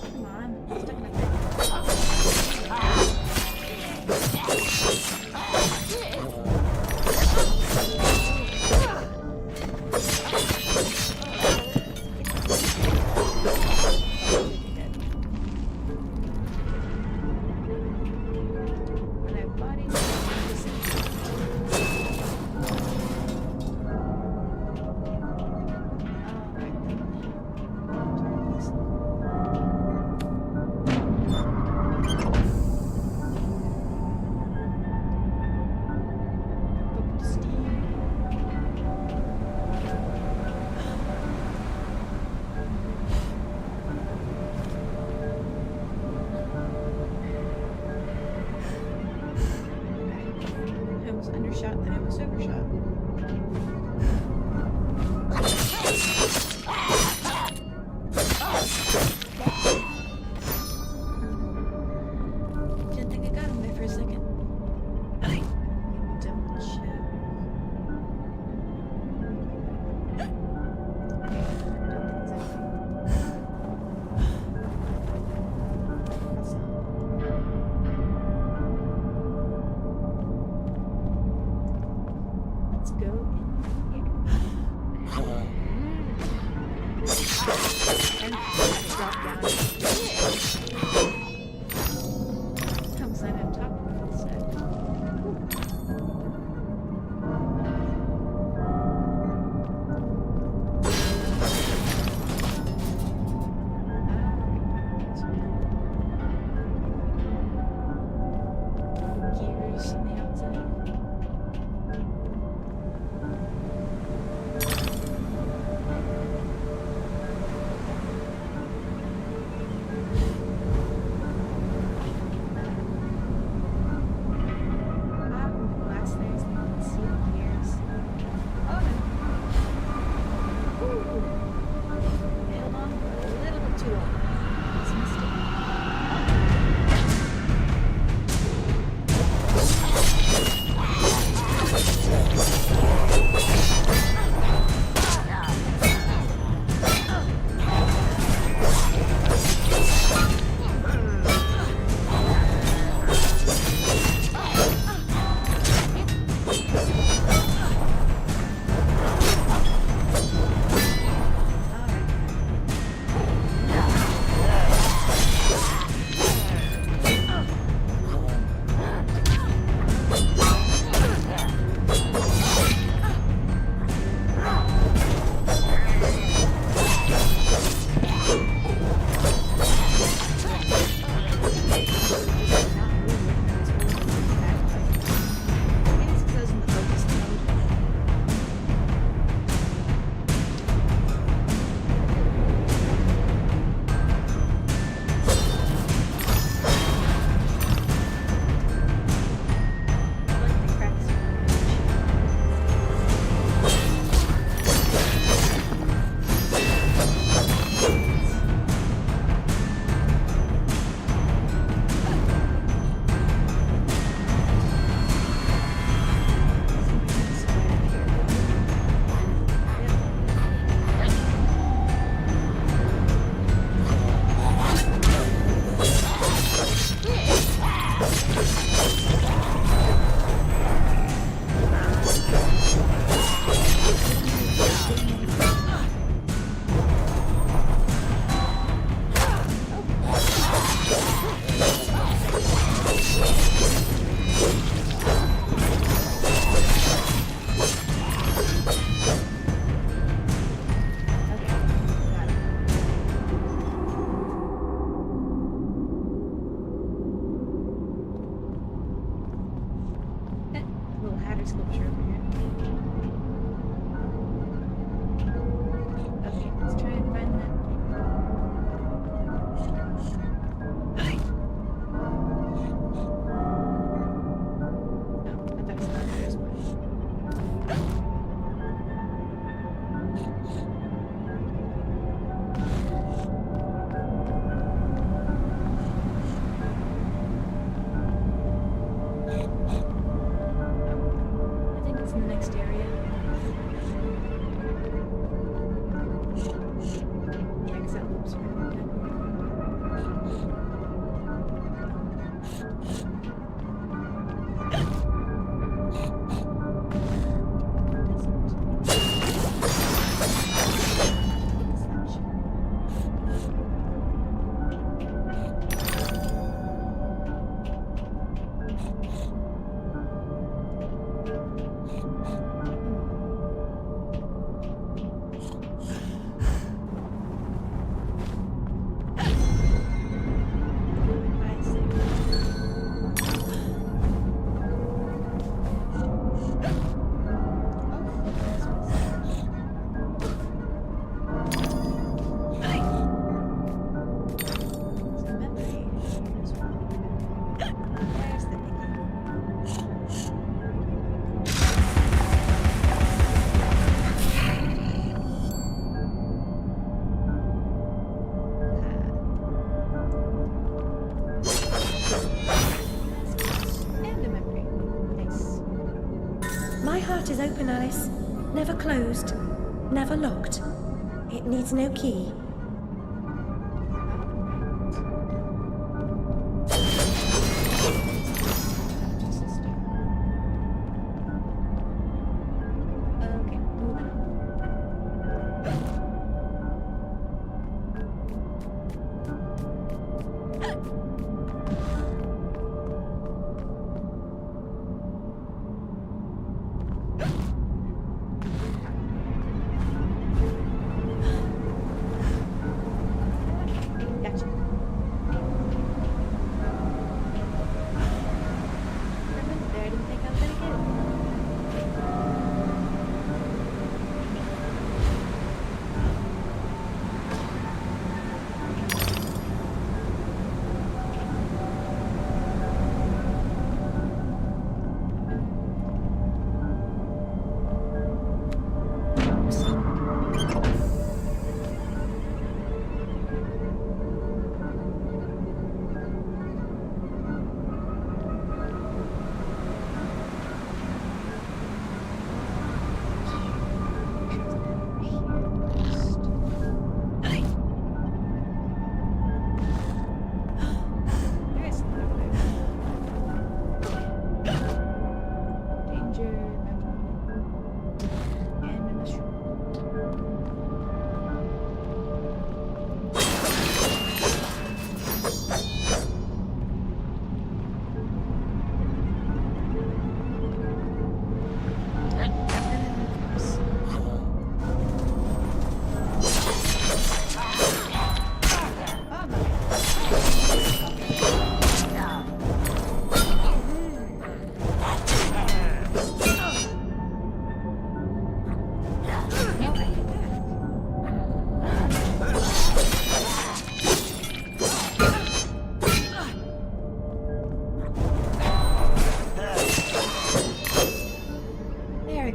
Come on, I'm stuck in a pretty sculpture over here. Okay, let's try and find that. My heart is open, Alice. Never closed. Never locked. It needs no key.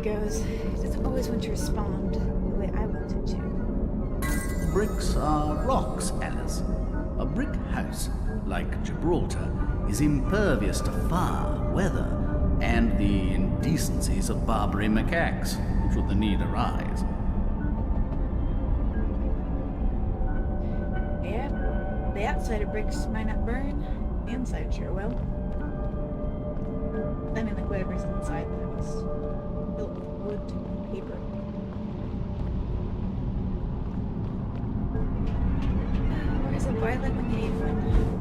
Goes. It doesn't always want to respond the way I want it to. Bricks are rocks, Alice. A brick house, like Gibraltar, is impervious to fire, weather, and the indecencies of Barbary macaques, should the need arise. Yeah, the outside of bricks might not burn, the inside sure will. I mean, like whatever's inside them is built with wood and paper. Where's a violet when you need one?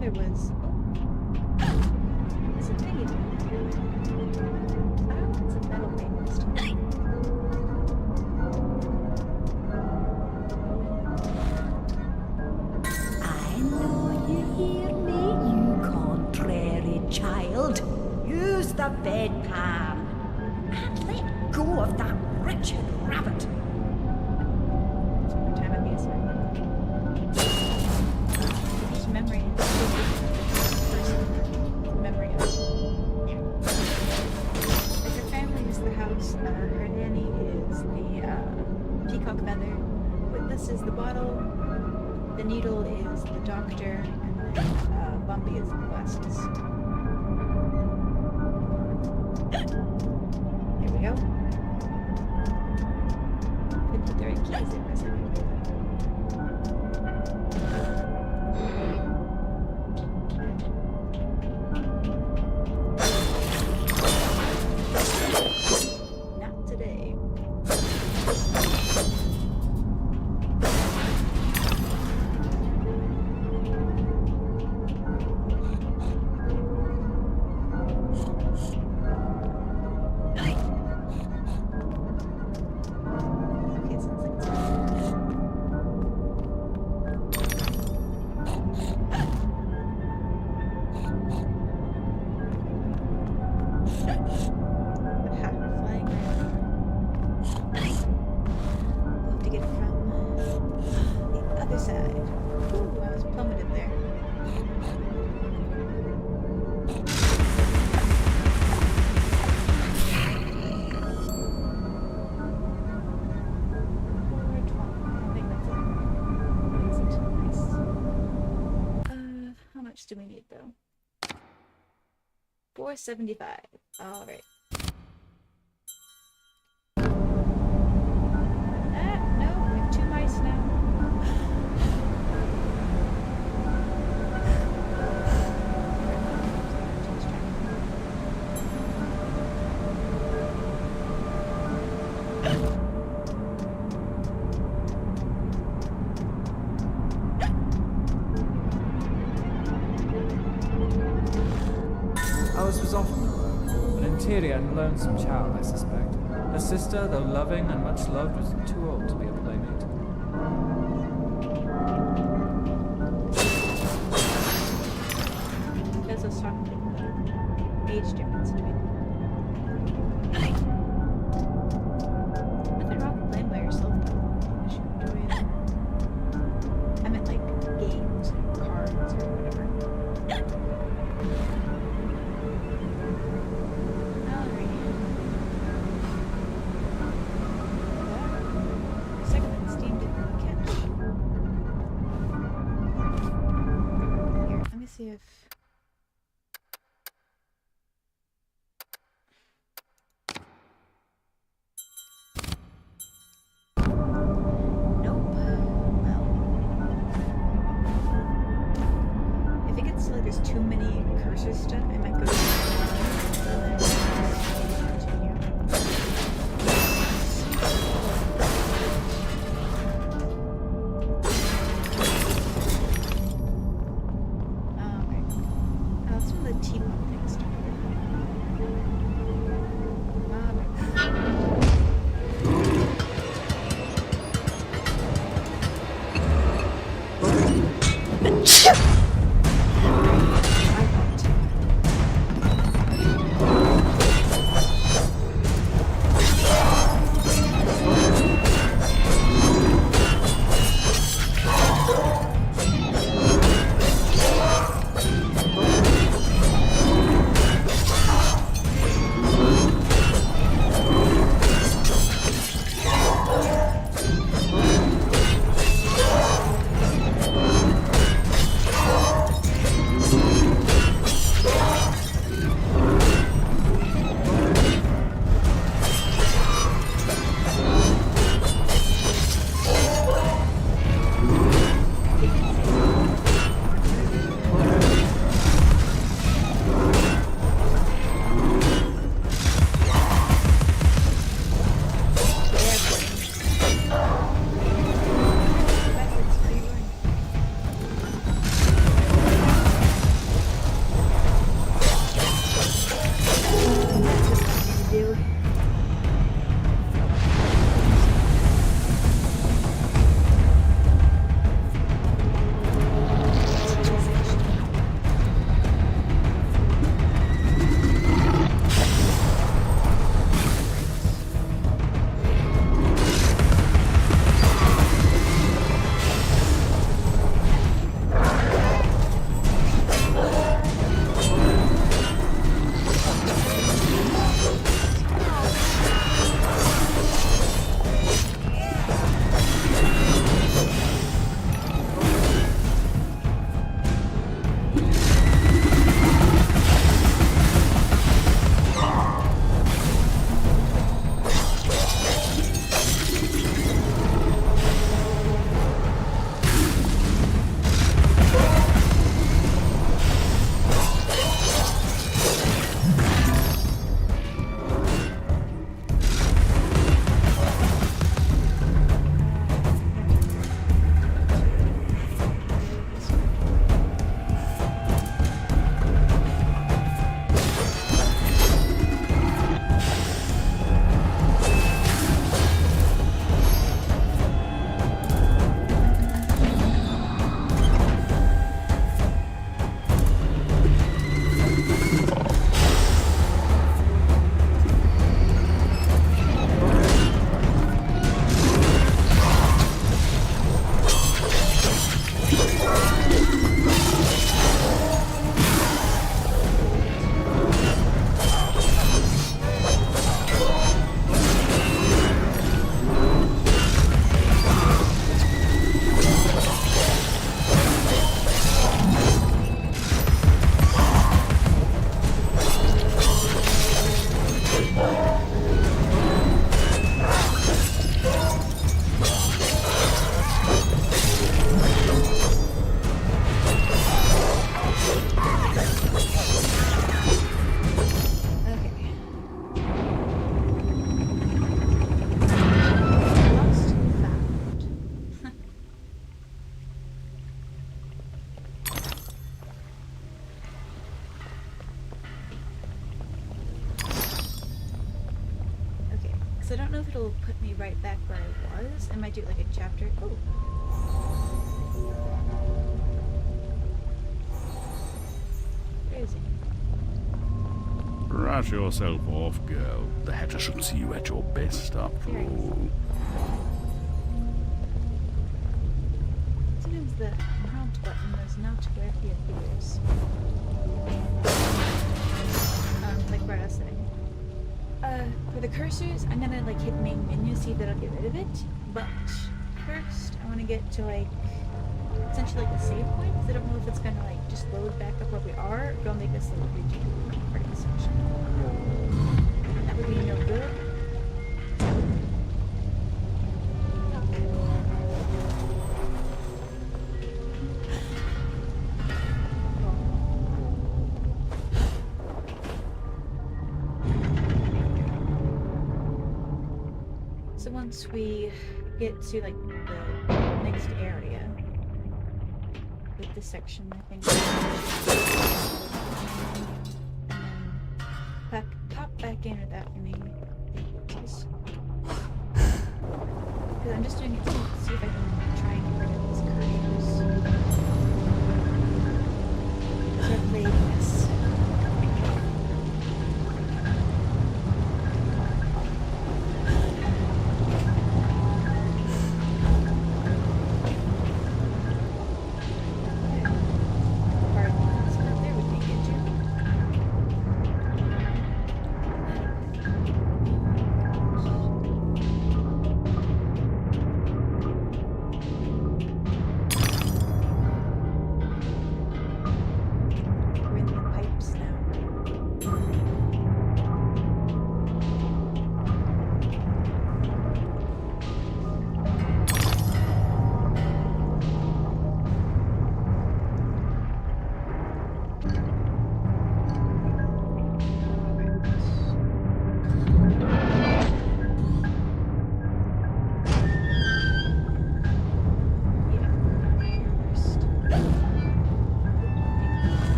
there was. It's a thingy down there. Oh, it's a metal thing this time. I know you hear me, you contrary child. Use the bedpan and let go of that wretched rabbit. Time at the Just memory. Memory of. Like her family is the house, her nanny is the peacock feather, Witness is the bottle, the needle is the doctor, and then Bumpy is the glasses. Here we go. Couldn't put the right keys in for a second. Not today. Do we need though? 475. All right. No, we have 2 mice now. Alice was often alone, an interior and lonesome child, I suspect. Her sister, though loving and much loved, was too old to be a playmate. There's a strong age difference between them. Nothing wrong with playing by yourself though. You should enjoy it. I meant like games, cards, or whatever. See if nope. Well, if it gets like there's too many cursor stuff, I might go to So I don't know if it'll put me right back where I was. It might do like a chapter. Oh. Where is he? Brush yourself off, girl. The Hatter should see you at your best, after all. Sometimes the prompt button is not where he appears. Like where I was saying. For the cursors, I'm gonna like hit main menu, see if that'll get rid of it. But first, I want to get to like essentially like a save point. 'Cause I don't know if it's gonna like just load back up where we are, or it'll make us like redo part of the section. That would be no good. So once we get to like the next area with this section, I think pop back in without any difficulties. Because I'm just doing it to see if I can try and get rid of these cursors. They're plaguing us.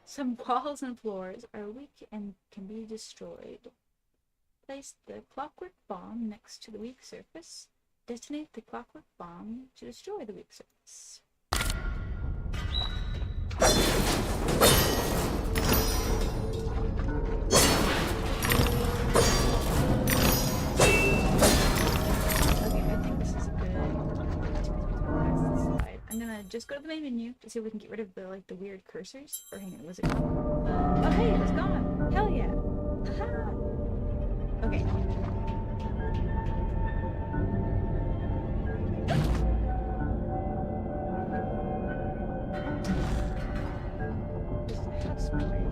Some walls and floors are weak and can be destroyed. Place the clockwork bomb next to the weak surface. Detonate the clockwork bomb to destroy the weak surface. Okay, I think this is a good slide. I'm gonna just go to the main menu to see if we can get rid of the the weird cursors. Or hang on, was it gone? Oh hey, it was gone. Hell yeah. Haha. Okay. This is a house memory.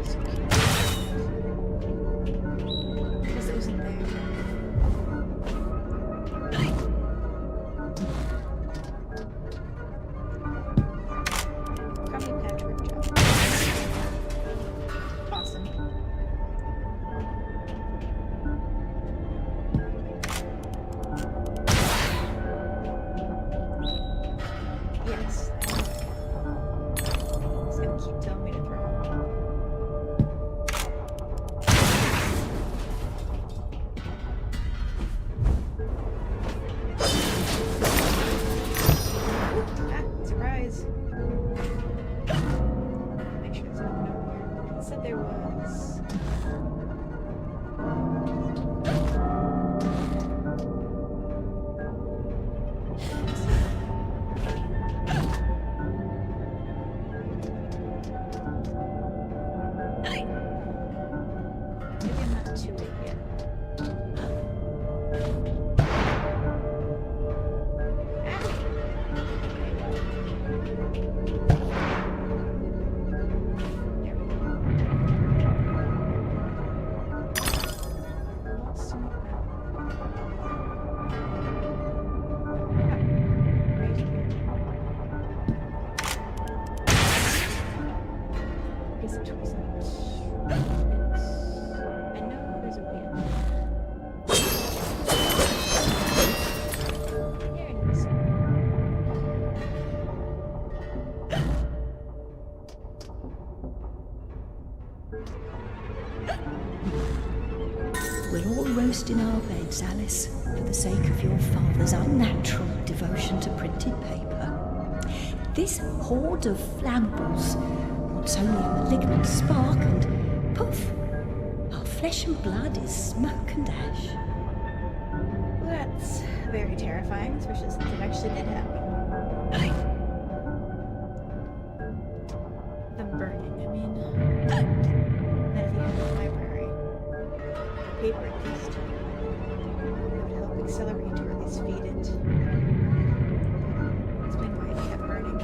So cute. I guess it wasn't there. Crummy patchwork job. Awesome. Yes. It's gonna keep telling me to throw. Ah, surprise. Make sure there's nothing over here. It said there was. Maybe I'm not too late yet. Guess it wasn't. I know there's a wheel. There it is. We're all roasting our beds, Alice, for the sake of your father's unnatural devotion to printed paper. This horde of flammables wants only a malignant spark and poof, our flesh and blood is smoke and ash. Well, that's very terrifying, especially since it actually did happen. Them burning, I mean. Then if you had a library, paper at least, that would help accelerate or at least feed it. Explain why it kept burning.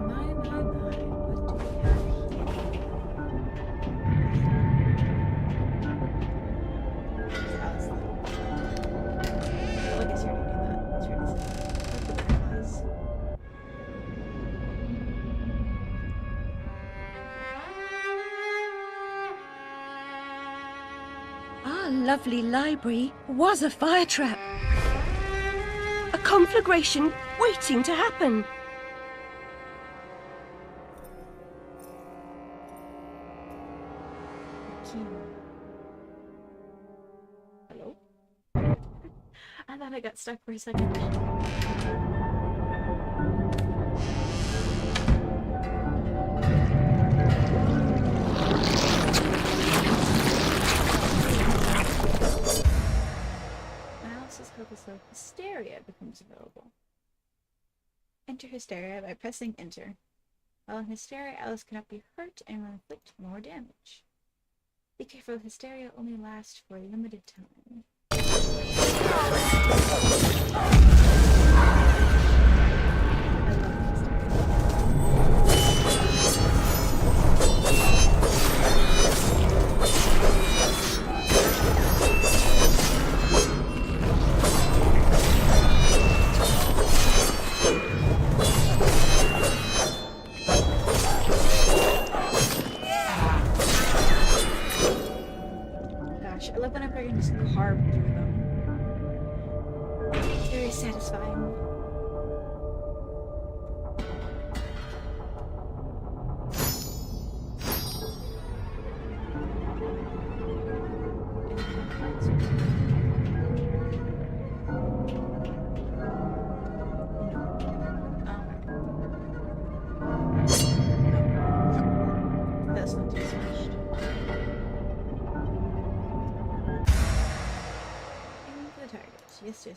My, what do we have here? Well, I guess you already knew that. That's right, I said. Like the butterflies. Our lovely library was a fire trap. A conflagration waiting to happen. Hello? I thought I got stuck for a second. Alice's hopeless hysteria becomes available. Enter hysteria by pressing enter. While in hysteria, Alice cannot be hurt and will inflict more damage. Be careful, hysteria only lasts for a limited time. Gosh, I love when I can just carve through them. It's very satisfying. That's not too smashed. Yes. I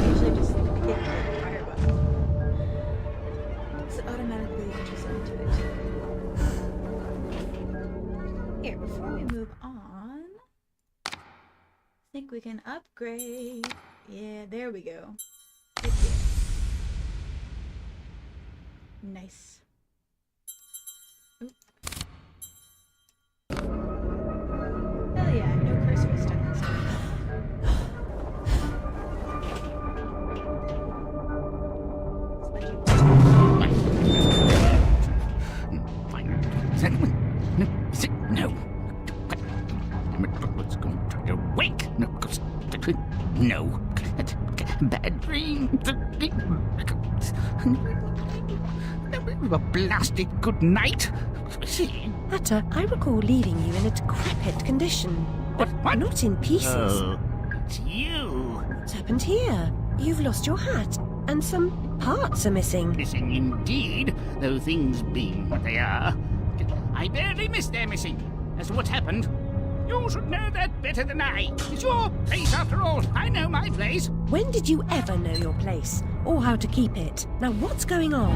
usually just hit the fire button. So it automatically enters into it. Here, before we move on, I think we can upgrade. Yeah, there we go. Good deal. Nice. Oop. Hell yeah, no cursor is stuck this time. No. What's going to wake? No. Bad dream. A blasted good night. Hatter, I recall leaving you in a decrepit condition, but not in pieces. Oh, it's you. What's happened here? You've lost your hat, and some parts are missing. Missing indeed, though things being what they are. I barely missed their missing. As to what's happened, you should know that better than I. It's your place after all. I know my place. When did you ever know your place, or how to keep it? Now what's going on?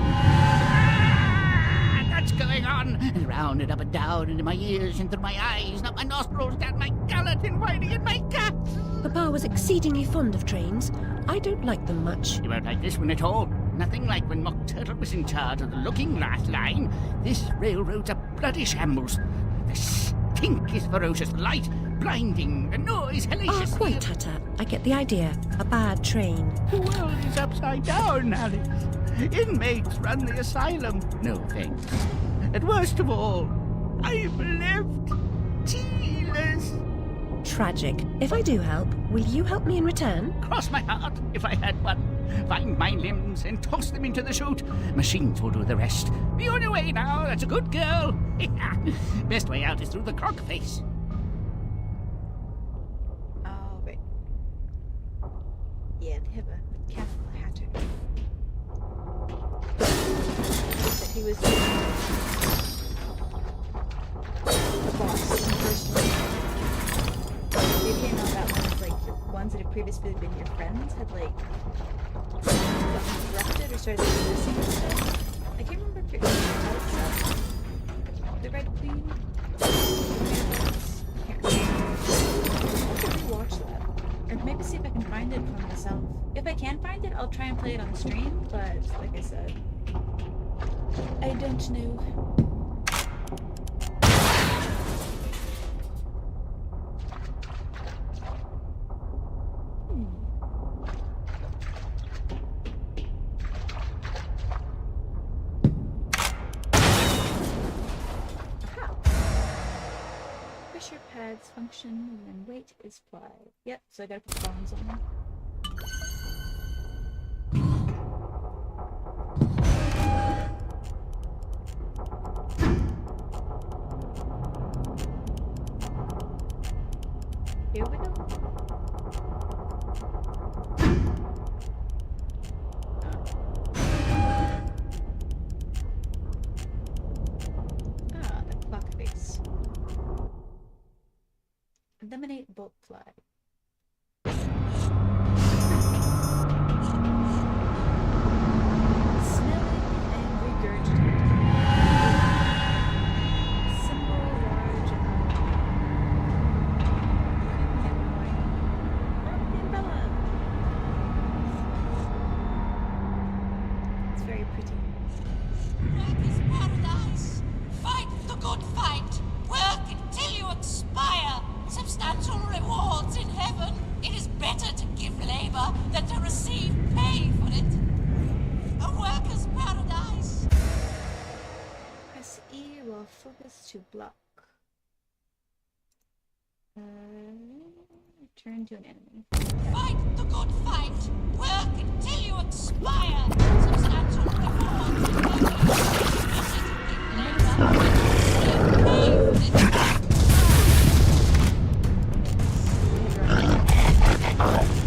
That's going on. And round and up and down, into my ears, and through my eyes, and up my nostrils, down my gullet, and whining in my guts. Papa was exceedingly fond of trains. I don't like them much. You won't like this one at all. Nothing like when Mock Turtle was in charge of the looking glass line. This railroad's a bloody shambles. The stink is ferocious, light blinding, the noise hellacious. Quite, Hatter. I get the idea. A bad train. The world is upside down, Alice. Inmates run the asylum. No thanks. And worst of all, I'm left tealess. Tragic. If I do help, will you help me in return? Cross my heart, if I had one. Find my limbs and toss them into the chute. Machines will do the rest. Be on your way now, that's a good girl. Best way out is through the croc face. Oh, right. Yeah, they have a mechanical hatter. That he was the boss in the first one. Maybe I know that one's like the ones that had previously been your friends had like gotten corrupted or started missing and stuff. I can't remember if it was the Red Queen. Can't remember. Watch that. Or maybe see if I can find it for myself. If I can find it, I'll try and play it on stream, but like I said, I don't know. Function and then weight is 5. Yep, so I gotta put bombs on them. Here we go. The clock face. Eliminate bolt fly. Smelling and regurgitating. Symbol large and umbrella. It's very pretty. Work is paradise. Fight the good fight. Work until you expire. Substantial rewards in heaven. It is better to give labor than to receive pay for it. A worker's paradise. Press E while focus to block. Return to an enemy. Fight the good fight. Work until you expire. Substantial rewards in heaven. It is better to give labor than to receive pay for it.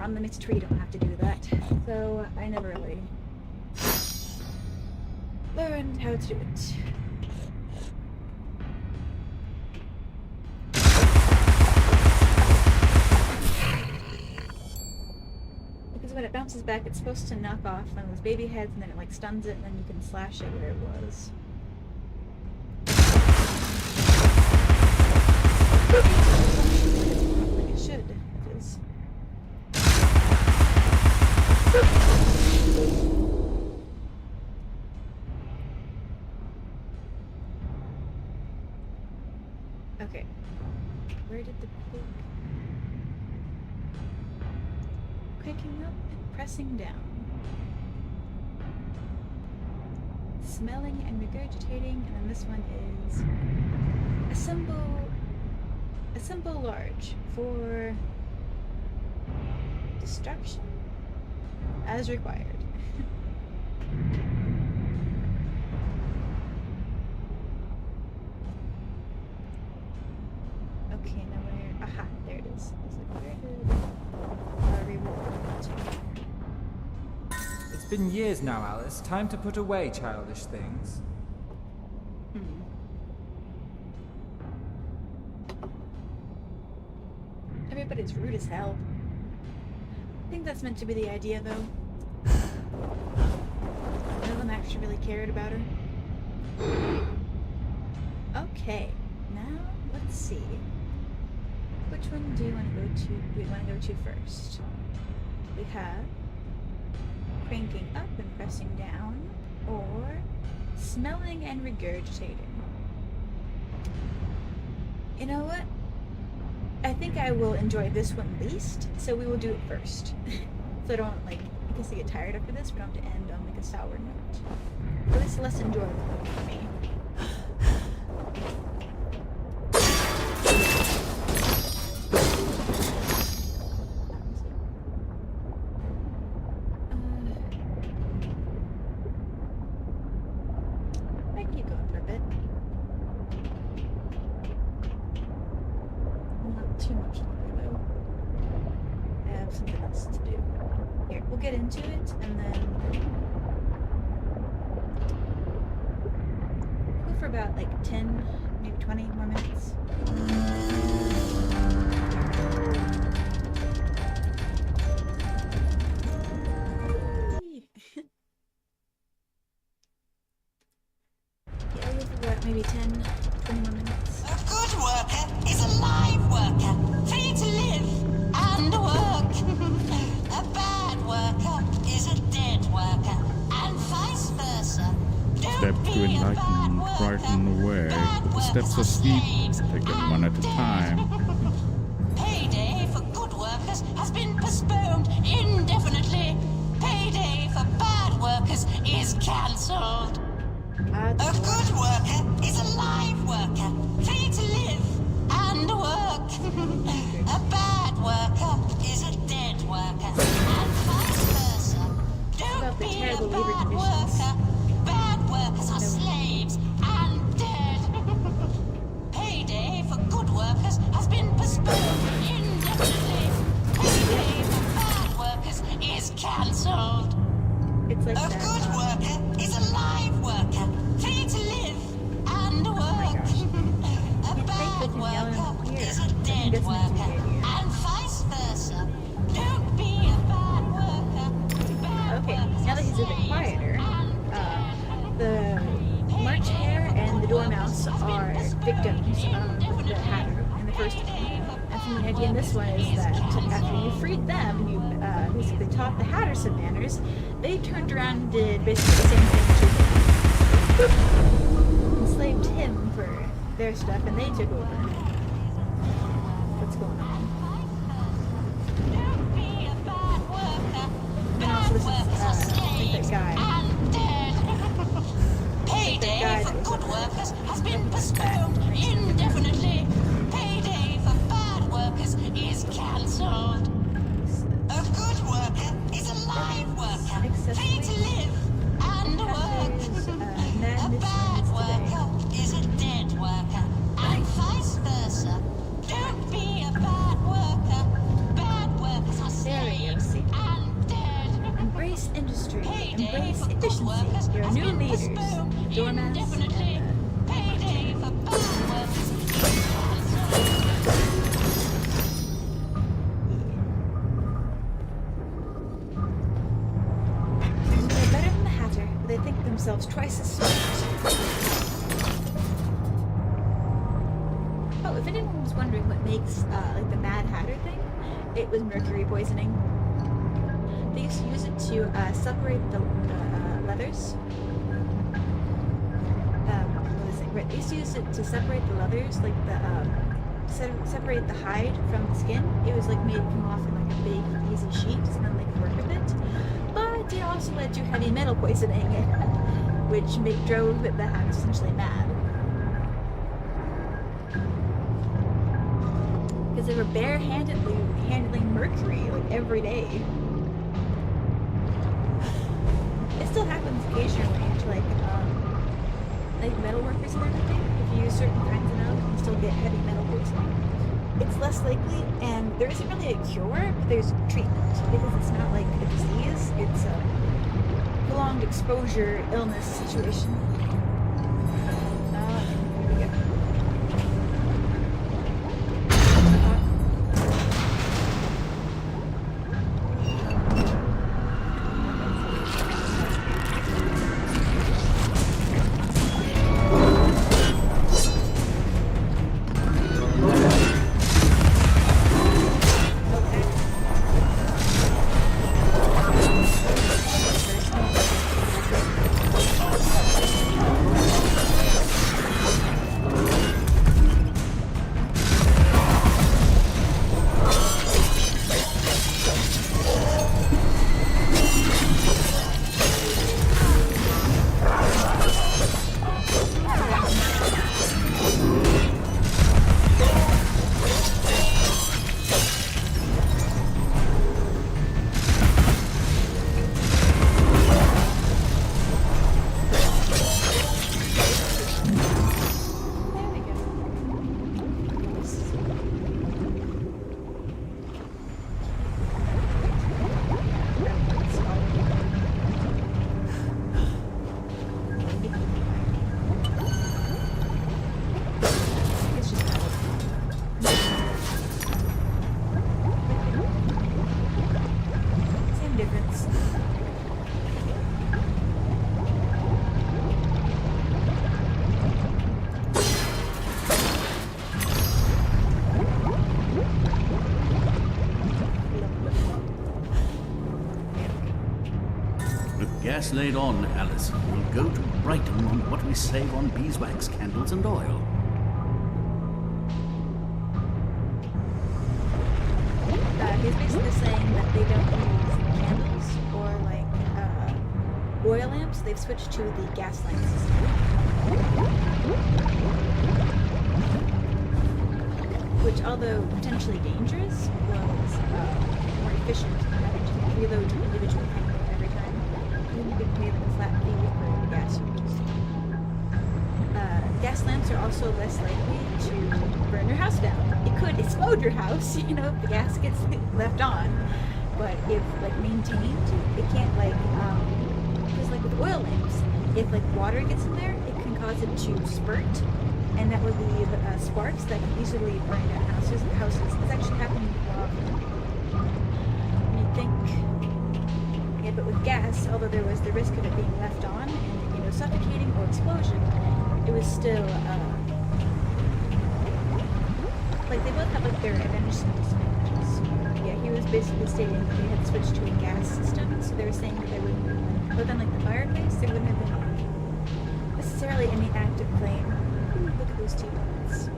on the mixed tree, you don't have to do that. So I never really learned how to do it. Because when it bounces back, it's supposed to knock off one of those baby heads, and then it like stuns it, and then you can slash it where it was. Like it should, it is. Okay. Where did the pig... Cranking up and pressing down. Smelling and regurgitating, and then this one is assemble large for destruction as required. Okay, now where? Aha, there it is. It's like, where did our reward to? It's been years now, Alice. Time to put away childish things. Everybody's rude as hell. I think that's meant to be the idea, though. None of them actually really cared about her. Okay, now let's see. Which one do you want to go to? Do we want to go to first? We have cranking up and pressing down, or smelling and regurgitating. You know what? I think I will enjoy this one least, so we will do it first. So I don't, like, in case I get tired after this, we don't have to end on, like, a sour note. At least less enjoyable for me. I can keep going for a bit. Not too much longer, though. I have something else to do. Here, we'll get into it, and then we'll go for about like 10, maybe 20 more minutes. Yeah, we'll go for about maybe 10, 20 more minutes. A good worker is a live worker, free to live and work. A bad worker is a dead worker, and vice versa. Steps to enlighten, brighten the way. The steps are steep, take them one at a time. Payday for good workers has been postponed indefinitely. Payday for bad workers is cancelled. A good worker is a live worker, free to live and work. A bad worker is a dead worker, and vice versa. Don't be a bad worker. Bad workers are slaves and dead. Payday for good workers has been postponed indefinitely. Payday for bad workers is cancelled. It's like a good worker is a live worker, free to live and work. A bad worker is a dead worker, and vice versa. Don't be a bad worker. Okay, now that he's a bit quieter, the March Hare and the Dormouse are victims of the Hatter in the first one. And the idea in this one is that after you freed them, you basically taught the Hatter some manners, they turned around and did basically the same thing to him. Enslaved him for their stuff, and they took over. What's going on? And also this is, like that guy. Payday for good workers has been postponed indefinitely. Payday for bad workers is cancelled. A good worker is a live worker, free to live and work. A bad worker is a dead worker, and vice versa. Don't be a bad worker. Bad workers are slaves dormouse. Indefinitely. Payday for bad work. They're better than the Hatter, but they think themselves twice as smart. Oh, if anyone was wondering what makes like the Mad Hatter thing, it was mercury poisoning. They used to use it to separate the leathers. What was it? Right, they used to use it to separate the leathers, like the separate the hide from the skin. It was like made it come off in like a big, easy sheet, so then they could work with it. But it also led to heavy metal poisoning, which drove the Hatter essentially mad. Because they were barehandedly handling mercury like every day. It still happens occasionally to like metal workers and everything. If you use certain kinds of metal, you can still get heavy metal poisoning. It's less likely, and there isn't really a cure, but there's treatment because it's not like a disease. It's a prolonged exposure illness situation. Here we go. Gas laid on, Alice. We'll go to Brighton on what we save on beeswax, candles, and oil. He's basically saying that they don't use candles or like oil lamps. They've switched to the gas lamp system, which, although potentially dangerous, was more efficient than having to reload your individual candle every time. You could pay like a flat fee for the gas you use. Gas lamps are also less likely to burn your house down. It could explode your house, you know, if the gas gets left on. But if like maintained, it can't like because like with oil lamps, if like water gets in there, it can cause it to spurt, and that would leave sparks that can easily burn down houses. It's actually happened more often than you think. Yeah, but with gas, although there was the risk of it being left on and, you know, suffocating or explosion, it was still like they both have like their advantages and disadvantages. Yeah, he was basically stating that they had switched to a gas system, so they were saying that there wouldn't be like, other than like the fireplace, there wouldn't have been necessarily any active flame. Ooh, look at those two dots.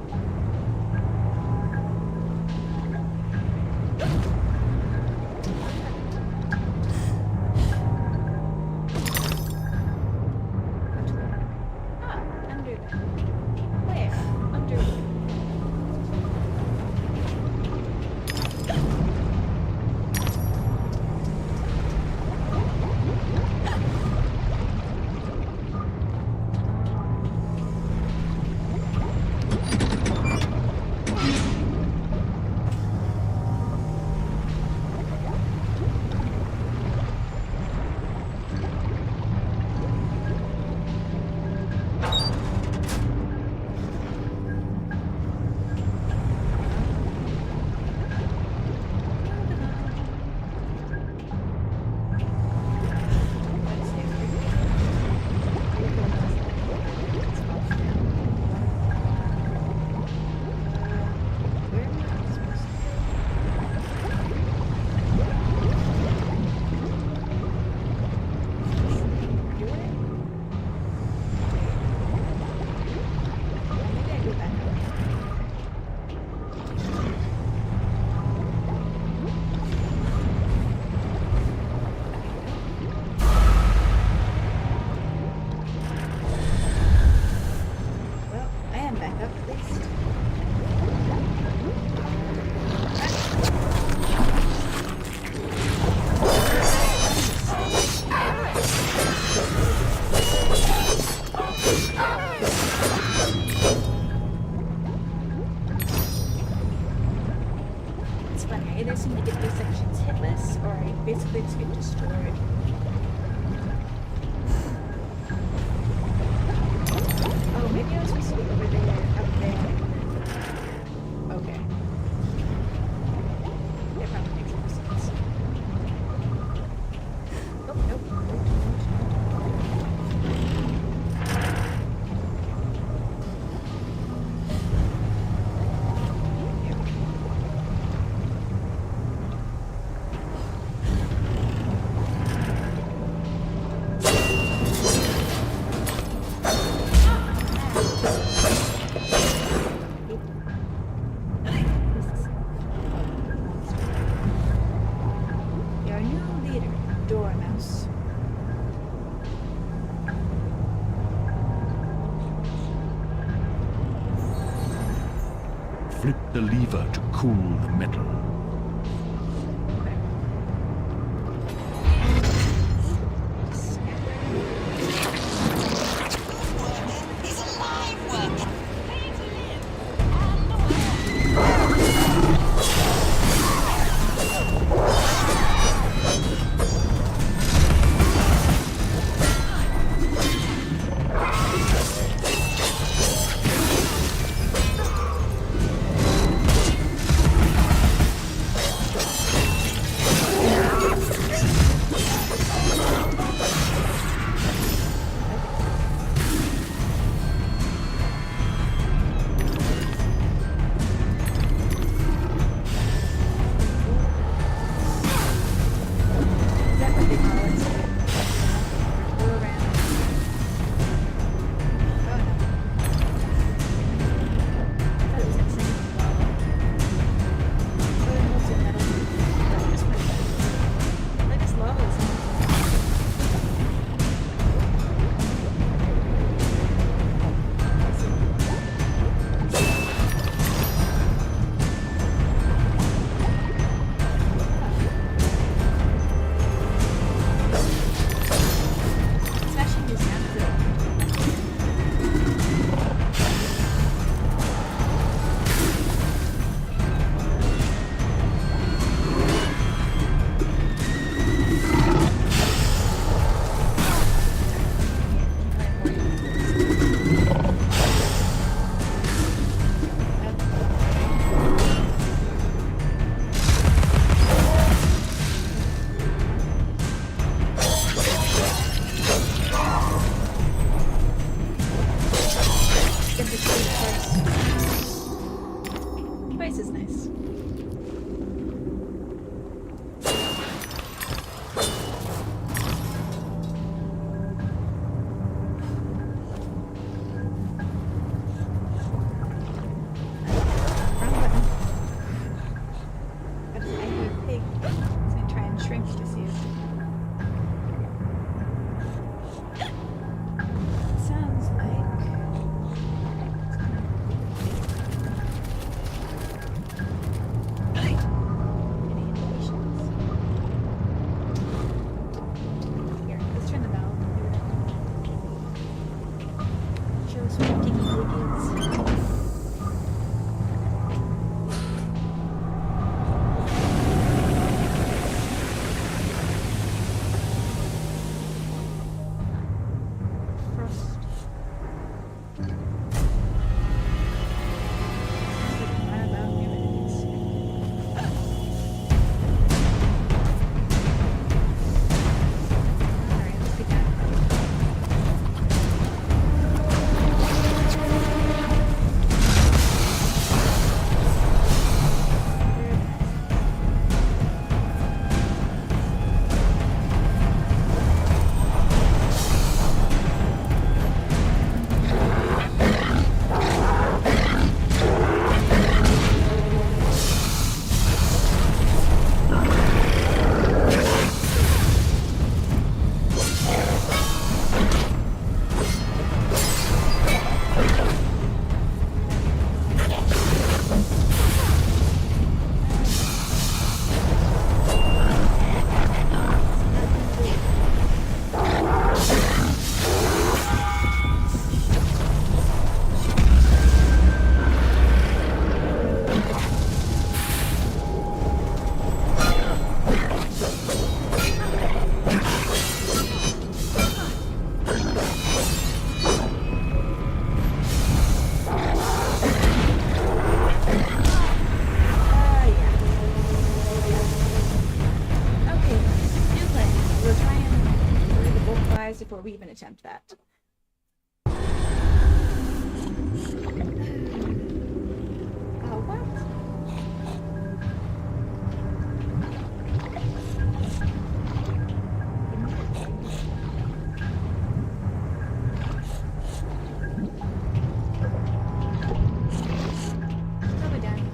am back up at least. It's funny, I either seem to get these sections hitless or I basically just get destroyed. Oh, maybe I was supposed to be over there, up there. Okay. That probably makes more sense. Oh, nope. Your new leader, Dormouse. Flip the lever to cool the metal. we even attempt that. Oh, what? Probably done.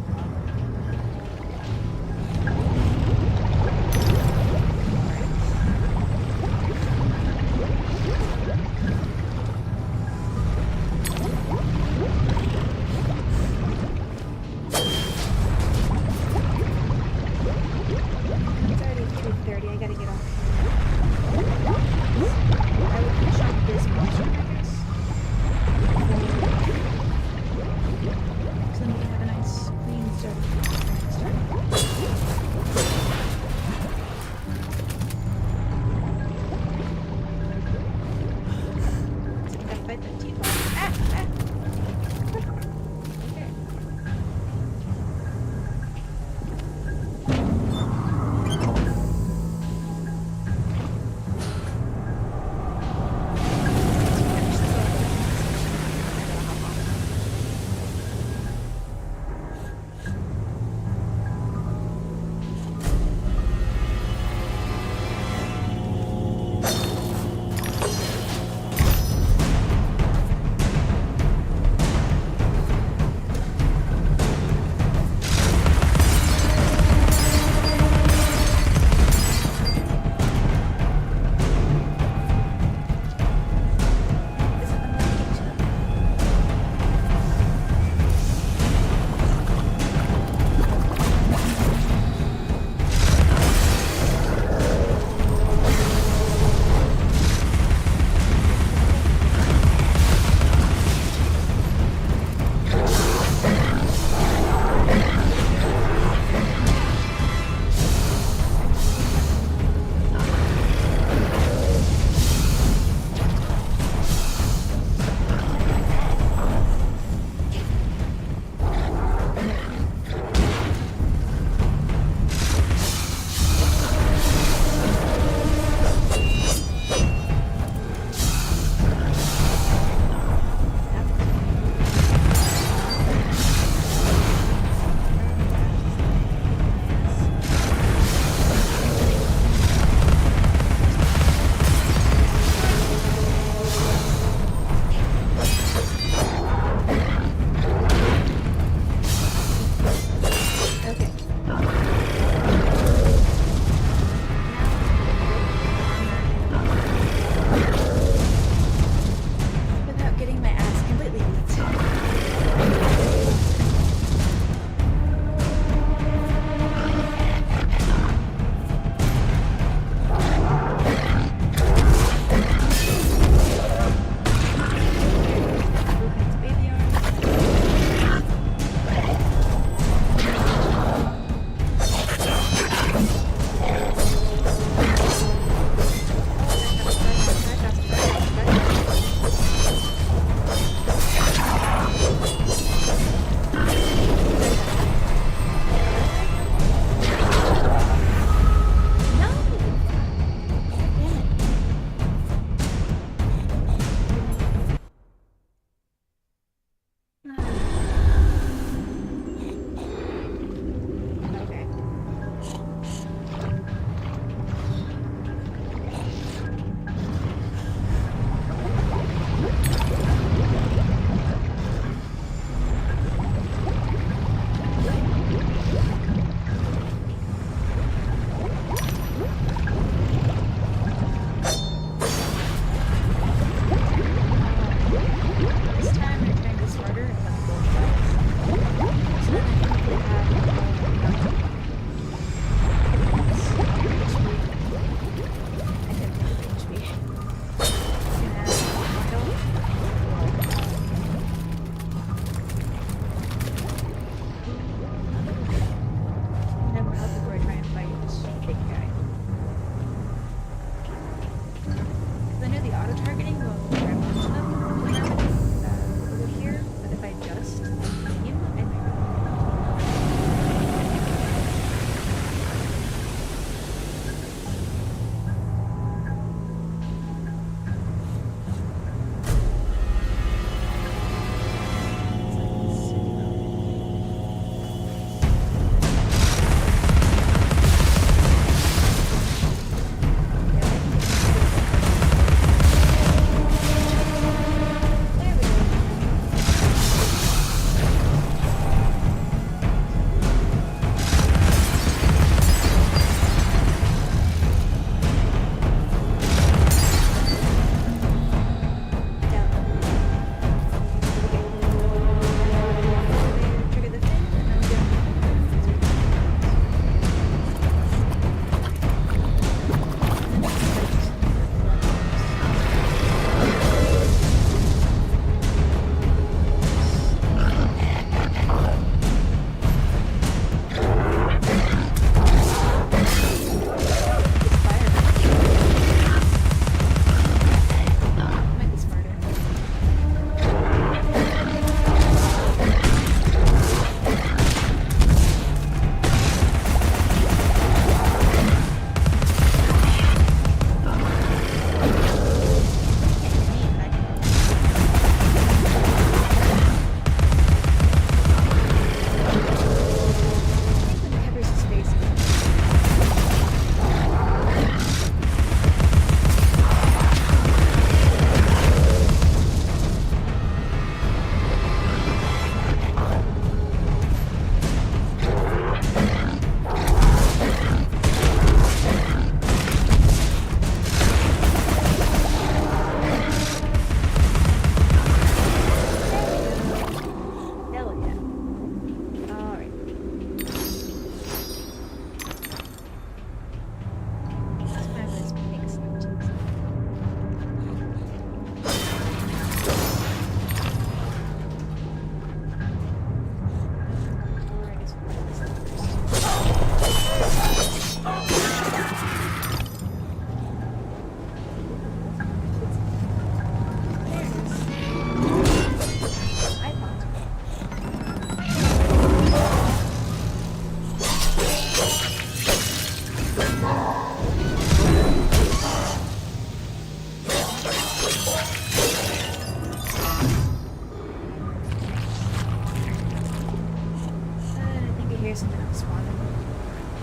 hear something else spawning.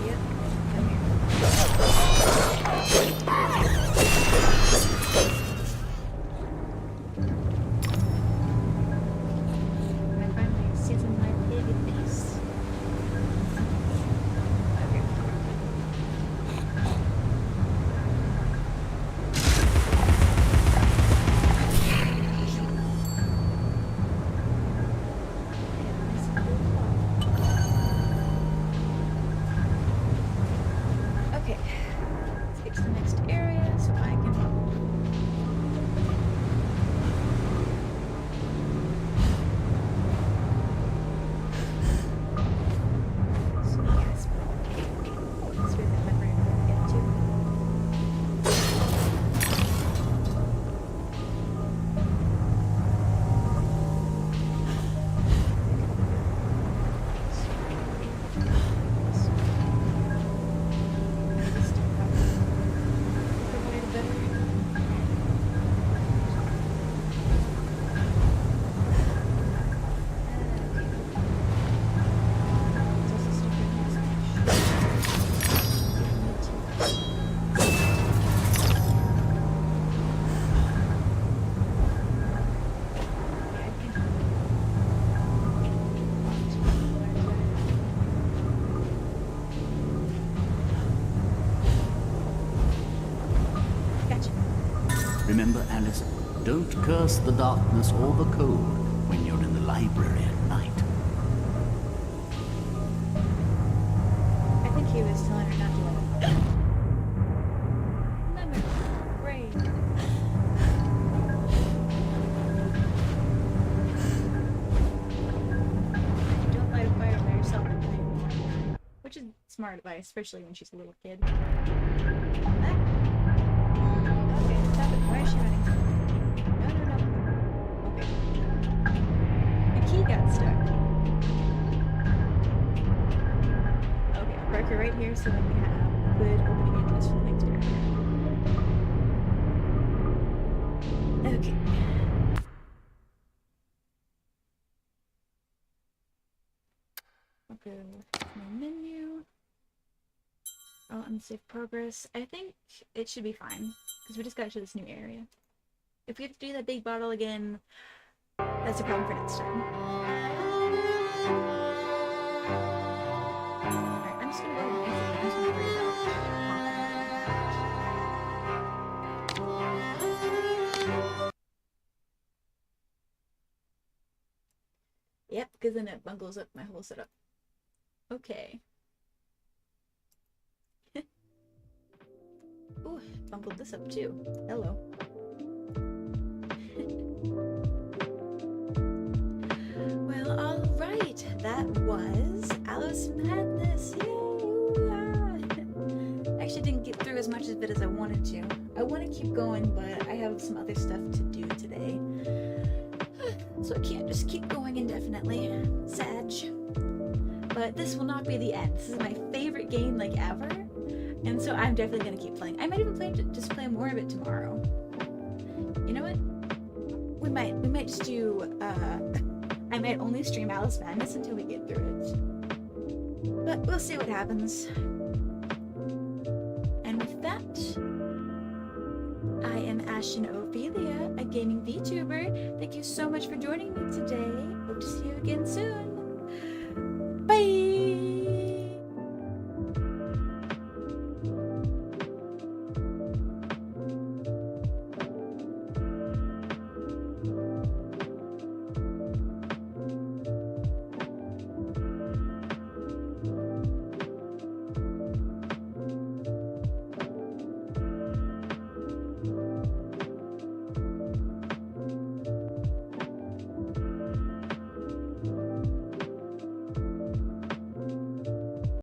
Yep, come here. I finally seasoned my pig in peace. Okay. Okay, let's get to the next area so I can. So yes, that's where that we're gonna get to. Remember, Alice, don't curse the darkness or the cold when you're in the library at night. I think he was telling her not to let it. Lemon, great. Don't light a fire by yourself at night. Which is smart advice, especially when she's a little kid. Ah. Okay, stop it. Why is she running? No. Okay. The key got stuck. Okay, I'll park her right here so that we have good opening entrance for the next area. Okay. I'll go to my menu. Oh, unsafe progress. I think it should be fine, because we just got to this new area. If we have to do that big bottle again, that's a problem for next time. Alright, I'm just gonna go and exit. I'm just gonna worry about. Yep, because then it bungles up my whole setup. Okay. Ooh, bungled this up too. Hello. Well, alright. That was Alice Madness. I actually didn't get through as much of it as I wanted to. I want to keep going, but I have some other stuff to do today. So I can't just keep going indefinitely. Sad. But this will not be the end. This is my favorite game like ever. And so I'm definitely gonna keep playing. I might even play more of it tomorrow. You know what? We might just do I might only stream Alice Madness until we get through it. But we'll see what happens. And with that, I am Ashton Ophelia, a gaming VTuber. Thank you so much for joining me today. Hope to see you again soon.